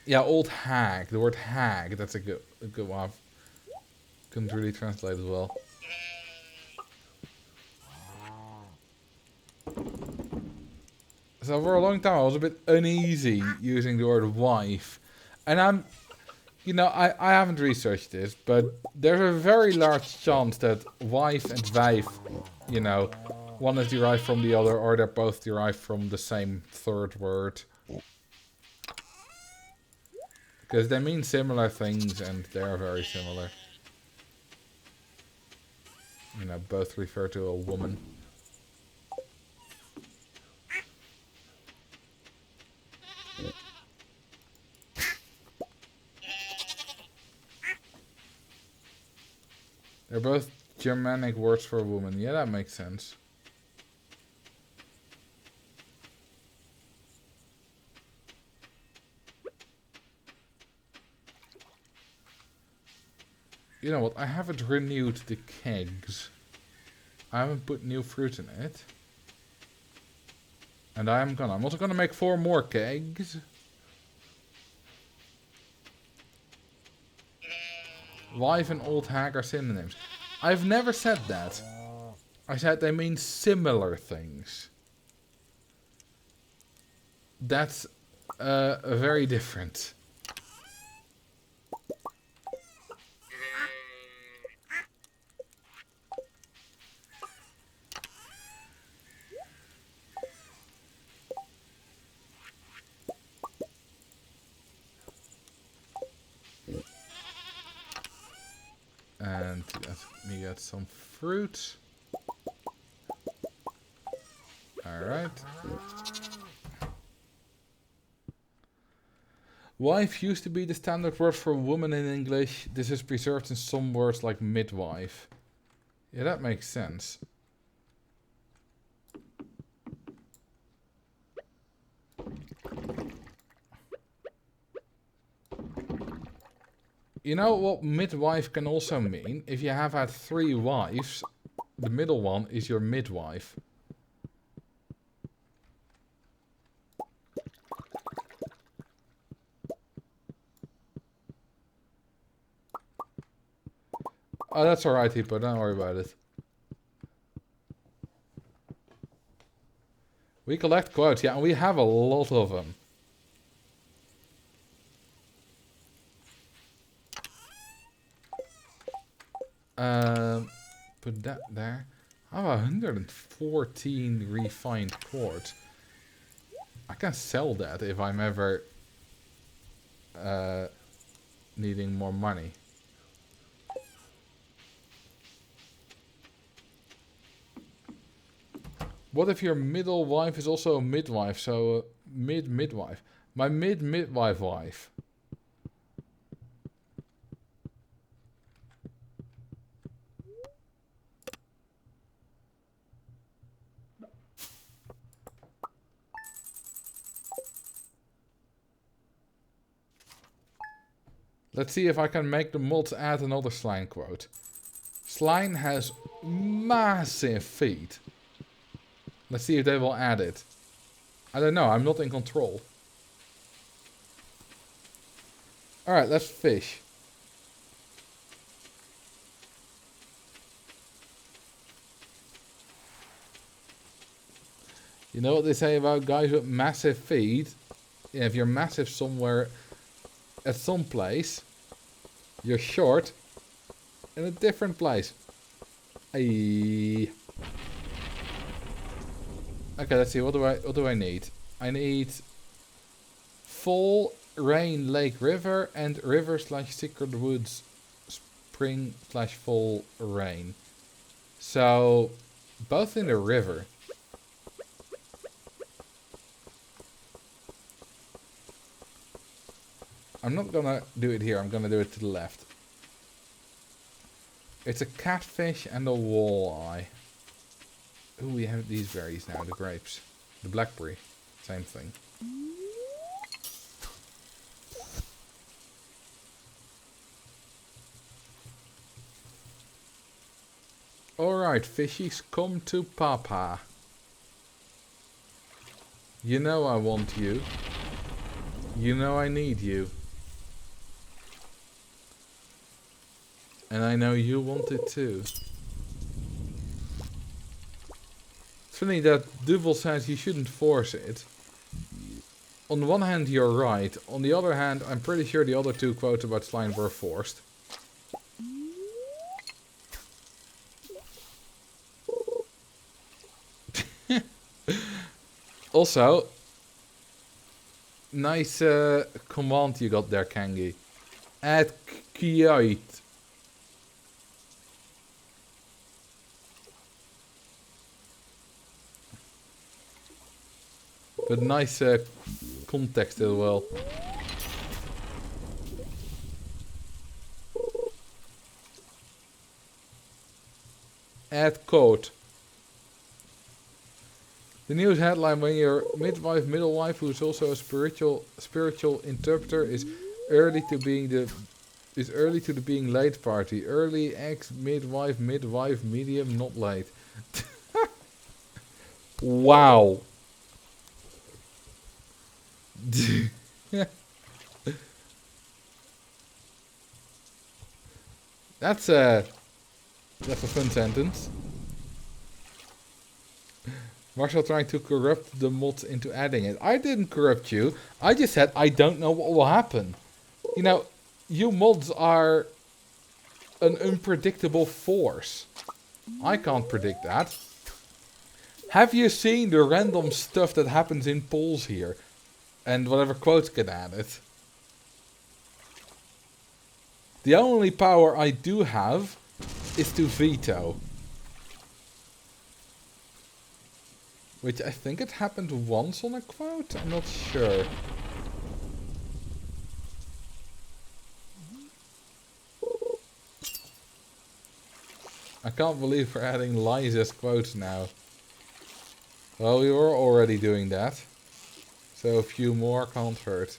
Yeah, old hag. The word hag. That's a good one. Couldn't really translate as well. So for a long time I was a bit uneasy using the word wife. And I'm, you know, I haven't researched this, but there's a very large chance that wife and wijf, you know, one is derived from the other or they're both derived from the same third word. Because they mean similar things and they're very similar. You know, both refer to a woman. They're both Germanic words for a woman. Yeah, that makes sense. You know what? I haven't renewed the kegs. I haven't put new fruit in it. And I'm also gonna make 4 more kegs. Wife and old hag are synonyms. I've never said that. I said they mean similar things. That's very different. And let me get some fruit. Alright. Wife used to be the standard word for woman in English. This is preserved in some words like midwife. Yeah, that makes sense. You know what midwife can also mean? If you have had 3 wives, the middle one is your midwife. Oh, that's alright, Hippo. Don't worry about it. We collect quotes, yeah, and we have a lot of them. Put that there. I have 114 refined quartz. I can sell that if I'm ever needing more money. What if your middle wife is also a midwife? So midwife. My midwife wife. Let's see if I can make the mods add another slime quote. Slime has massive feet. Let's see if they will add it. I don't know, I'm not in control. Alright, let's fish. You know what they say about guys with massive feet? Yeah, if you're massive somewhere, at some place, you're short in a different place. Ayy. Okay, let's see. What do I need? I need fall, rain, lake, river, and river / secret woods, spring / fall, rain. So both in the river. I'm not gonna do it here. I'm gonna do it to the left. It's a catfish and a walleye. Ooh, we have these berries now, the grapes. The blackberry. Same thing. Alright, fishies, come to Papa. You know I want you. You know I need you. And I know you want it too. It's funny that Duvel says you shouldn't force it. On the one hand, you're right. On the other hand, I'm pretty sure the other two quotes about slime were forced. Also, nice command you got there, Kangi. Add Kyoit. But nice context as well. Add code. The news headline: when your midwife, middle wife, who is also a spiritual interpreter, is early to the being late party. Early ex midwife, medium, not late. Wow. That's a fun sentence. Marcel trying to corrupt the mods into adding it. I didn't corrupt you. I just said I don't know what will happen. You know, you mods are an unpredictable force. I can't predict that. Have you seen the random stuff that happens in polls here? And whatever quotes get added. The only power I do have is to veto. Which I think it happened once on a quote, I'm not sure. I can't believe we're adding Liza's quotes now. Well, we were already doing that. So a few more can't hurt.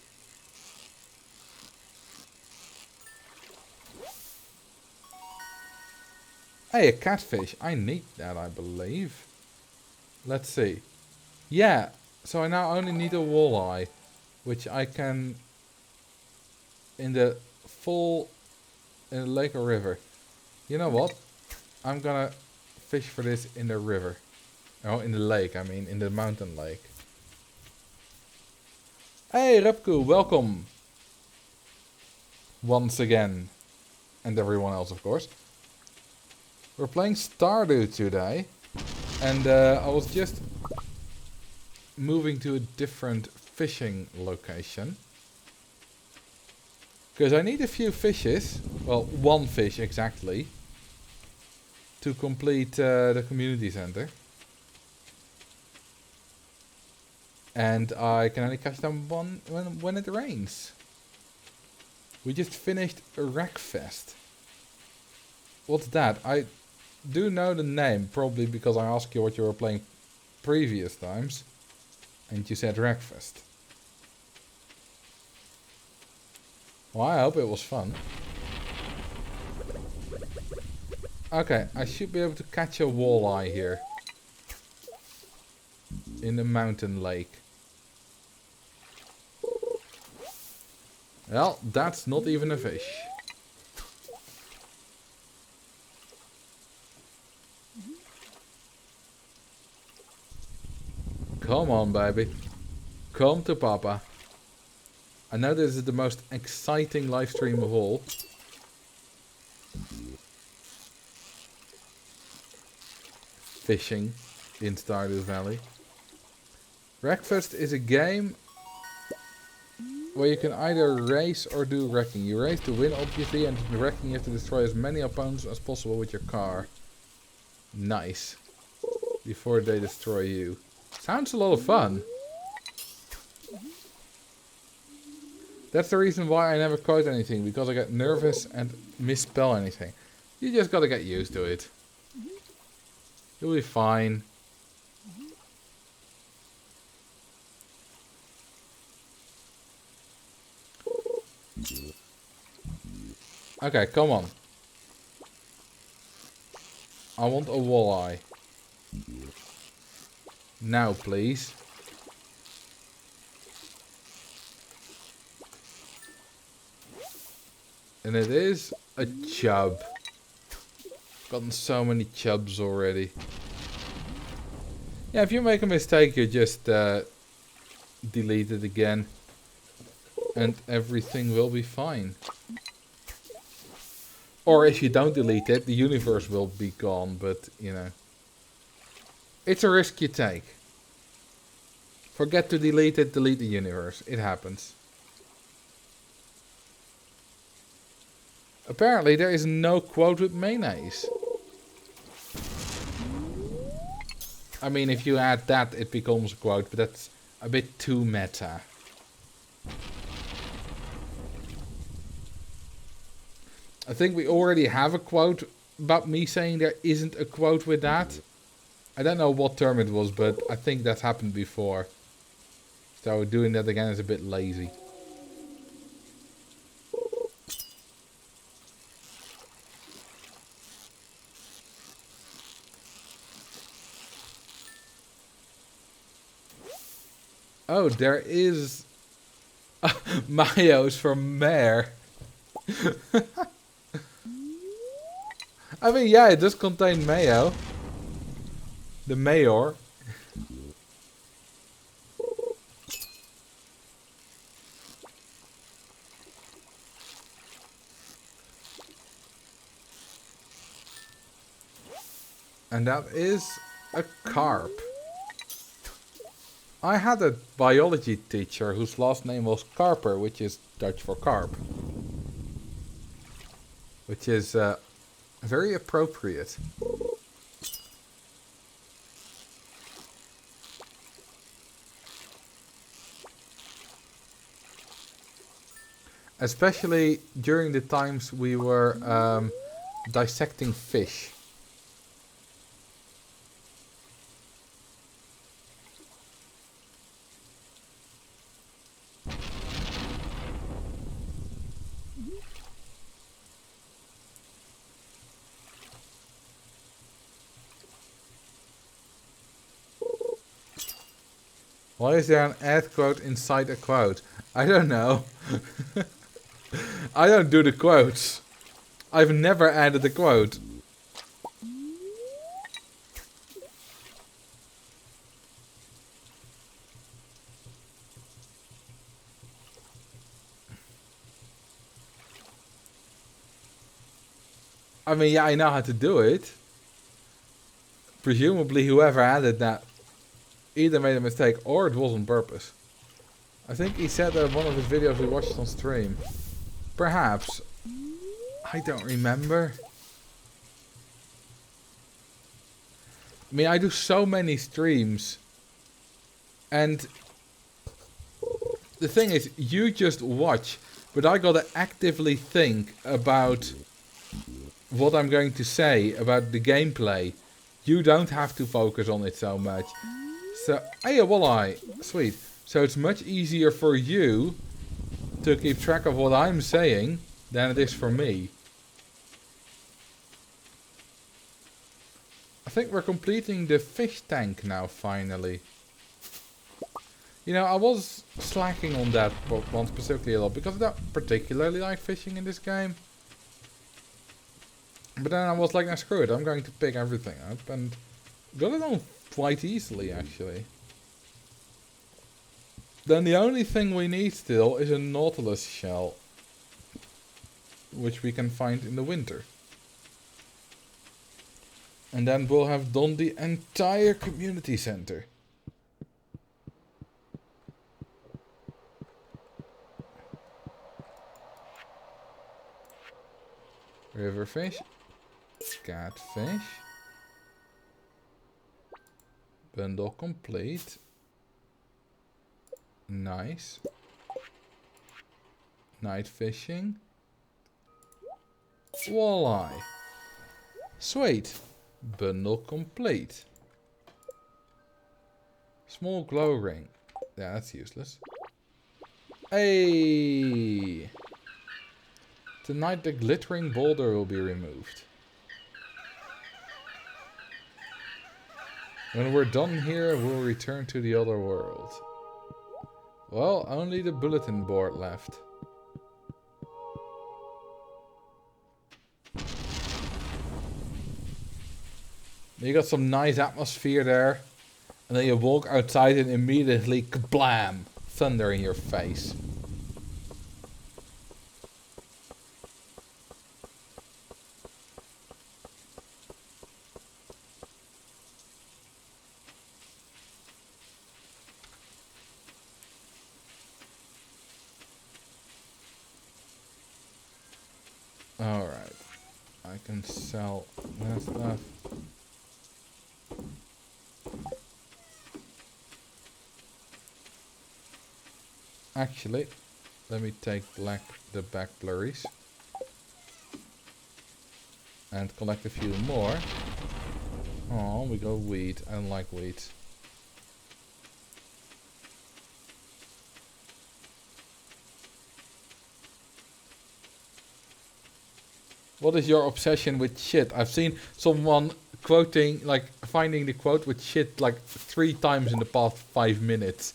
Hey, a catfish. I need that, I believe. Let's see. Yeah, so I now only need a walleye, which I can in the lake or river. You know what? I'm gonna fish for this in the river. Oh, in the lake, I mean, in the mountain lake. Hey, Repku, welcome. Once again. And everyone else, of course. We're playing Stardew today. And I was just moving to a different fishing location. Because I need a few fishes. Well, one fish exactly. To complete the community center. And I can only catch them when it rains. We just finished a Wreckfest. What's that? I do know the name, probably because I asked you what you were playing previous times. And you said Wreckfest. Well, I hope it was fun. Okay, I should be able to catch a walleye here. In the mountain lake. Well, that's not even a fish. Come on, baby. Come to Papa. I know this is the most exciting live stream of all. Fishing in Stardew Valley. Wreckfest is a game where you can either race or do wrecking. You race to win, obviously, and in wrecking you have to destroy as many opponents as possible with your car. Nice. Before they destroy you. Sounds a lot of fun. That's the reason why I never quote anything, because I get nervous and misspell anything. You just gotta get used to it. You'll be fine. Okay, come on. I want a walleye. Now, please. And it is a chub. Gotten so many chubs already. Yeah, if you make a mistake, you just delete it again. And everything will be fine. Or if you don't delete it, the universe will be gone, but, you know. It's a risk you take. Forget to delete it, delete the universe. It happens. Apparently there is no quote with mayonnaise. I mean, if you add that, it becomes a quote, but that's a bit too meta. I think we already have a quote about me saying there isn't a quote with that. I don't know what term it was, but I think that's happened before. So doing that again is a bit lazy. Oh, there is mayos from Mare. I mean, yeah, it does contain mayo. The mayor. And that is a carp. I had a biology teacher whose last name was Carper, which is Dutch for carp. Which is very appropriate. Especially during the times we were dissecting fish. Why is there an ad quote inside a quote? I don't know. I don't do the quotes. I've never added a quote. I mean, yeah, I know how to do it. Presumably whoever added that either made a mistake or it was on purpose. I think he said that in one of his videos we watched on stream. Perhaps. I don't remember. I mean, I do so many streams. And the thing is, you just watch. But I gotta actively think about what I'm going to say about the gameplay. You don't have to focus on it so much. So, hey, walleye. Sweet. So it's much easier for you to keep track of what I'm saying than it is for me. I think we're completing the fish tank now, finally. You know, I was slacking on that one specifically a lot because I don't particularly like fishing in this game. But then I was like, nah, screw it, I'm going to pick everything up and got it on quite easily, actually. Then the only thing we need still is a nautilus shell, which we can find in the winter. And then we'll have done the entire community center. Riverfish, catfish, bundle complete. Nice. Night fishing. Walleye. Sweet. Bundle complete. Small glow ring. Yeah, that's useless. Hey! Tonight the glittering boulder will be removed. When we're done here, we'll return to the other world. Well, only the bulletin board left. You got some nice atmosphere there. And then you walk outside and immediately kablam! Thunder in your face. Alright. I can sell that stuff. Actually, let me take the back blurries. And collect a few more. Oh, we got wheat. I don't like wheat. What is your obsession with shit? I've seen someone quoting, like, finding the quote with shit like 3 times in the past 5 minutes.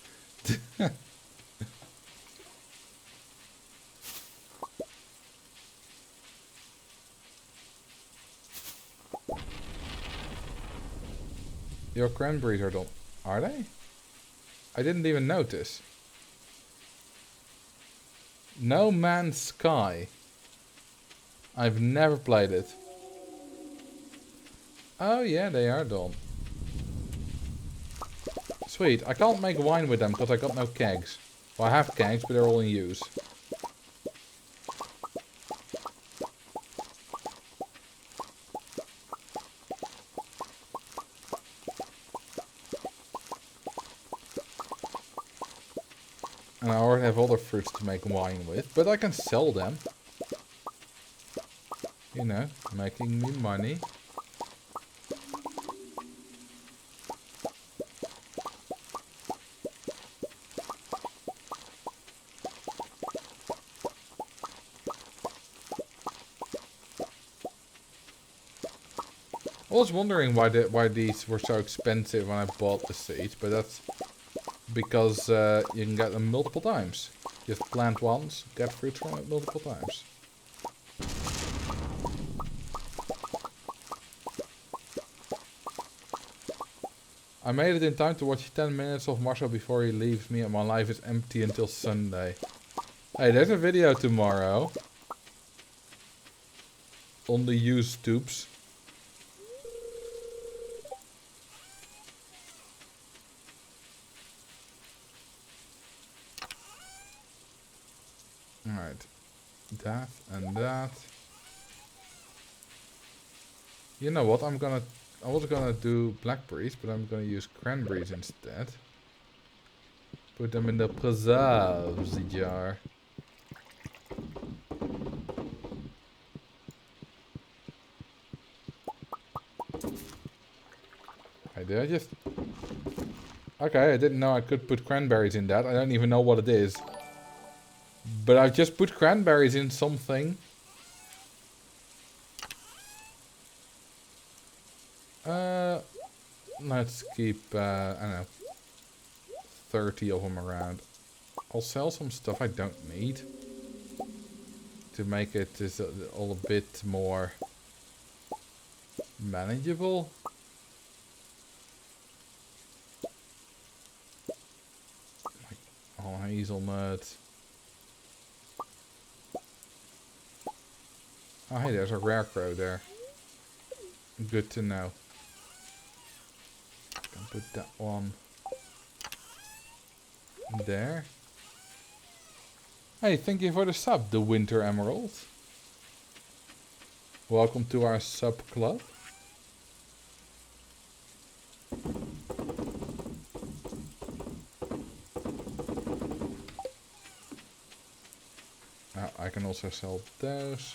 Your cranberries are done. Are they? I didn't even notice. No Man's Sky. I've never played it. Oh yeah, they are done. Sweet. I can't make wine with them because I got no kegs. Well, I have kegs, but they're all in use. And I already have other fruits to make wine with, but I can sell them. You know, making me money. I was wondering why these were so expensive when I bought the seeds, but that's because you can get them multiple times. Just plant once, get fruits from it multiple times. I made it in time to watch 10 minutes of Marcel before he leaves me and my life is empty until Sunday. Hey, there's a video tomorrow. On the YouTubes. Alright. That and that. You know what, I was gonna do blackberries, but I'm gonna use cranberries instead. Put them in the preserves jar. Did I just... Okay, I didn't know I could put cranberries in that. I don't even know what it is. But I've just put cranberries in something. Let's keep, I don't know, 30 of them around. I'll sell some stuff I don't need. To make it just all a bit more manageable. Like, oh, hazelnut. Oh, hey, there's a rare crow there. Good to know. Can put that one there. Hey, thank you for the sub, the Winter Emerald. Welcome to our sub club. I can also sell those.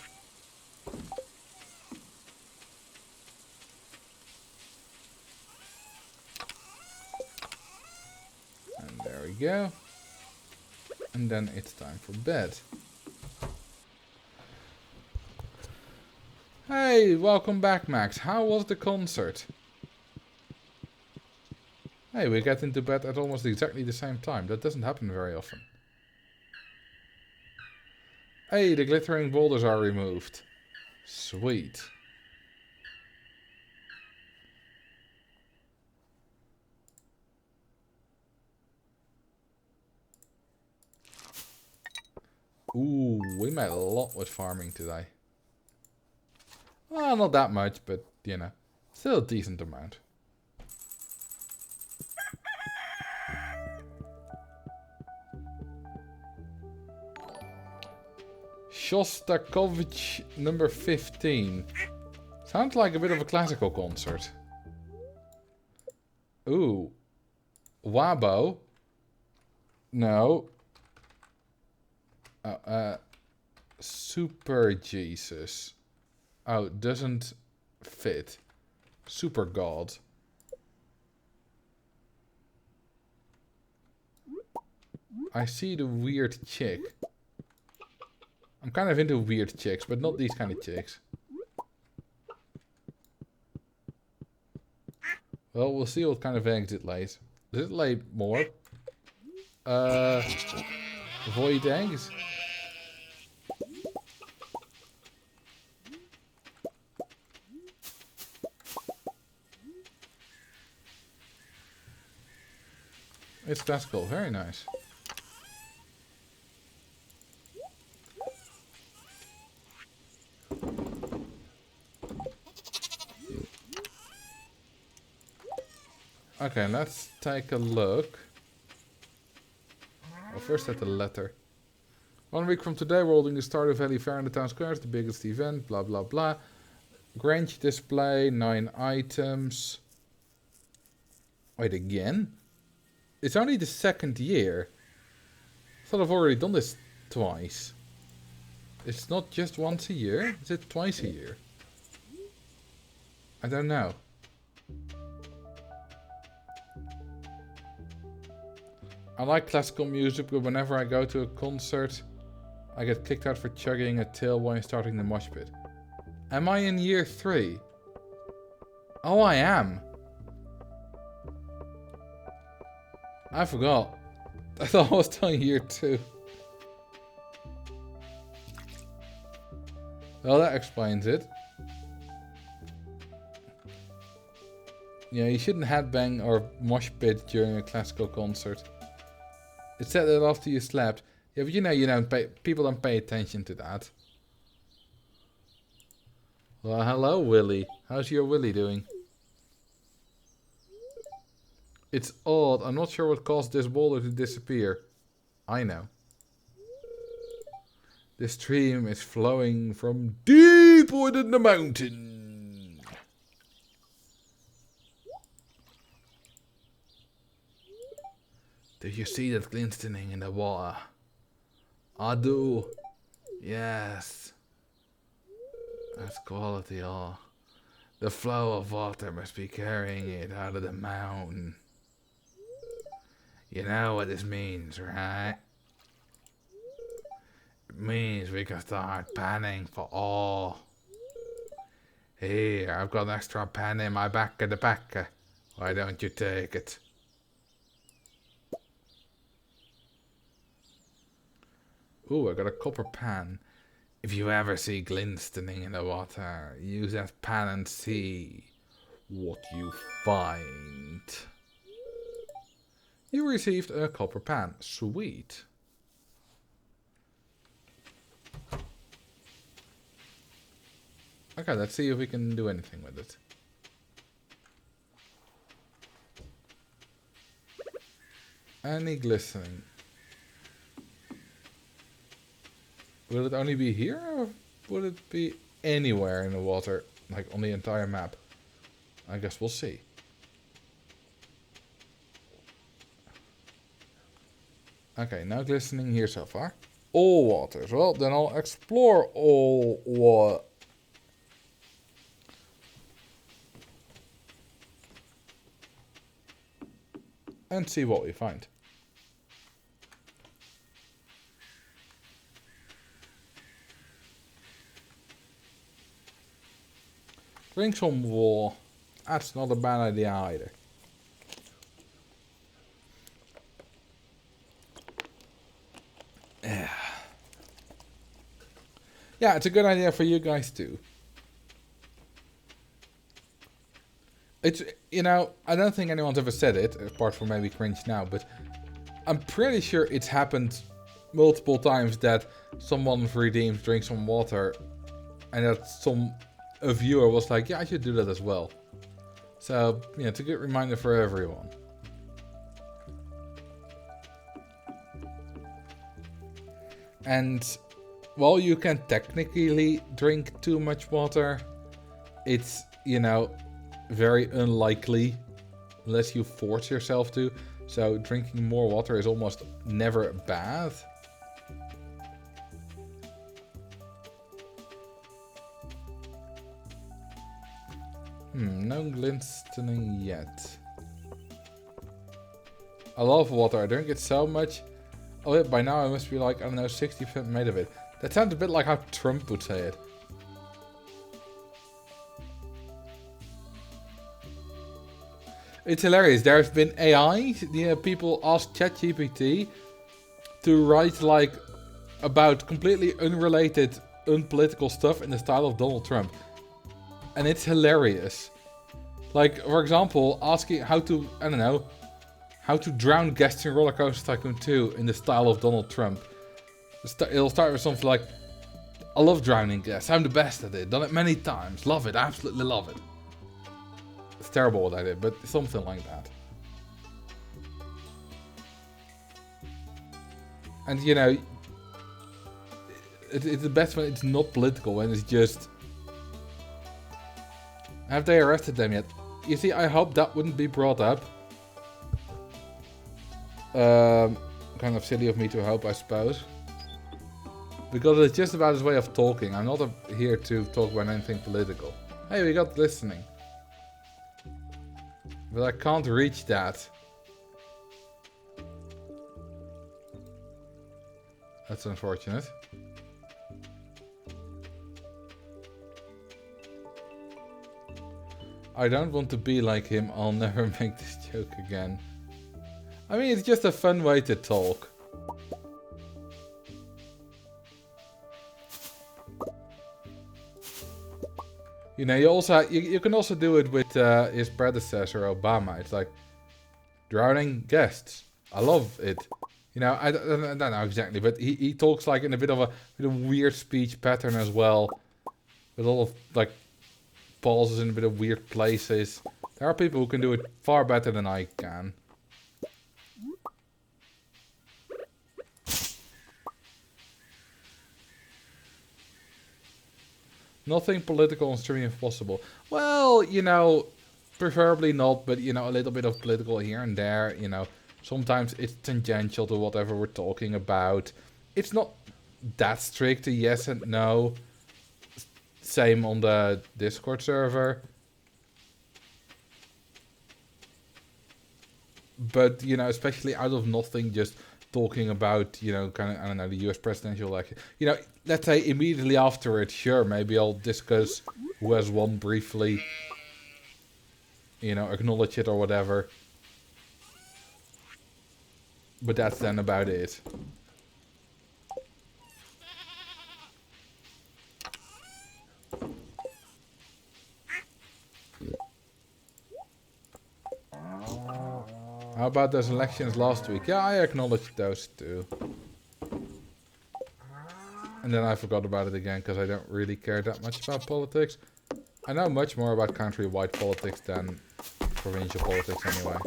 And there we go. And then it's time for bed. Hey, welcome back, Max. How was the concert? Hey, we get into bed at almost exactly the same time. That doesn't happen very often. Hey, the glittering boulders are removed. Sweet. Ooh, we made a lot with farming today. Well, not that much, but, you know, still a decent amount. Shostakovich number 15. Sounds like a bit of a classical concert. Ooh. Wabo. No. Super Jesus. Oh, doesn't fit. Super God. I see the weird chick. I'm kind of into weird chicks, but not these kind of chicks. Well, we'll see what kind of eggs it lays. Does it lay more? Void eggs? It's classical, very nice. Okay, let's take a look. Well, first at the letter. 1 week from today, we're holding the Stardew Valley Fair in the town square. It's the biggest event, blah blah blah. Grange display, 9 items. Wait, again? It's only the 2nd year. I thought I've already done this twice. It's not just once a year? Is it twice a year? I don't know. I like classical music, but whenever I go to a concert, I get kicked out for chugging a tail while starting the mosh pit. Am I in year 3? Oh, I am. I forgot. I thought I was doing year 2. Well, that explains it. Yeah, you shouldn't headbang or mosh pit during a classical concert. It said that after you slept. Yeah, but you know, people don't pay attention to that. Well, hello, Willy. How's your Willy doing? It's odd. I'm not sure what caused this boulder to disappear. I know. This stream is flowing from deep within the mountain. Do you see that glistening in the water? I do. Yes. That's quality ore. The flow of water must be carrying it out of the mountain. You know what this means, right? It means we can start panning for ore. Here, I've got an extra pan in my back of the packer. Why don't you take it? Ooh, I got a copper pan. If you ever see glistening in the water, use that pan and see what you find. You received a copper pan. Sweet. Okay, let's see if we can do anything with it. Any glistening. Will it only be here, or will it be anywhere in the water, like on the entire map? I guess we'll see. Okay, no glistening here so far. All waters. Well, then I'll explore all water. And see what we find. Drink some water. That's not a bad idea either. Yeah, it's a good idea for you guys too. It's, you know, I don't think anyone's ever said it, apart from maybe Cringe now, but I'm pretty sure it's happened multiple times that someone redeemed drink some water, and that a viewer was like, yeah, I should do that as well. So, yeah, it's a good reminder for everyone. And while you can technically drink too much water, it's, you know, very unlikely unless you force yourself to. So drinking more water is almost never bad. No glistening yet. I love water. I drink it so much. Oh, yeah, by now I must be like, I don't know, 60% made of it. That sounds a bit like how Trump would say it. It's hilarious. There's been AI. People ask ChatGPT to write like about completely unrelated, unpolitical stuff in the style of Donald Trump. And it's hilarious. Like, for example, asking how to, I don't know, how to drown guests in Roller Coaster Tycoon 2 in the style of Donald Trump. It'll start with something like, I love drowning guests. I'm the best at it. Done it many times. Love it. Absolutely love it. It's terrible what I did, but something like that. And, you know, it's the best when it's not political, when it's just... Have they arrested them yet? You see, I hope that wouldn't be brought up. Kind of silly of me to hope, I suppose. Because it's just about his way of talking. I'm not here to talk about anything political. Hey, we got listening. But I can't reach that. That's unfortunate. I don't want to be like him. I'll never make this joke again. I mean, it's just a fun way to talk. You know, you can also do it with his predecessor, Obama. It's like, drowning guests. I love it. You know, I don't know exactly, but he talks like in a bit of a weird speech pattern as well. With a lot of, like, pauses in a bit of weird places. There are people who can do it far better than I can. Nothing political on streaming if possible. Well, you know, preferably not, but, you know, a little bit of political here and there, you know. Sometimes it's tangential to whatever we're talking about. It's not that strict a yes and no. Same on the Discord server. But, you know, especially out of nothing, just talking about, you know, kind of, I don't know, the US presidential election. You know, let's say immediately after it, sure, maybe I'll discuss who has won briefly. You know, acknowledge it or whatever. But that's then about it. How about those elections last week? Yeah, I acknowledged those too. And then I forgot about it again because I don't really care that much about politics. I know much more about country-wide politics than provincial politics anyway.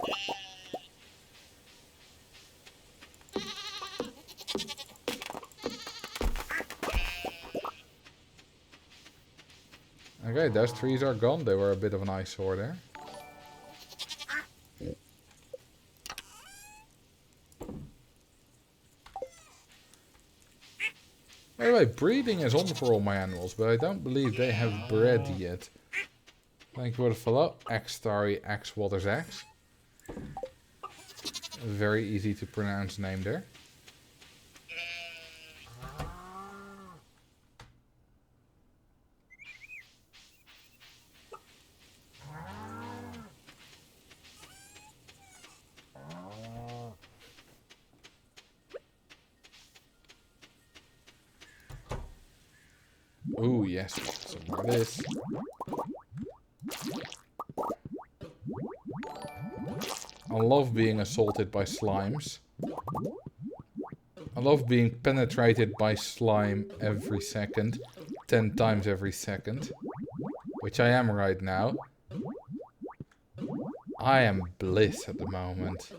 Okay, those trees are gone. They were a bit of an eyesore there. By the way, breeding is on for all my animals, but I don't believe they have bred yet. Thank you for the follow. X-Starry X Waters X. Very easy to pronounce name there. Ooh, yes. Some more of this. I love being assaulted by slimes. I love being penetrated by slime every second. 10 times every second. Which I am right now. I am bliss at the moment.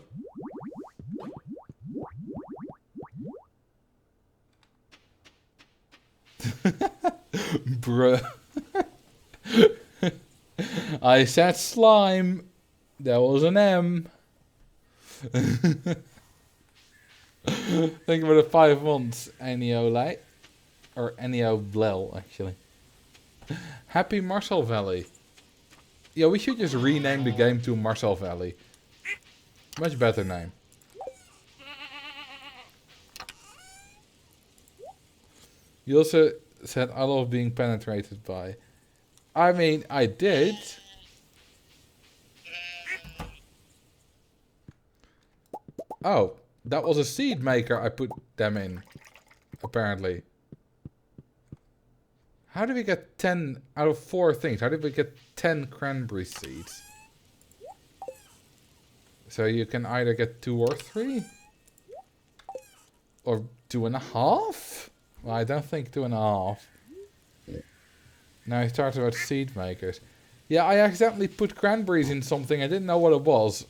Bruh. I said slime. That was an M. Thank you for the 5 months, Ennio Light. Or Ennio Blel, actually. Happy Marcel Valley. Yeah, we should just rename the game to Marcel Valley. Much better name. You also said I love being penetrated by. I mean, I did. Oh, that was a seed maker I put them in. Apparently. How did we get 10 out of 4 things? How did we get 10 cranberry seeds? So you can either get 2 or 3? Or 2.5? Well, I don't think 2.5. Now he starts about seed makers. Yeah, I accidentally put cranberries in something. I didn't know what it was.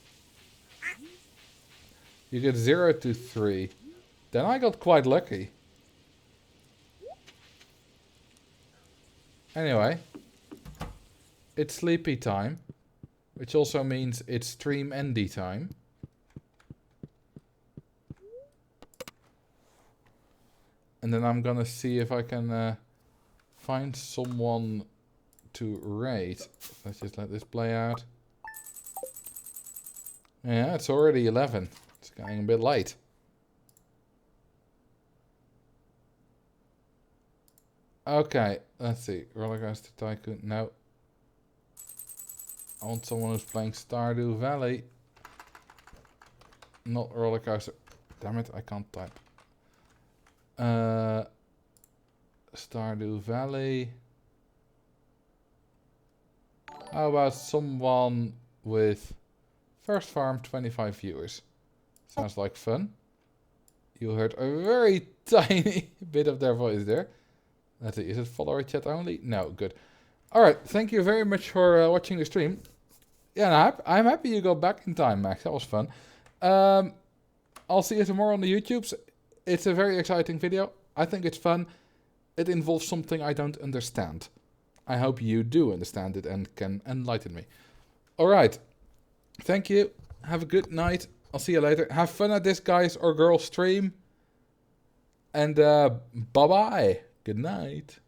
You get 0 to 3. Then I got quite lucky. Anyway. It's sleepy time. Which also means it's stream endy time. And then I'm gonna see if I can find someone to raid. Let's just let this play out. Yeah, it's already 11. It's getting a bit late. Okay, let's see. Rollercoaster Tycoon. No. I want someone who's playing Stardew Valley. Not Rollercoaster. Damn it, I can't type. Stardew Valley. How about someone with First Farm 25 viewers? Sounds like fun. You heard a very tiny bit of their voice there. Let's see, is it follower chat only? No, good. Alright, thank you very much for watching the stream. Yeah, I'm happy you got back in time, Max. That was fun. I'll see you tomorrow on the YouTubes. It's a very exciting video. I think it's fun. It involves something I don't understand. I hope you do understand it and can enlighten me. Alright. Thank you. Have a good night. I'll see you later. Have fun at this guy's or girl's stream. And bye-bye. Good night.